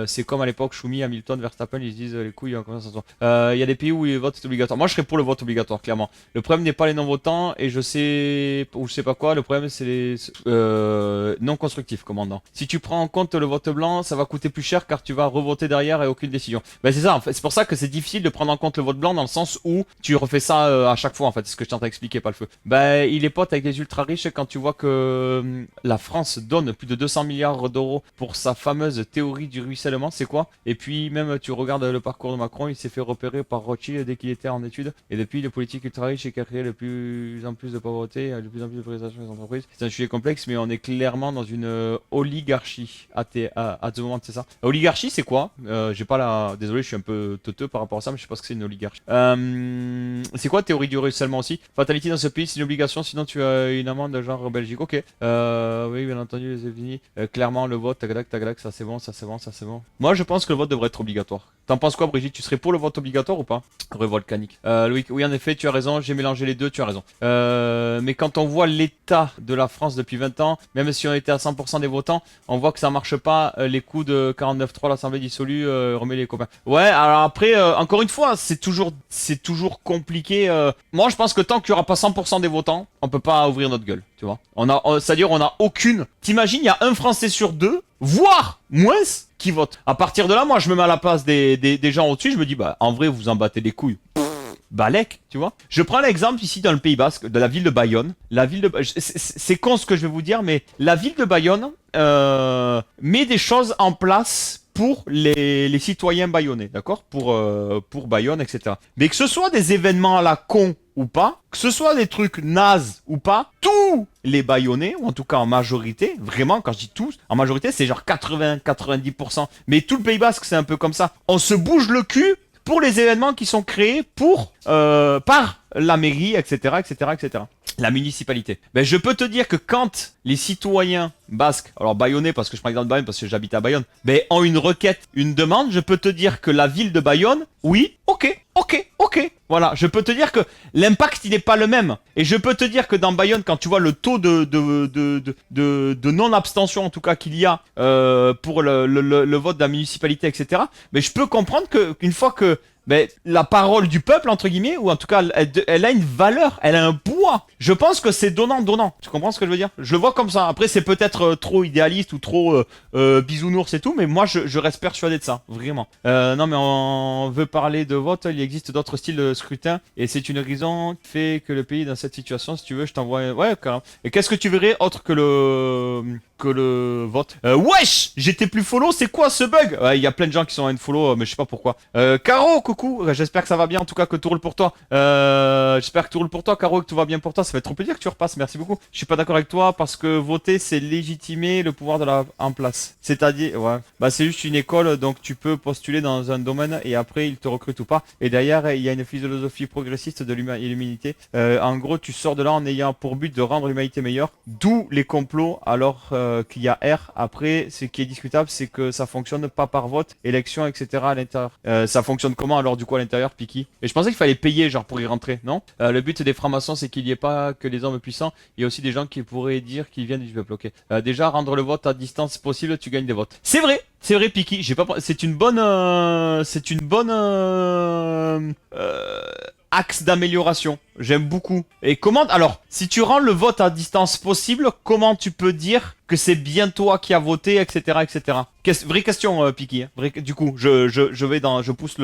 C'est comme à l'époque, Schumi, Hamilton, Verstappen, ils se disent les couilles. Il y a des pays où le vote est obligatoire. Moi, je serais pour le vote obligatoire, clairement. Le problème n'est pas les non-votants et je sais pas quoi. Le problème, c'est les non constructifs, commandant. Si tu prends en compte le vote blanc, ça va coûter plus cher car tu vas revoter derrière et aucune décision. Ben c'est ça. En fait, c'est pour ça que c'est difficile de prendre en compte le vote blanc dans le sens où tu refais ça à chaque fois. En fait, c'est ce que je t'entends expliquer, pas le feu. Ben il est pote avec les ultra riches quand tu vois que la France donne plus de 200 milliards d'euros pour sa fameuse théorie du ruissellement. C'est quoi? Et puis même tu regardes le parcours de Macron, il s'est fait repérer par Rothschild dès qu'il était en études. Et depuis, les politiques ultra riches qui a créé de plus en plus de pauvreté, de plus en plus de présentation des entreprises. C'est un sujet complexe, mais on est clairement dans une oligarchie à ce moment, c'est ça. Oligarchie, c'est quoi? J'ai pas la. Désolé, je suis un peu teuteux par rapport à ça, mais je sais pas ce que c'est une oligarchie. C'est quoi théorie du ruissellement aussi? Fatality dans ce pays, c'est une obligation, sinon tu as une amende genre Belgique. Ok. Oui, bien entendu, les États-Unis. Clairement, le vote, tagadac, ça c'est bon, ça c'est bon, ça c'est bon. Moi, je pense que le vote devrait être obligatoire. T'en penses quoi, Brigitte? Tu serais pour le vote obligatoire ou pas? Revolcanique. Loïc, oui, en effet, tu as raison, j'ai mélangé les deux, tu as raison. Mais quand on voit l'état de la France depuis 20 ans, même si on était à 100% des votants, on voit que ça marche pas. Les coups de 49.3, l'Assemblée dissolue, remet les copains. Ouais, alors après, encore une fois, c'est toujours compliqué. Moi, je pense que tant qu'il y aura pas 100% des votants, on peut pas ouvrir notre gueule, tu vois. C'est-à-dire, on a aucune. T'imagines, il y a un Français sur deux, voire moins, qui vote. À partir de là, moi, je me mets à la place des gens au-dessus, je me dis, bah, en vrai, vous en battez les couilles. Balek, tu vois. Je prends l'exemple ici dans le Pays Basque, de la ville de Bayonne. C'est con ce que je vais vous dire, mais la ville de Bayonne met des choses en place pour les citoyens bayonnais, d'accord, pour Bayonne, etc. Mais que ce soit des événements à la con ou pas, que ce soit des trucs nazes ou pas, tous les Bayonnais, ou en tout cas en majorité, vraiment, quand je dis tous, en majorité, c'est genre 80-90%, mais tout le Pays Basque, c'est un peu comme ça. On se bouge le cul pour les événements qui sont créés par la mairie, etc., etc., etc. La municipalité. Ben, je peux te dire que quand les citoyens basques, alors bayonnais parce que je prends l'exemple de Bayonne parce que j'habite à Bayonne, ben, ont une requête, une demande, je peux te dire que la ville de Bayonne, oui, ok. Voilà, je peux te dire que l'impact il n'est pas le même. Et je peux te dire que dans Bayonne, quand tu vois le taux de non-abstention en tout cas qu'il y a pour le vote de la municipalité, etc. Mais je peux comprendre qu'une fois que la parole du peuple, entre guillemets, ou en tout cas, elle a une valeur, elle a un poids. Je pense que c'est donnant-donnant. Tu comprends ce que je veux dire? Je le vois comme ça. Après, c'est peut-être trop idéaliste ou trop bisounours et tout, mais moi, je reste persuadé de ça, vraiment. Non, mais on veut parler de vote. Il existe d'autres styles de scrutin, et c'est une raison qui fait que le pays est dans cette situation. Si tu veux, je t'envoie... Ouais, carrément. Et qu'est-ce que tu verrais autre que le vote? Wesh! J'étais plus follow, c'est quoi ce bug? Il y a plein de gens qui sont unfollow, mais je sais pas pourquoi. Caro, coucou, j'espère que ça va bien, en tout cas que tout roule pour toi. J'espère que tout roule pour toi, Caro, que tout va bien pour toi. Ça fait trop plaisir que tu repasses, merci beaucoup. Je suis pas d'accord avec toi parce que voter c'est légitimer le pouvoir de la en place. C'est-à-dire, ouais, bah c'est juste une école, donc tu peux postuler dans un domaine et après ils te recrutent ou pas. Et derrière il y a une philosophie progressiste de l'humanité. En gros, tu sors de là en ayant pour but de rendre l'humanité meilleure. D'où les complots alors qu'il y a R. Après, ce qui est discutable, c'est que ça fonctionne pas par vote, élection, etc. à l'intérieur. Ça fonctionne comment alors du coup à l'intérieur, Piki? Et je pensais qu'il fallait payer genre pour y rentrer, non? Le but des francs-maçons, c'est qu'il n'y ait pas que les hommes puissants. Il y a aussi des gens qui pourraient dire qu'ils viennent du peuple. Ok. Déjà, rendre le vote à distance possible, tu gagnes des votes. C'est vrai, Piki. J'ai pas. C'est une bonne axe d'amélioration. J'aime beaucoup. Et comment... Alors, si tu rends le vote à distance possible, comment tu peux dire que c'est bien toi qui as voté, etc., etc. Vraie question, Piki. Hein. Du coup, je vais dans... Je pousse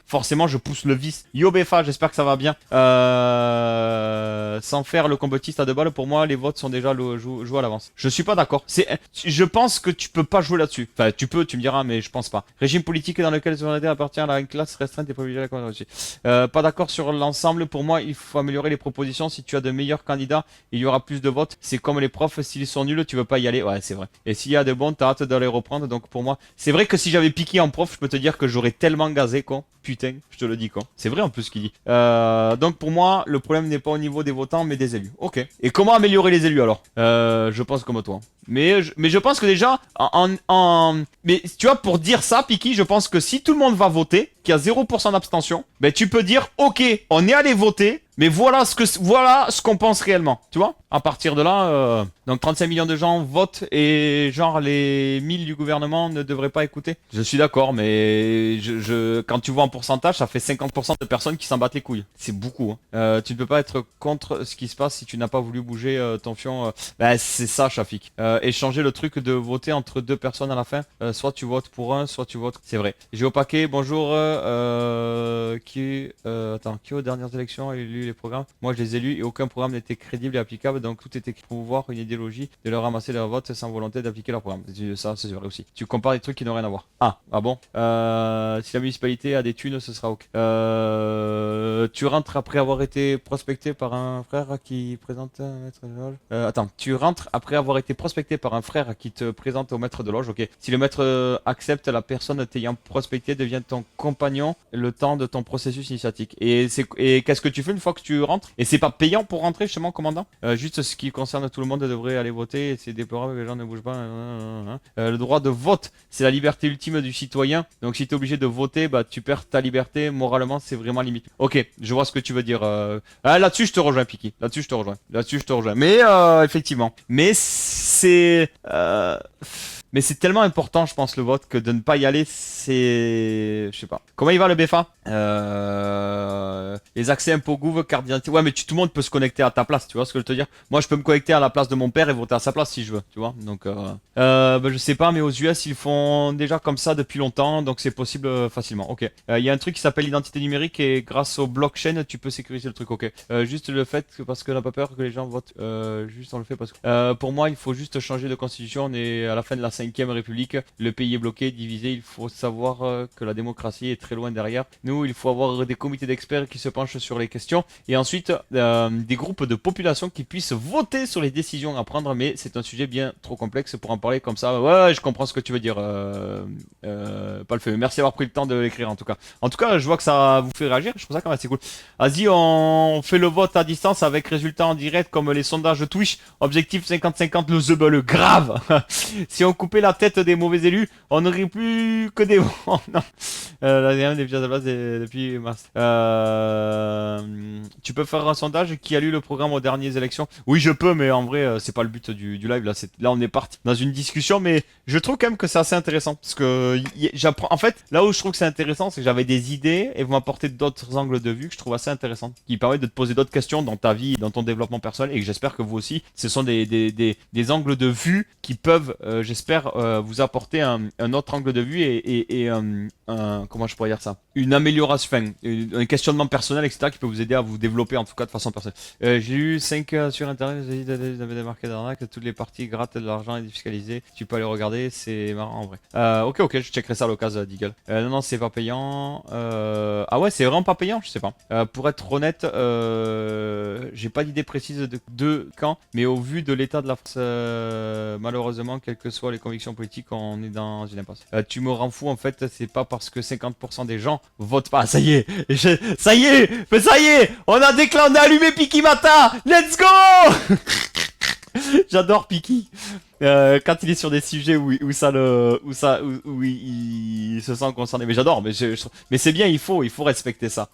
forcément, je pousse le vice. Yo, Befa, j'espère que ça va bien. Sans faire le compétiste à deux balles, pour moi, les votes sont déjà joués à l'avance. Je suis pas d'accord. Je pense que tu peux pas jouer là-dessus. Enfin, tu peux, tu me diras, mais je pense pas. Régime politique dans lequel la souveraineté appartient à une classe restreinte et privilégiée à la communauté. Pas d'accord sur l'ensemble. Pour moi, il faut améliorer les propositions. Si tu as de meilleurs candidats, il y aura plus de votes. C'est comme les profs, s'ils sont nuls, tu veux pas y aller. Ouais, c'est vrai. Et s'il y a de bons, t'as hâte de les reprendre. Donc pour moi, c'est vrai que si j'avais piqué en prof, je peux te dire que j'aurais tellement gazé, con. Putain, je te le dis, con. C'est vrai en plus ce qu'il dit. Donc pour moi, le problème n'est pas au niveau des votants, mais des élus. Ok. Et comment améliorer les élus alors? Je pense comme toi. Mais je pense que déjà, mais tu vois, pour dire ça, Piki, je pense que si tout le monde va voter, qu'il y a 0% d'abstention, ben tu peux dire, ok, on est allé voter, mais voilà ce qu'on pense réellement, tu vois. À partir de là, donc 35 millions de gens votent et genre les 1000 du gouvernement ne devraient pas écouter. Je suis d'accord, mais quand tu vois en pourcentage, ça fait 50% de personnes qui s'en battent les couilles. C'est beaucoup. Hein. Tu ne peux pas être contre ce qui se passe si tu n'as pas voulu bouger ton fion. Ben, c'est ça, Shafik. Échanger le truc de voter entre deux personnes à la fin. Soit tu votes pour un, soit tu votes. C'est vrai. J'ai au paquet. Bonjour. Qui aux dernières élections a lu les programmes? Moi, je les ai lus et aucun programme n'était crédible et applicable. Donc tout était pour pouvoir une idéologie de leur ramasser leurs votes sans volonté d'appliquer leur programme. Ça, c'est vrai aussi. Tu compares des trucs qui n'ont rien à voir. Ah bon. Si la municipalité a des thunes, ce sera ok. Tu rentres après avoir été prospecté par un frère qui présente un maître de loge. Tu rentres après avoir été prospecté par un frère qui te présente au maître de loge. Ok. Si le maître accepte, la personne t'ayant prospecté devient ton compagnon le temps de ton processus initiatique. Et qu'est-ce que tu fais une fois que tu rentres? Et c'est pas payant pour rentrer justement, commandant? Juste ce qui concerne tout le monde devrait aller voter. Et c'est déplorable que les gens ne bougent pas. Le droit de vote, c'est la liberté ultime du citoyen. Donc si t'es obligé de voter, bah tu perds ta liberté. Moralement, c'est vraiment limite. Ok, je vois ce que tu veux dire. Là-dessus, je te rejoins, Piki. Là-dessus, je te rejoins. Mais effectivement. Mais c'est tellement important, je pense, le vote, que de ne pas y aller, c'est... Je sais pas. Comment il va, le BFA? Et Les accès impôts Gouv, carte d'identité. Ouais, mais tout le monde peut se connecter à ta place, tu vois ce que je veux te dire? Moi, je peux me connecter à la place de mon père et voter à sa place si je veux, tu vois. Donc, je sais pas, mais aux US, ils font déjà comme ça depuis longtemps, donc c'est possible facilement. Ok. Il y a un truc qui s'appelle l'identité numérique et grâce au blockchain, tu peux sécuriser le truc. Ok. Juste le fait que parce que n'a pas peur que les gens votent. Juste on le fait parce que. Pour moi, il faut juste changer de constitution. On est à la fin de la 5e République. Le pays est bloqué, divisé. Il faut savoir que la démocratie est très loin derrière. Nous, il faut avoir des comités d'experts qui se penchent sur les questions et ensuite des groupes de population qui puissent voter sur les décisions à prendre. Mais c'est un sujet bien trop complexe pour en parler comme ça. Ouais, je comprends ce que tu veux dire. Pas le feu. Merci d'avoir pris le temps de l'écrire en tout cas. En tout cas, je vois que ça vous fait réagir. Je trouve ça quand même assez cool. Vas-y, on fait le vote à distance avec résultats en direct comme les sondages Twitch. Objectif 50-50, le zeubele. Grave. Si on coupait la tête des mauvais élus, on n'aurait plus que des... Oh, non. La dernière des pièces de place depuis mars. Tu peux faire un sondage qui a lu le programme aux dernières élections? Oui, je peux, mais en vrai, c'est pas le but du live. Là, on est parti dans une discussion, mais je trouve quand même que c'est assez intéressant. Parce que j'apprends. En fait, là où je trouve que c'est intéressant, c'est que j'avais des idées et vous m'apportez d'autres angles de vue que je trouve assez intéressants. Qui permettent de te poser d'autres questions dans ta vie, dans ton développement personnel. Et que j'espère que vous aussi, ce sont des angles de vue qui peuvent, j'espère, vous apporter un autre angle de vue et comment je pourrais dire ça, une amélioration, enfin, un questionnement personnel, etc., qui peut vous aider à vous développer en tout cas de façon personnelle. J'ai eu 5 sur internet, vous avez démarqué d'arnaque, toutes les parties grattent de l'argent et défiscalisé, tu peux aller regarder, c'est marrant en vrai. Ok, je checkerai ça à l'occasion d'Eagle. Non, c'est pas payant. Ah ouais, c'est vraiment pas payant, je sais pas. Pour être honnête, j'ai pas d'idée précise de quand, mais au vu de l'état de la France, malheureusement, quelles que soient les convictions politiques, on est dans une impasse. Tu me rends fou en fait, c'est pas parce que 50% des gens votent pas. Ça y est, ça y est, on a allumé Piki Mata, let's go. J'adore Piki. Quand il est sur des sujets où il se sent concerné. Mais j'adore, mais c'est bien, il faut respecter ça.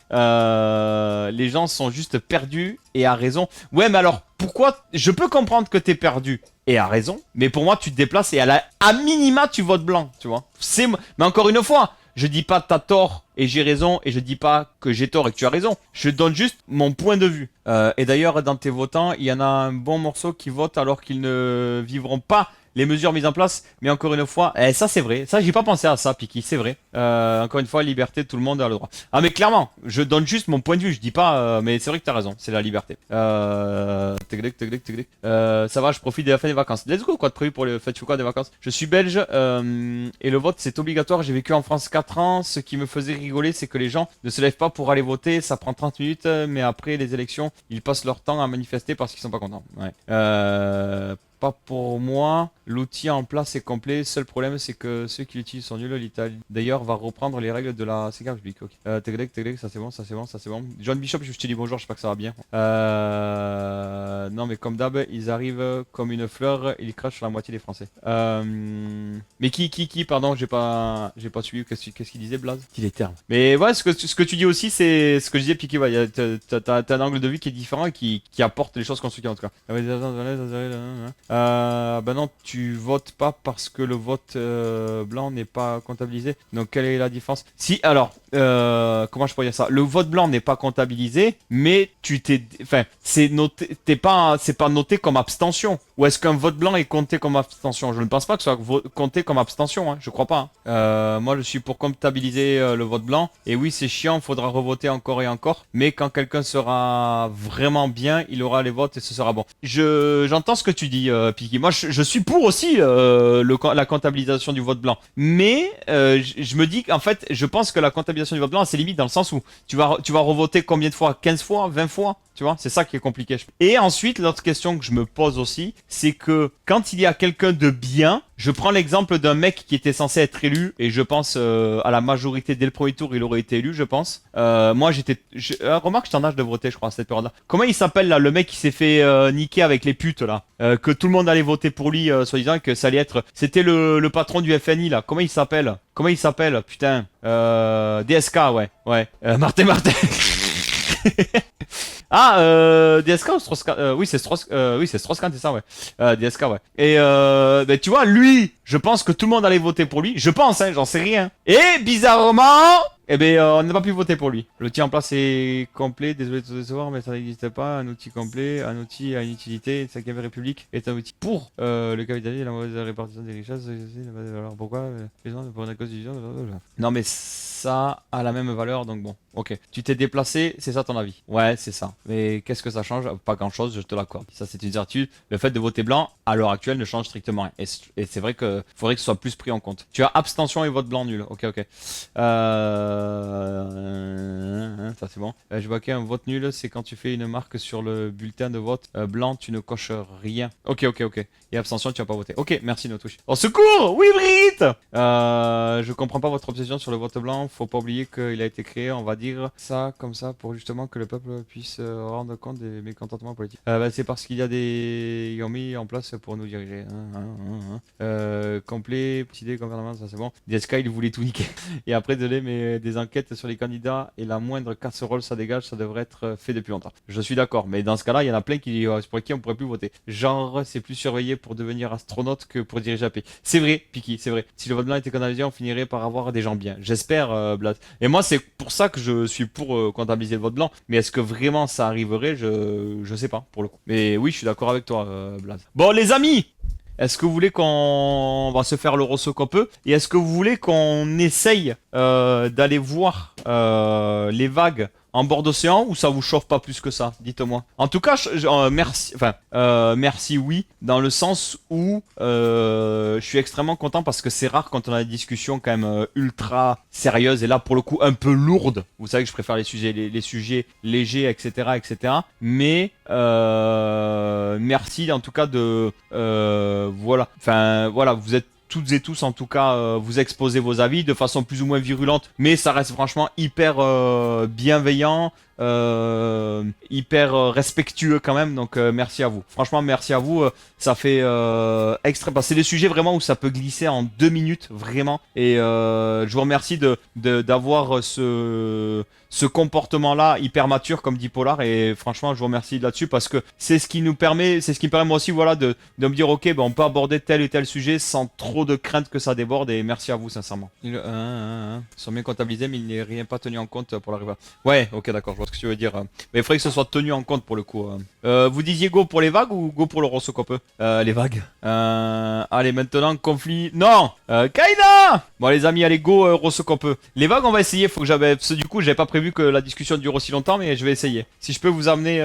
Les gens sont juste perdus et à raison. Ouais, mais alors, pourquoi? Je peux comprendre que t'es perdu et à raison, mais pour moi, tu te déplaces et à minima, tu votes blanc, tu vois. Mais encore une fois, je dis pas t'as tort et j'ai raison et je dis pas que j'ai tort et que tu as raison. Je donne juste mon point de vue. Et d'ailleurs, dans tes votants, il y en a un bon morceau qui vote alors qu'ils ne vivront pas les mesures mises en place. Mais encore une fois, ça c'est vrai. Ça, j'ai pas pensé à ça, Piki, c'est vrai. Encore une fois, liberté, tout le monde a le droit. Ah mais clairement, je donne juste mon point de vue. Je dis pas, mais c'est vrai que t'as raison, c'est la liberté. Ça va, je profite de la fin des vacances. Let's go, quoi de prévu pour le faites quoi des vacances? Je suis belge et le vote c'est obligatoire. J'ai vécu en France 4 ans. Ce qui me faisait rigoler, c'est que les gens ne se lèvent pas pour aller voter. Ça prend 30 minutes, mais après les élections, ils passent leur temps à manifester parce qu'ils sont pas contents. Ouais. Pas pour moi, l'outil en place est complet. Seul problème, c'est que ceux qui l'utilisent sont nuls. L'Italie, d'ailleurs, va reprendre les règles de la Sécurité publique. Ok. Teglec, ça c'est bon, ça c'est bon, ça c'est bon. John Bishop, je te dis bonjour, j'espère que ça va bien. Non, mais comme d'hab, ils arrivent comme une fleur, ils crachent sur la moitié des Français. Mais qui, pardon, j'ai pas suivi. Qu'est-ce qu'il disait, Blaze? Qu'il est terme. Mais ouais, ce que tu dis aussi, c'est ce que je disais, Piqué. Ouais, t'as un angle de vue qui est différent et qui apporte les choses constructives en tout cas. Ben non, tu votes pas parce que le vote blanc n'est pas comptabilisé. Donc quelle est la différence? Si, alors, comment je pourrais dire ça? Le vote blanc n'est pas comptabilisé, mais c'est noté, c'est pas noté comme abstention. Ou est-ce qu'un vote blanc est compté comme abstention? Je ne pense pas que ce soit compté comme abstention, hein, je crois pas. Hein. Moi, je suis pour comptabiliser le vote blanc. Et oui, c'est chiant, faudra revoter encore et encore. Mais quand quelqu'un sera vraiment bien, il aura les votes et ce sera bon. J'entends ce que tu dis, Piki. Moi, je suis pour aussi la comptabilisation du vote blanc. Mais je me dis qu'en fait, je pense que la comptabilisation du vote blanc a ses limites dans le sens où tu vas revoter combien de fois? 15 fois? 20 fois? Tu vois, c'est ça qui est compliqué. Et ensuite, l'autre question que je me pose aussi, c'est que quand il y a quelqu'un de bien, je prends l'exemple d'un mec qui était censé être élu, et je pense à la majorité dès le premier tour, il aurait été élu, je pense. Moi, remarque, j'étais en âge de voter, je crois, à cette période-là. Comment il s'appelle, là, le mec qui s'est fait niquer avec les putes, là? Que tout le monde allait voter pour lui, soi-disant, que ça allait être... C'était le patron du FNI, là. Comment il s'appelle? Putain. DSK, ouais. Martin. DSK ou Strauss-Kahn? Oui, c'est Strauss-Kahn, c'est ça, ouais. DSK, ouais. Et ben, tu vois, lui, je pense que tout le monde allait voter pour lui. Je pense, hein, j'en sais rien. Et bizarrement, Eh ben, on n'a pas pu voter pour lui. L'outil en place est complet, désolé de te décevoir, mais ça n'existe pas. Un outil complet, un outil à une utilité. Une 5ème République est un outil pour le capitalisme et la mauvaise répartition des richesses. Alors pourquoi les gens pour une constitution. Non, mais ça a la même valeur, donc bon. Ok, tu t'es déplacé, c'est ça ton avis? Ouais, c'est ça. Mais qu'est-ce que ça change? Pas grand-chose, je te l'accorde. Ça, c'est une certitude. Le fait de voter blanc, à l'heure actuelle, ne change strictement rien. Et c'est vrai que faudrait que ce soit plus pris en compte. Tu as abstention et vote blanc nul. Ok, ok. Ça, c'est bon. Je vois qu'un vote nul, c'est quand tu fais une marque sur le bulletin de vote. Blanc, tu ne coches rien. Ok, ok, ok. Et abstention, tu vas pas voter. Ok, merci, Notouche. Au secours! Oui, Brigitte! Je comprends pas votre obsession sur le vote blanc. Faut pas oublier qu'il a été créé, on va dire ça comme ça pour justement que le peuple puisse rendre compte des mécontentements politiques. C'est parce qu'il y a des... Ils ont mis en place pour nous diriger. Complet, petite idée, gouvernement, ça c'est bon. DSK, il voulait tout niquer. Et après, désolé, mais des enquêtes sur les candidats et la moindre casserole, ça dégage, ça devrait être fait depuis longtemps. Je suis d'accord, mais dans ce cas-là, il y en a plein pour qui on pourrait plus voter. Genre, c'est plus surveillé pour devenir astronaute que pour diriger un pays. C'est vrai, Piki, c'est vrai. Si le vote blanc était canalisé, on finirait par avoir des gens bien. J'espère, Blad. Et moi, c'est pour ça que je suis pour comptabiliser le vote blanc. Mais est-ce que vraiment ça arriverait? Je sais pas, pour le coup. Mais oui, je suis d'accord avec toi, Blad. Bon, les amis! Est-ce que vous voulez qu'on va se faire le rosso qu'on peut? Et est-ce que vous voulez qu'on essaye d'aller voir les vagues en bord d'océan ou ça vous chauffe pas plus que ça? Dites-moi. En tout cas, merci. Enfin, merci, oui, dans le sens où je suis extrêmement content parce que c'est rare quand on a des discussions quand même ultra sérieuses et là pour le coup un peu lourdes. Vous savez que je préfère les sujets légers, etc., etc. Mais merci en tout cas de voilà. Enfin voilà, vous êtes toutes et tous en tout cas vous exposez vos avis de façon plus ou moins virulente, mais ça reste franchement hyper bienveillant, hyper respectueux quand même, donc merci à vous. Franchement merci à vous, ça fait extra. C'est des sujets vraiment où ça peut glisser en 2 minutes vraiment, et je vous remercie d'avoir ce comportement-là hyper mature comme dit Polar, et franchement je vous remercie là-dessus parce que c'est ce qui nous permet, c'est ce qui me permet moi aussi voilà de me dire ok ben on peut aborder tel et tel sujet sans trop de crainte que ça déborde, et merci à vous sincèrement. Ils sont bien comptabilisés mais il n'est rien pas tenu en compte pour la rivière. Ouais ok d'accord, je vois ce que tu veux dire, mais il faudrait que ce soit tenu en compte pour le coup. Vous disiez go pour les vagues ou go pour le rosso-cope? Les vagues. Allez maintenant conflit. Non Kaina. Bon les amis allez go rosso-cope. Les vagues on va essayer, faut que j'avais du coup j'avais pas prévu que la discussion dure aussi longtemps, mais je vais essayer. Si je peux vous amener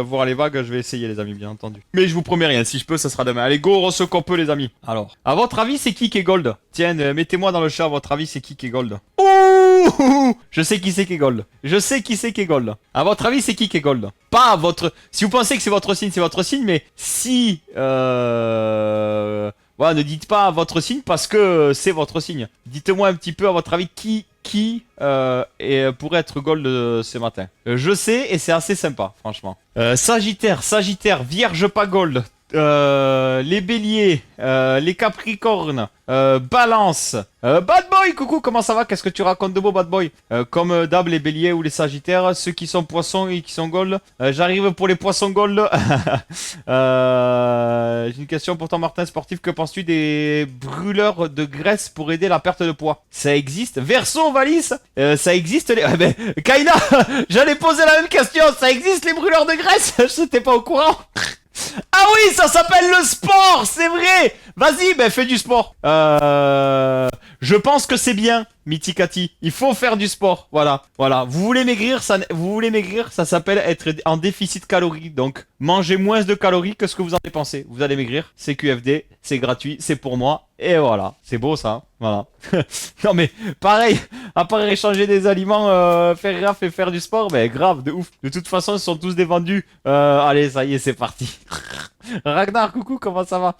voir les vagues, je vais essayer les amis bien entendu. Mais je vous promets rien, si je peux ça sera demain. Allez go rosso-cope les amis. Alors, à votre avis c'est qui est gold? Tiens mettez-moi dans le chat à votre avis c'est qui est gold. Ouh, je sais qui c'est qui est gold. Je sais qui c'est qui est gold. À votre avis c'est qui est gold? Pas votre... Si vous pensez que c'est votre signe, c'est votre signe, mais si... Voilà, ne dites pas votre signe parce que c'est votre signe. Dites-moi un petit peu à votre avis qui pourrait être gold ce matin. Je sais et c'est assez sympa, franchement. Sagittaire, Vierge pas gold. Les béliers, les capricornes, balance, bad boy, coucou, comment ça va? Qu'est-ce que tu racontes de beau, bad boy? Comme d'hab, les béliers ou les sagittaires, ceux qui sont poissons et qui sont gold. J'arrive pour les poissons gold. J'ai une question pour toi, Martin, sportif. Que penses-tu des brûleurs de graisse pour aider la perte de poids? Ça existe? Verso, valise, ça existe les... ben, Kaina, j'allais poser la même question. Ça existe les brûleurs de graisse? Je n'étais pas au courant. Ah oui, ça s'appelle le sport, c'est vrai. Vas-y, ben fais du sport. Je pense que c'est bien, Mythicati. Il faut faire du sport, voilà. Vous voulez maigrir, ça s'appelle être en déficit calorique. Donc, mangez moins de calories que ce que vous en dépensez. Vous allez maigrir, c'est QFD, c'est gratuit, c'est pour moi. Et voilà, c'est beau ça, voilà. Non mais, pareil, à part échanger des aliments, faire gaffe et faire du sport, ben grave, de ouf. De toute façon, ils sont tous des vendus. Allez, ça y est, c'est parti. Ragnar, coucou, comment ça va?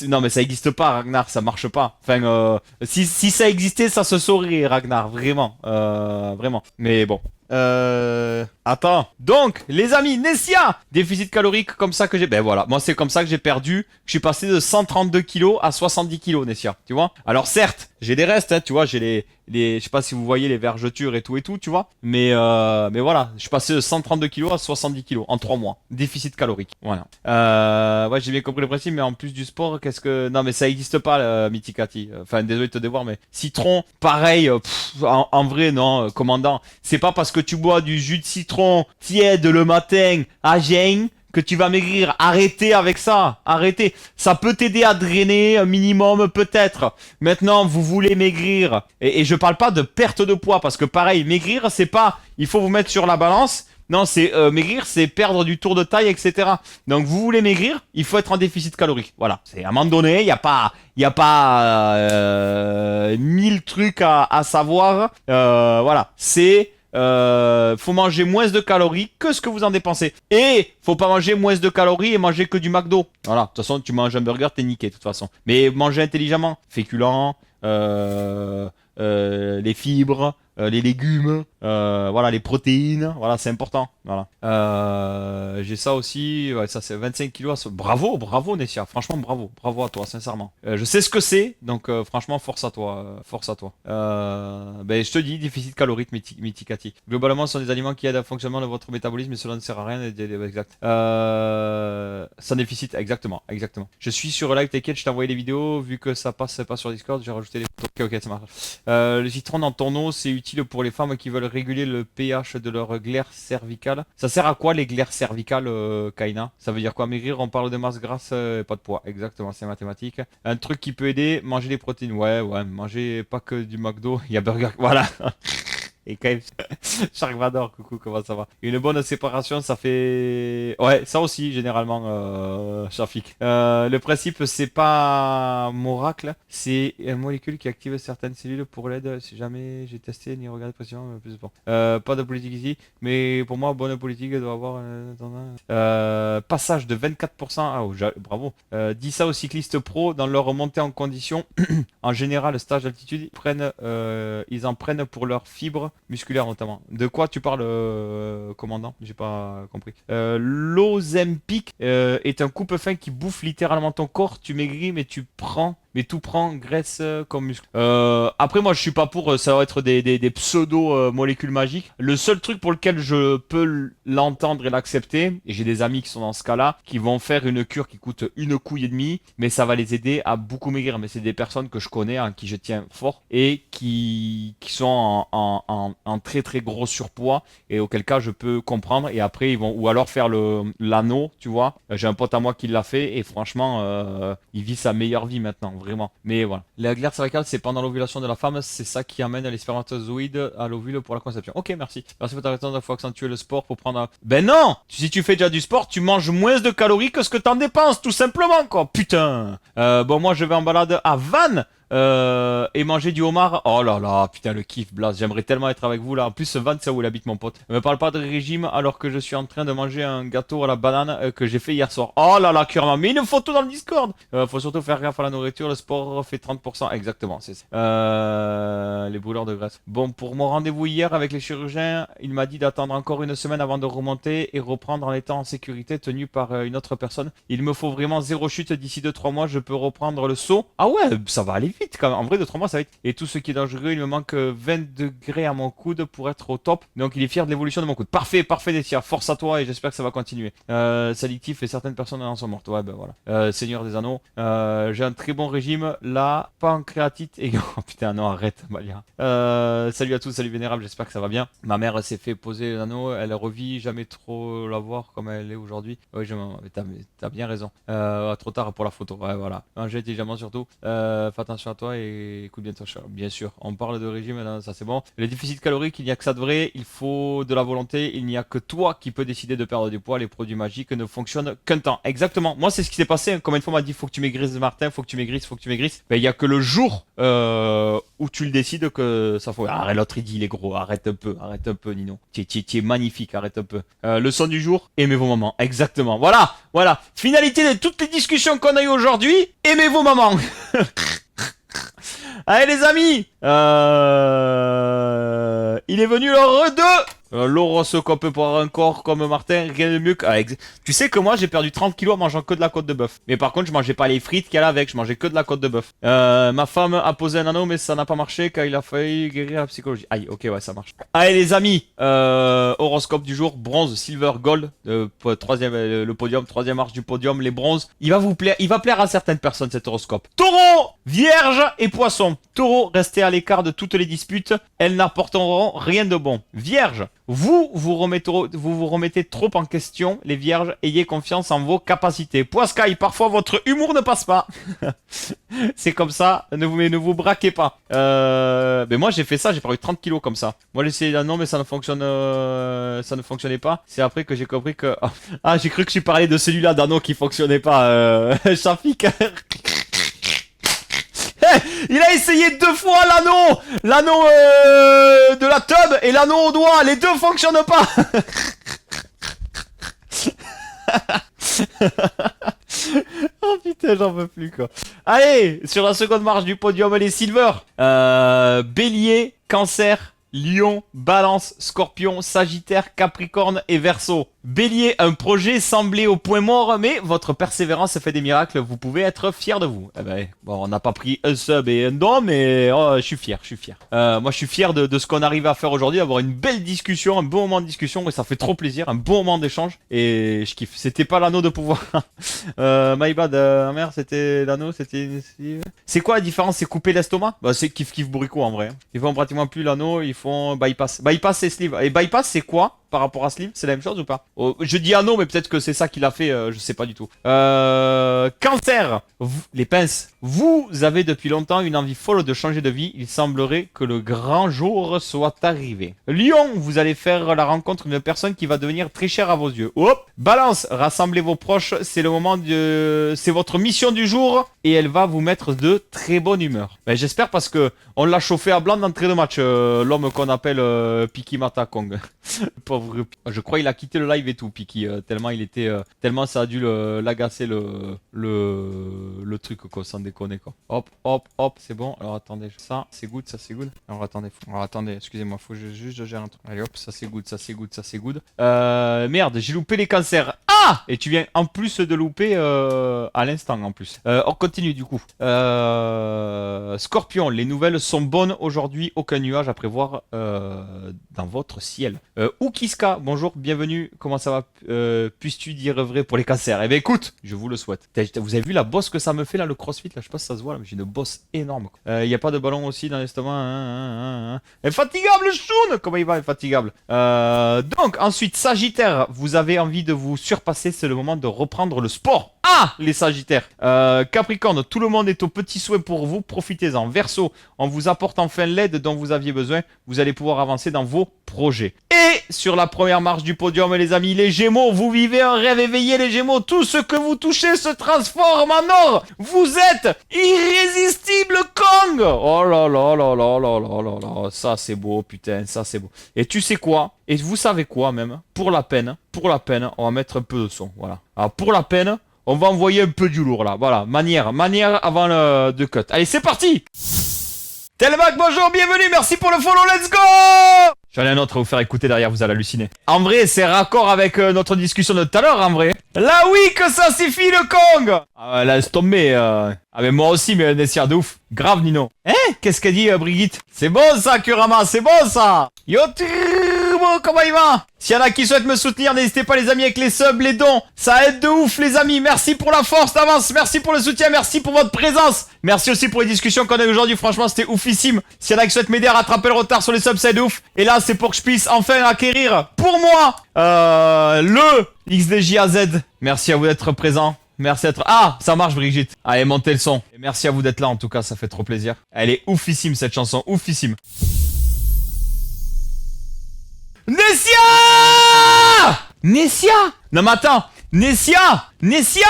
Non mais ça existe pas, Ragnar, ça marche pas. Enfin, si ça existait, ça se saurait, Ragnar, vraiment, vraiment. Mais bon. Attends. Donc, les amis, Nessia, déficit calorique comme ça que j'ai... Ben voilà, moi c'est comme ça que j'ai perdu. Je suis passé de 132 kilos à 70 kilos, Nessia. Tu vois? Alors certes, j'ai des restes, hein, tu vois, j'ai les... Je sais pas si vous voyez les vergetures et tout, tu vois. Mais voilà, je suis passé de 132 kilos à 70 kilos en 3 mois. Déficit calorique, voilà. Ouais, j'ai bien compris le principe, mais en plus du sport, qu'est-ce que... Non, mais ça existe pas, Mythicati. Enfin, désolé de te dévoir, mais citron, pareil, en vrai, non, commandant. C'est pas parce que tu bois du jus de citron tiède le matin à jeun que tu vas maigrir. Arrêtez avec ça. Arrêtez. Ça peut t'aider à drainer un minimum peut-être. Maintenant, vous voulez maigrir. Et je parle pas de perte de poids parce que pareil, maigrir, c'est pas... Il faut vous mettre sur la balance. Non, c'est maigrir, c'est perdre du tour de taille, etc. Donc, vous voulez maigrir, il faut être en déficit calorique. Voilà. C'est à un moment donné, il y a pas 1000 trucs à savoir. Voilà. C'est... faut manger moins de calories que ce que vous en dépensez. Et faut pas manger moins de calories et manger que du McDo. Voilà, de toute façon, tu manges un burger, t'es niqué, de toute façon. Mais manger intelligemment. Féculents, les fibres, les légumes, voilà, les protéines, voilà, c'est important. Voilà. J'ai ça aussi, ouais, ça c'est 25 kilos. Bravo, bravo Nessia, franchement bravo à toi, sincèrement. Je sais ce que c'est, donc franchement force à toi, force à toi. Ben je te dis, déficit calorique, Mythicati. Globalement, ce sont des aliments qui aident au fonctionnement de votre métabolisme, et cela ne sert à rien. Exact. Sans déficit, exactement. Je suis sur live, t'inquiète, je t'ai envoyé les vidéos, vu que ça passe pas sur Discord, j'ai rajouté les photos. Ok, ça marche. Le citron dans ton eau, c'est utile pour les femmes qui veulent réguler le pH de leur glaire cervicale. Ça sert à quoi les glaires cervicales, Kaina? Ça veut dire quoi? Maigrir, on parle de masse grasse, pas de poids. Exactement, c'est mathématique. Un truc qui peut aider, manger des protéines. Ouais, manger pas que du McDo, il y a burger. Voilà. Et quand même, Shark Vador, coucou, comment ça va? Une bonne séparation, ça fait... Ouais, ça aussi, généralement, Shafik. Le principe, c'est pas Moracle, c'est une molécule qui active certaines cellules pour l'aide. Si jamais j'ai testé, ni regardé précisément, plus bon. Pas de politique ici, mais pour moi, bonne politique doit avoir... passage de 24%. Ah, oh, bravo. Dis ça aux cyclistes pro dans leur montée en condition. En général, stage d'altitude, ils en prennent pour leurs fibres musculaire notamment. De quoi tu parles, commandant? J'ai pas compris. L'Ozempic est un coupe-faim qui bouffe littéralement ton corps. Tu maigris, mais tout prend graisse comme muscle. Après, moi, je suis pas pour. Ça va être des pseudo molécules magiques. Le seul truc pour lequel je peux l'entendre et l'accepter, et j'ai des amis qui sont dans ce cas-là, qui vont faire une cure qui coûte une couille et demie, mais ça va les aider à beaucoup maigrir. Mais c'est des personnes que je connais, en qui je tiens fort, et qui sont en très très gros surpoids, et auquel cas je peux comprendre. Et après, ils vont ou alors faire l'anneau, tu vois. J'ai un pote à moi qui l'a fait, et franchement, il vit sa meilleure vie maintenant. Vraiment. Mais voilà. La glaire cervicale, c'est pendant l'ovulation de la femme. C'est ça qui amène les spermatozoïdes à l'ovule pour la conception. Ok, merci. Merci pour ta réponse. Il faut accentuer le sport pour prendre... Ben non! Si tu fais déjà du sport, tu manges moins de calories que ce que t'en dépenses, tout simplement, quoi. Putain. Bon, moi, je vais en balade à Vannes. Et manger du homard. Oh là là, putain, le kiff, Blast. J'aimerais tellement être avec vous là. En plus, Van, c'est où il habite, mon pote. Ne me parle pas de régime alors que je suis en train de manger un gâteau à la banane que j'ai fait hier soir. Oh là là, Kurma, mets une photo dans le Discord. Faut surtout faire gaffe à la nourriture. Le sport fait 30%. Exactement, c'est ça. Les brûleurs de graisse. Bon, pour mon rendez-vous hier avec les chirurgiens, il m'a dit d'attendre encore une semaine avant de remonter et reprendre en étant en sécurité, tenu par une autre personne. Il me faut vraiment zéro chute d'ici 2-3 mois. Je peux reprendre le saut. Ah ouais, ça va aller vite. Quand même. En vrai, de 3 mois, ça va être. Et tout ce qui est dangereux, il me manque 20 degrés à mon coude pour être au top. Donc, il est fier de l'évolution de mon coude. Parfait, parfait, Destia. Force à toi et j'espère que ça va continuer. C'est addictif et certaines personnes en sont mortes. Ouais, ben voilà. Seigneur des Anneaux. J'ai un très bon régime. Là, pas en créatite. Et... oh putain, non, arrête, Malia. Salut à tous, salut Vénérable. J'espère que ça va bien. Ma mère s'est fait poser l'anneau. Elle revit jamais trop la voir comme elle est aujourd'hui. Oui, t'as bien raison. Trop tard pour la photo. Ouais, voilà. Manger intelligemment surtout. Fais attention à toi et écoute bien ton chat. Bien sûr, on parle de régime, là, ça c'est bon. Les déficits caloriques, il n'y a que ça de vrai. Il faut de la volonté. Il n'y a que toi qui peux décider de perdre du poids. Les produits magiques ne fonctionnent qu'un temps. Exactement. Moi, c'est ce qui s'est passé. Combien de fois on m'a dit faut que tu maigrisses, Martin, faut que tu maigrisses, faut que tu maigrisses. Ben, il n'y a que le jour où tu le décides que ça faut. Arrête, l'autre il dit il est gros. Arrête un peu, Nino. Tu es magnifique, arrête un peu. Leçon du jour, aimez vos mamans. Exactement. Voilà. Finalité de toutes les discussions qu'on a eues aujourd'hui, aimez vos mamans. Allez les amis, il est venu l'heure de L'horoscope pour un corps comme Martin, rien de mieux que... Ah, tu sais que moi j'ai perdu 30 kilos en mangeant que de la côte de bœuf. Mais par contre je mangeais pas les frites qu'il y a avec, je mangeais que de la côte de bœuf. Ma femme a posé un anneau mais ça n'a pas marché car il a failli guérir la psychologie. Aïe, ok ouais ça marche. Allez les amis, horoscope du jour, bronze, silver, gold, troisième, le podium, troisième marche du podium, les bronzes. Il va vous plaire, il va plaire à certaines personnes cet horoscope. Taureau, vierge et poisson. Taureau, restez à l'écart de toutes les disputes, elles n'apporteront rien de bon. Vierge, vous remettez trop en question, les vierges, ayez confiance en vos capacités. Poiscaille, parfois votre humour ne passe pas. C'est comme ça, ne vous braquez pas. Mais moi j'ai fait ça, j'ai perdu 30 kilos comme ça. Moi j'ai essayé non mais ça ne fonctionnait pas. C'est après que j'ai compris que... Ah j'ai cru que je parlais de celui-là d'anneau qui fonctionnait pas. Shafik. Il a essayé 2 fois l'anneau de la tub et l'anneau au doigt, les deux fonctionnent pas. Oh putain, j'en peux plus quoi. Allez, sur la seconde marche du podium, les silver. Bélier, Cancer, Lion, Balance, Scorpion, Sagittaire, Capricorne et Verseau. Bélier, un projet semblait au point mort, mais votre persévérance fait des miracles, vous pouvez être fier de vous. Eh ben, bon, on n'a pas pris un sub et un don, mais oh, je suis fier. Moi, je suis fier de ce qu'on arrive à faire aujourd'hui, d'avoir une belle discussion, un bon moment de discussion, et ça fait trop plaisir, un bon moment d'échange, et je kiffe. C'était pas l'anneau de pouvoir. My bad, merde, c'était l'anneau, c'était... C'est quoi la différence? C'est couper l'estomac? Bah, c'est kiff bourricot en vrai. Ils font pratiquement plus l'anneau, ils font bypass. Bypass, c'est sleeve. Et bypass, c'est quoi par rapport à Sleeve? C'est la même chose ou pas? Je dis anneau, mais peut-être que c'est ça qu'il a fait, je sais pas du tout. Cancer, les pinces. Vous avez depuis longtemps une envie folle de changer de vie. Il semblerait que le grand jour soit arrivé. Lion, vous allez faire la rencontre d'une personne qui va devenir très chère à vos yeux. Hop. Balance, rassemblez vos proches. C'est le moment de... C'est votre mission du jour et elle va vous mettre de très bonne humeur. Ben, j'espère parce que on l'a chauffé à blanc d'entrée de match, l'homme qu'on appelle Piki Mata Kong. Pauvre. Je crois qu'il a quitté le live et tout, Piki, tellement il était, tellement ça a dû l'agacer le truc quoi, sans déconner quoi. Hop, c'est bon. Alors attendez, ça c'est good. Alors attendez, excusez-moi, faut juste je gère un truc. Allez hop, ça c'est good. Merde, j'ai loupé les cancers. Ah! Et tu viens en plus de louper à l'instant en plus. On continue du coup. Scorpion, les nouvelles sont bonnes aujourd'hui, aucun nuage à prévoir dans votre ciel. Oukiska, bonjour, bienvenue, comment ça va? Puisses-tu dire vrai pour les cancers? Eh bien écoute, je vous le souhaite. Vous avez vu la bosse que ça me fait là, le crossfit là? Je sais pas si ça se voit là, mais j'ai une bosse énorme. Il n'y a pas de ballon aussi dans l'estomac. Infatigable Shun! Comment il va, infatigable? Donc ensuite, Sagittaire, vous avez envie de vous surpasser, c'est le moment de reprendre le sport. Ah, les Sagittaires. Capricorne, tout le monde est au petit souhait pour vous, profitez-en. Verseau, on vous apporte enfin l'aide dont vous aviez besoin, vous allez pouvoir avancer dans vos projets. Et sur la première marche du podium, les amis, les Gémeaux, vous vivez un rêve éveillé, les Gémeaux, tout ce que vous touchez se transforme en or. Vous êtes irrésistible Kong. Oh là là là là là là là là, ça c'est beau, putain, ça c'est beau. Et tu sais quoi? Et vous savez quoi même? Pour la peine, on va mettre un peu de son, voilà. Alors pour la peine, on va envoyer un peu du lourd là, voilà, manière avant de cut. Allez, c'est parti! Telmac, bonjour, bienvenue, merci pour le follow, let's go! J'en ai un autre à vous faire écouter derrière, vous allez halluciner. En vrai, c'est raccord avec notre discussion de tout à l'heure, en vrai. Là oui que ça suffit le Kong! Ah ouais, laisse tomber. Ah mais moi aussi, mais Nessia de ouf. Grave, Nino. Hein? Qu'est-ce qu'elle dit, Brigitte? C'est bon ça, Kurama, c'est bon ça! Yo, comment il va? S'il y en a qui souhaitent me soutenir, n'hésitez pas les amis avec les subs, les dons. Ça aide de ouf les amis. Merci pour la force d'avance. Merci pour le soutien. Merci pour votre présence. Merci aussi pour les discussions qu'on a eues aujourd'hui. Franchement, c'était oufissime. S'il y en a qui souhaitent m'aider à rattraper le retard sur les subs, ça aide de ouf. Et là, c'est pour que je puisse enfin acquérir pour moi le XDJAZ. Merci à vous d'être présents. Merci d'être... Ah, ça marche Brigitte. Allez, montez le son. Et merci à vous d'être là en tout cas, ça fait trop plaisir. Elle est oufissime cette chanson, oufissime. Nessia! Nessia! Non mais attends! Nessia! Nessia!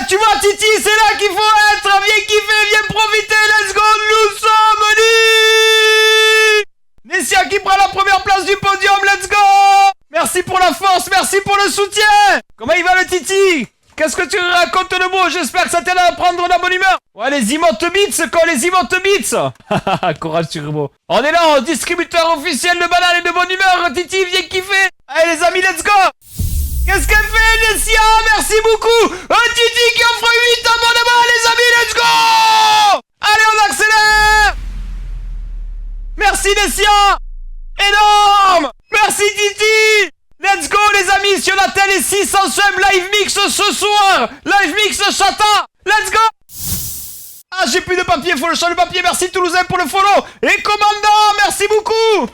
Tu vois Titi, c'est là qu'il faut être! Viens kiffer, viens profiter, let's go! Nous sommes libres! Nessia qui prend la première place du podium, let's go! Merci pour la force, merci pour le soutien! Comment il va le Titi? Qu'est-ce que tu racontes de beau? J'espère que ça t'aide à prendre la bonne humeur. Ouais, les emotes bits, quoi, les emotes bits. Courage Turbo. On est là, distributeur officiel de bananes et de bonne humeur. Titi, viens kiffer. Allez les amis, let's go. Qu'est-ce qu'elle fait, Nessia? Merci beaucoup. Titi qui offre 8 abonnements, les amis, let's go. Allez, on accélère. Merci Nessia. Énorme. Merci Titi. Let's go les amis, si on atteint les 600 subs, live mix ce soir. Live mix chata. Let's go. Ah, j'ai plus de papier, faut le champ de papier. Merci Toulousain pour le follow. Et commandant, merci beaucoup.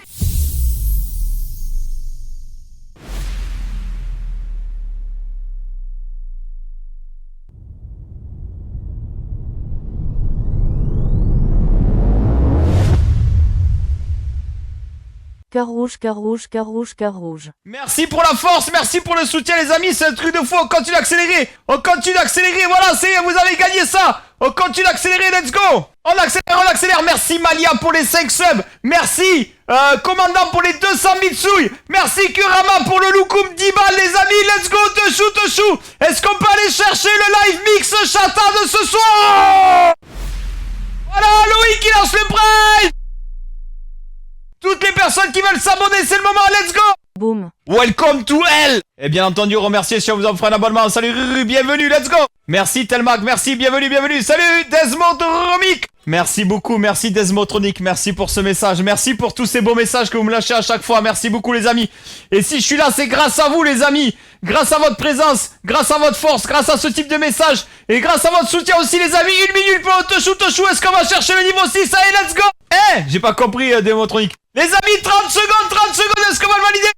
Cœur rouge, cœur rouge, cœur rouge, cœur rouge. Merci pour la force, merci pour le soutien les amis, c'est un truc de fou, on continue d'accélérer, voilà, vous avez gagné ça, on continue d'accélérer, let's go. On accélère, merci Malia pour les 5 subs, merci Commandant pour les 200 Mitsui, merci Kurama pour le Loukoum 10 balles les amis, let's go, te chou. Est-ce qu'on peut aller chercher le live mix chata de ce soir? Voilà, Loïc qui lance le prime. Toutes les personnes qui veulent s'abonner, c'est le moment, let's go. Boom. Welcome to hell. Et bien entendu, remercier si on vous offre un abonnement. Salut Ruru, bienvenue, let's go. Merci Telmac, merci, bienvenue. Salut Desmotronic. Merci beaucoup, merci Desmotronic, merci pour ce message. Merci pour tous ces beaux messages que vous me lâchez à chaque fois. Merci beaucoup les amis. Et si je suis là, c'est grâce à vous les amis. Grâce à votre présence, grâce à votre force, grâce à ce type de message. Et grâce à votre soutien aussi les amis. 1 minute pour le Tochou. Est-ce qu'on va chercher le niveau 6? Allez, let's go. J'ai pas compris Desmotronic. Les amis, 30 secondes, est-ce qu'on va le valider?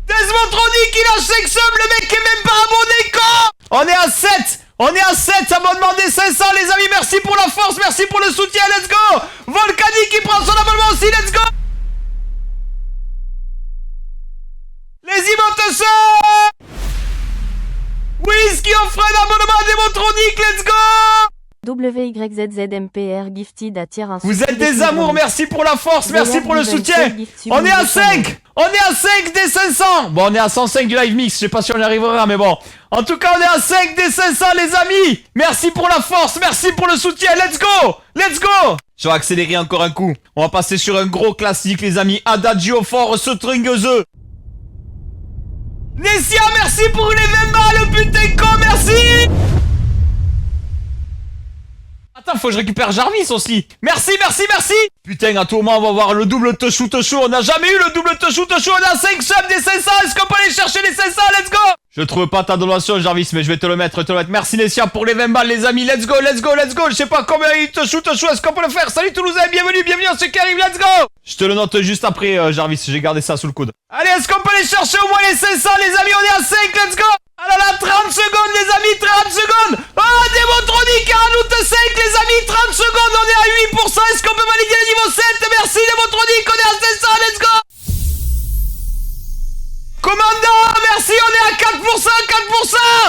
Desmotronic, il a 5 subs, le mec est même pas abonné, quand? On est à 7 abonnements des 500, les amis, merci pour la force, merci pour le soutien, let's go. Volcanic qui prend son abonnement aussi, let's go. Les emotes sont... Wiz qui offre un abonnement à Desmotronic, let's go. WYZZMPR Gifted à tiers 1. Vous êtes des amours, merci pour la force, merci pour le soutien. On est à 5. On est à 5 des 500. Bon, on est à 105 du live mix, je sais pas si on y arrivera, mais bon. En tout cas, on est à 5 des 500 les amis. Merci pour la force, merci pour le soutien, let's go. Je vais accélérer encore un coup. On va passer sur un gros classique les amis. Adagio fort, stringeuse. Nessia, merci pour les 20 balles, putain con, merci. Attends, faut que je récupère Jarvis aussi. Merci. Putain, à tout moment, on va voir le double Tochou. On n'a jamais eu le double Tochou. On a 5 subs des 500. Est-ce qu'on peut aller chercher les 500? Let's go. Je trouve pas ta donation, Jarvis, mais je vais te le mettre. Merci, Nessia, pour les 20 balles, les amis. Let's go. Je sais pas combien il Tochou. Est-ce qu'on peut le faire? Salut Toulousain, bienvenue à ceux qui arrivent. Let's go. Je te le note juste après, Jarvis. J'ai gardé ça sous le coude. Allez, est-ce qu'on peut aller chercher au moins les 500, les amis? On est à 5. Let's go. Ah là là, 30 secondes, les amis, 30 secondes. Oh, Desmotronic rajoute 5, les amis, 30 secondes, on est à 8%. Est-ce qu'on peut valider le niveau 7? Merci, Desmotronic, on est à 500, let's go. Commandant, merci, on est à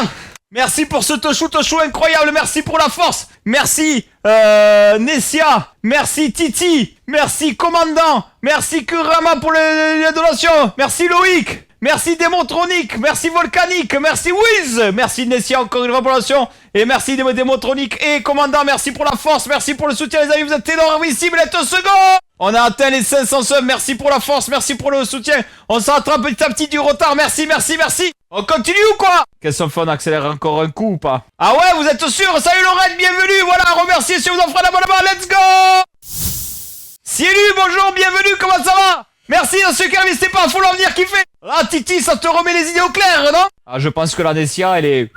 4%. Merci pour ce Tochou incroyable, merci pour la force. Merci, Nessia. Merci, Titi. Merci, Commandant. Merci, Kurama pour la donation. Merci, Loïc. Merci Desmotronic, merci Volcanic, merci Wiz, merci Nessia encore une relation. Et merci Desmotronic et Commandant, merci pour la force, merci pour le soutien les amis, vous êtes énormissimes, les 2 secondes. On a atteint les 500 subs, merci pour la force, merci pour le soutien. On s'en rattrape petit à petit du retard, merci. On continue ou quoi? Qu'est-ce qu'on fait, on accélère encore un coup ou pas? Ah ouais, vous êtes sûr? Salut Lorette, bienvenue, voilà, remerciez si vous en ferez un abonnement, let's go. Cielu, bonjour, bienvenue, comment ça va? Merci à ceux qui n'investissent pas, faut leur venir kiffer. Ah Titi, ça te remet les idées au clair, non? Ah, je pense que la Nessia, elle est...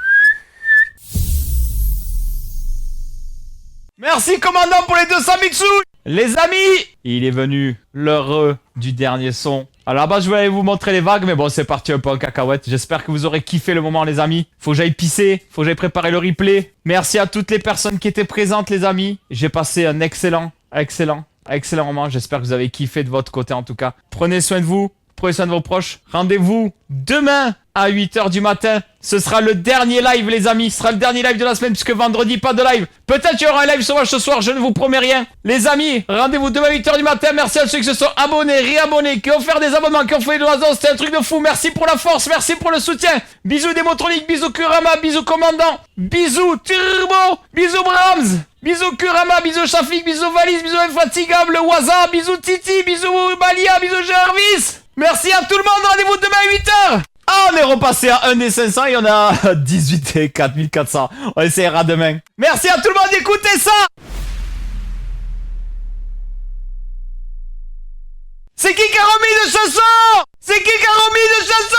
Merci Commandant pour les 200 Mitsui. Les amis, il est venu l'heure du dernier son. Alors à la base, je voulais vous montrer les vagues, mais bon, c'est parti un peu en cacahuète. J'espère que vous aurez kiffé le moment, les amis. Faut que j'aille pisser, faut que j'aille préparer le replay. Merci à toutes les personnes qui étaient présentes, les amis. J'ai passé un excellent moment. J'espère que vous avez kiffé de votre côté en tout cas. Prenez soin de vous. prenez soin de vos proches. Rendez-vous demain à 8h du matin. Ce sera le dernier live, les amis. Ce sera le dernier live de la semaine, puisque vendredi, pas de live. Peut-être qu'il y aura un live sauvage ce soir, je ne vous promets rien. Les amis, rendez-vous demain à 8h du matin. Merci à ceux qui se sont abonnés, réabonnés, qui ont fait des abonnements, qui ont fait de l'oiseau. C'était un truc de fou. Merci pour la force, merci pour le soutien. Bisous Démotronique, bisous Kurama, bisous Commandant, bisous Turbo, bisous Brahms. Bisous Kurama, bisous Shafik, bisous Valise, bisous Infatigable, Waza, bisous Titi, bisous Balia, bisous Jarvis. Merci à tout le monde, rendez-vous demain à 8h. Ah, on est repassé à 1 des 500 et on a 18 et 4400. On essaiera demain. Merci à tout le monde d'écouter ça. C'est qui a remis de chanson? C'est qui a remis de chanson?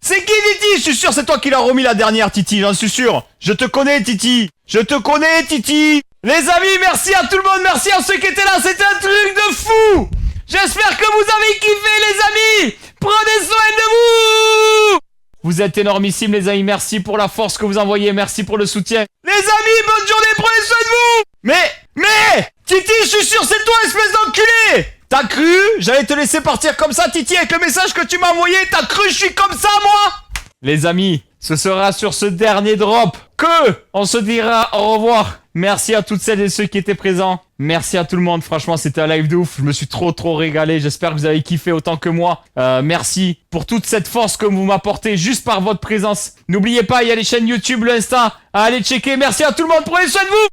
C'est qui, Titi? Je suis sûr c'est toi qui l'as remis la dernière, Titi, j'en suis sûr. Je te connais, Titi. Je te connais, Titi. Les amis, merci à tout le monde, merci à ceux qui étaient là, c'était un truc de fou. J'espère que vous avez kiffé, les amis. Prenez soin de vous. Vous êtes énormissimes, les amis, merci pour la force que vous envoyez, merci pour le soutien. Les amis, bonne journée, prenez soin de vous. Mais, Titi, je suis sûr c'est toi, espèce d'enculé. T'as cru? J'allais te laisser partir comme ça, Titi, avec le message que tu m'as envoyé. T'as cru je suis comme ça, moi? Les amis, ce sera sur ce dernier drop que on se dira au revoir. Merci à toutes celles et ceux qui étaient présents. Merci à tout le monde. Franchement, c'était un live de ouf. Je me suis trop régalé. J'espère que vous avez kiffé autant que moi. Merci pour toute cette force que vous m'apportez juste par votre présence. N'oubliez pas, il y a les chaînes YouTube, le Insta à aller checker. Merci à tout le monde. Prenez soin de vous.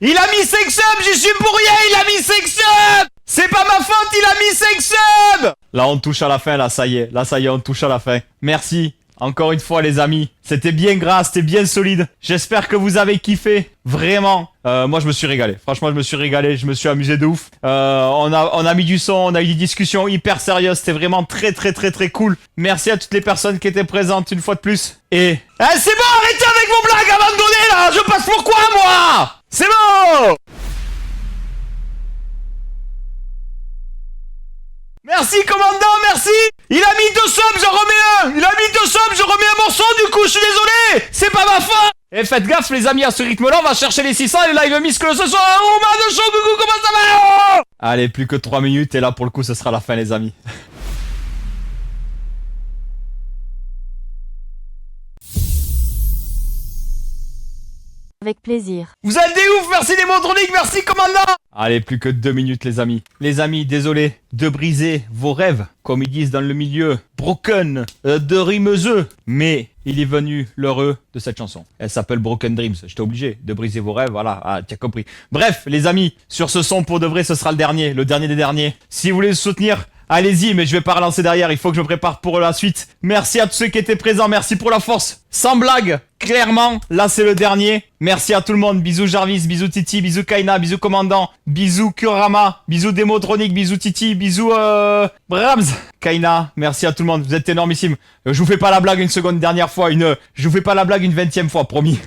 Il a mis 5 subs, j'y suis pour rien, il a mis 5 subs. C'est pas ma faute, il a mis 5 subs. Là, on touche à la fin, là, ça y est. Là, ça y est, on touche à la fin. Merci. Encore une fois, les amis. C'était bien gras, c'était bien solide. J'espère que vous avez kiffé. Vraiment. Moi, je me suis régalé. Franchement, je me suis régalé. Je me suis amusé de ouf. On a mis du son, on a eu des discussions hyper sérieuses. C'était vraiment très cool. Merci à toutes les personnes qui étaient présentes une fois de plus. Et... c'est bon, arrêtez avec vos blagues avant de donner, là. Je passe pour quoi, moi? C'est bon. Merci, commandant, merci. Il a mis 2 subs, j'en remets un. Il a mis 2 subs, je remets un morceau, du coup, je suis désolé. C'est pas ma faute. Et faites gaffe, les amis, à ce rythme-là, on va chercher les 600 et le live muscle ce soir. Oh, man de show, coucou, comment ça va? Allez, plus que 3 minutes et là, pour le coup, ce sera la fin, les amis. Avec plaisir. Vous êtes des ouf, merci Démotronique, merci commandant. Allez, plus que 2 minutes, les amis. Les amis, désolé de briser vos rêves, comme ils disent dans le milieu, broken, de rimeseux. Mais il est venu l'heureux de cette chanson. Elle s'appelle Broken Dreams. J'étais obligé de briser vos rêves, voilà, ah, tu as compris. Bref, les amis, sur ce son, pour de vrai, ce sera le dernier des derniers. Si vous voulez soutenir... Allez-y, mais je vais pas relancer derrière, il faut que je me prépare pour la suite. Merci à tous ceux qui étaient présents, merci pour la force. Sans blague, clairement, là c'est le dernier. Merci à tout le monde, bisous Jarvis, bisous Titi, bisous Kaina, bisous Commandant, bisous Kurama, bisous Démotronique, bisous Titi, bisous Brahms. Kaina, merci à tout le monde, vous êtes énormissimes. Je vous fais pas la blague une seconde dernière fois, je vous fais pas la blague une 20e fois, promis.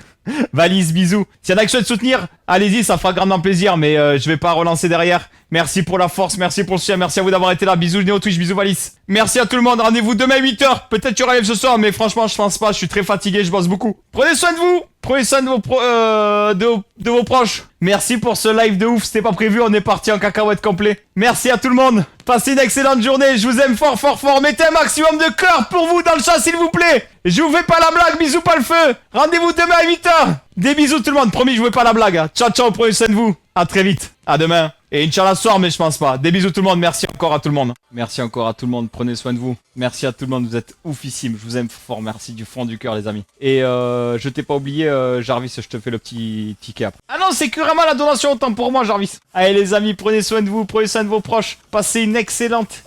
Valise, bisous. S'il y en a qui souhaitent soutenir, allez-y, ça fera grandement plaisir, mais je vais pas relancer derrière. Merci pour la force, merci pour le soutien, merci à vous d'avoir été là. Bisous Néo Twitch, bisous Valise. Merci à tout le monde, rendez-vous demain à 8h. Peut-être qu'il y aura live ce soir, mais franchement, je pense pas, je suis très fatigué, je bosse beaucoup. Prenez soin de vous, prenez soin de vos proches. Merci pour ce live de ouf, c'était pas prévu, on est parti en cacahuète complet. Merci à tout le monde, passez une excellente journée, je vous aime fort. Mettez un maximum de cœur pour vous dans le chat s'il vous plaît. Je vous fais pas la blague, bisous pas le feu. Rendez-vous demain à 8h. Des bisous tout le monde, promis je vous fais pas la blague. Hein. Ciao, prenez soin de vous, à très vite, à demain. Et Inch'Allah soir, mais je pense pas. Des bisous tout le monde, merci encore à tout le monde. Merci encore à tout le monde, prenez soin de vous. Merci à tout le monde, vous êtes oufissime. Je vous aime fort, merci du fond du cœur les amis. Et je t'ai pas oublié, Jarvis, je te fais le petit ticket après. Ah non, c'est Kurama la donation, autant pour moi Jarvis. Allez les amis, prenez soin de vous, prenez soin de vos proches. Passez une excellente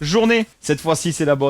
journée. Cette fois-ci, c'est la bonne.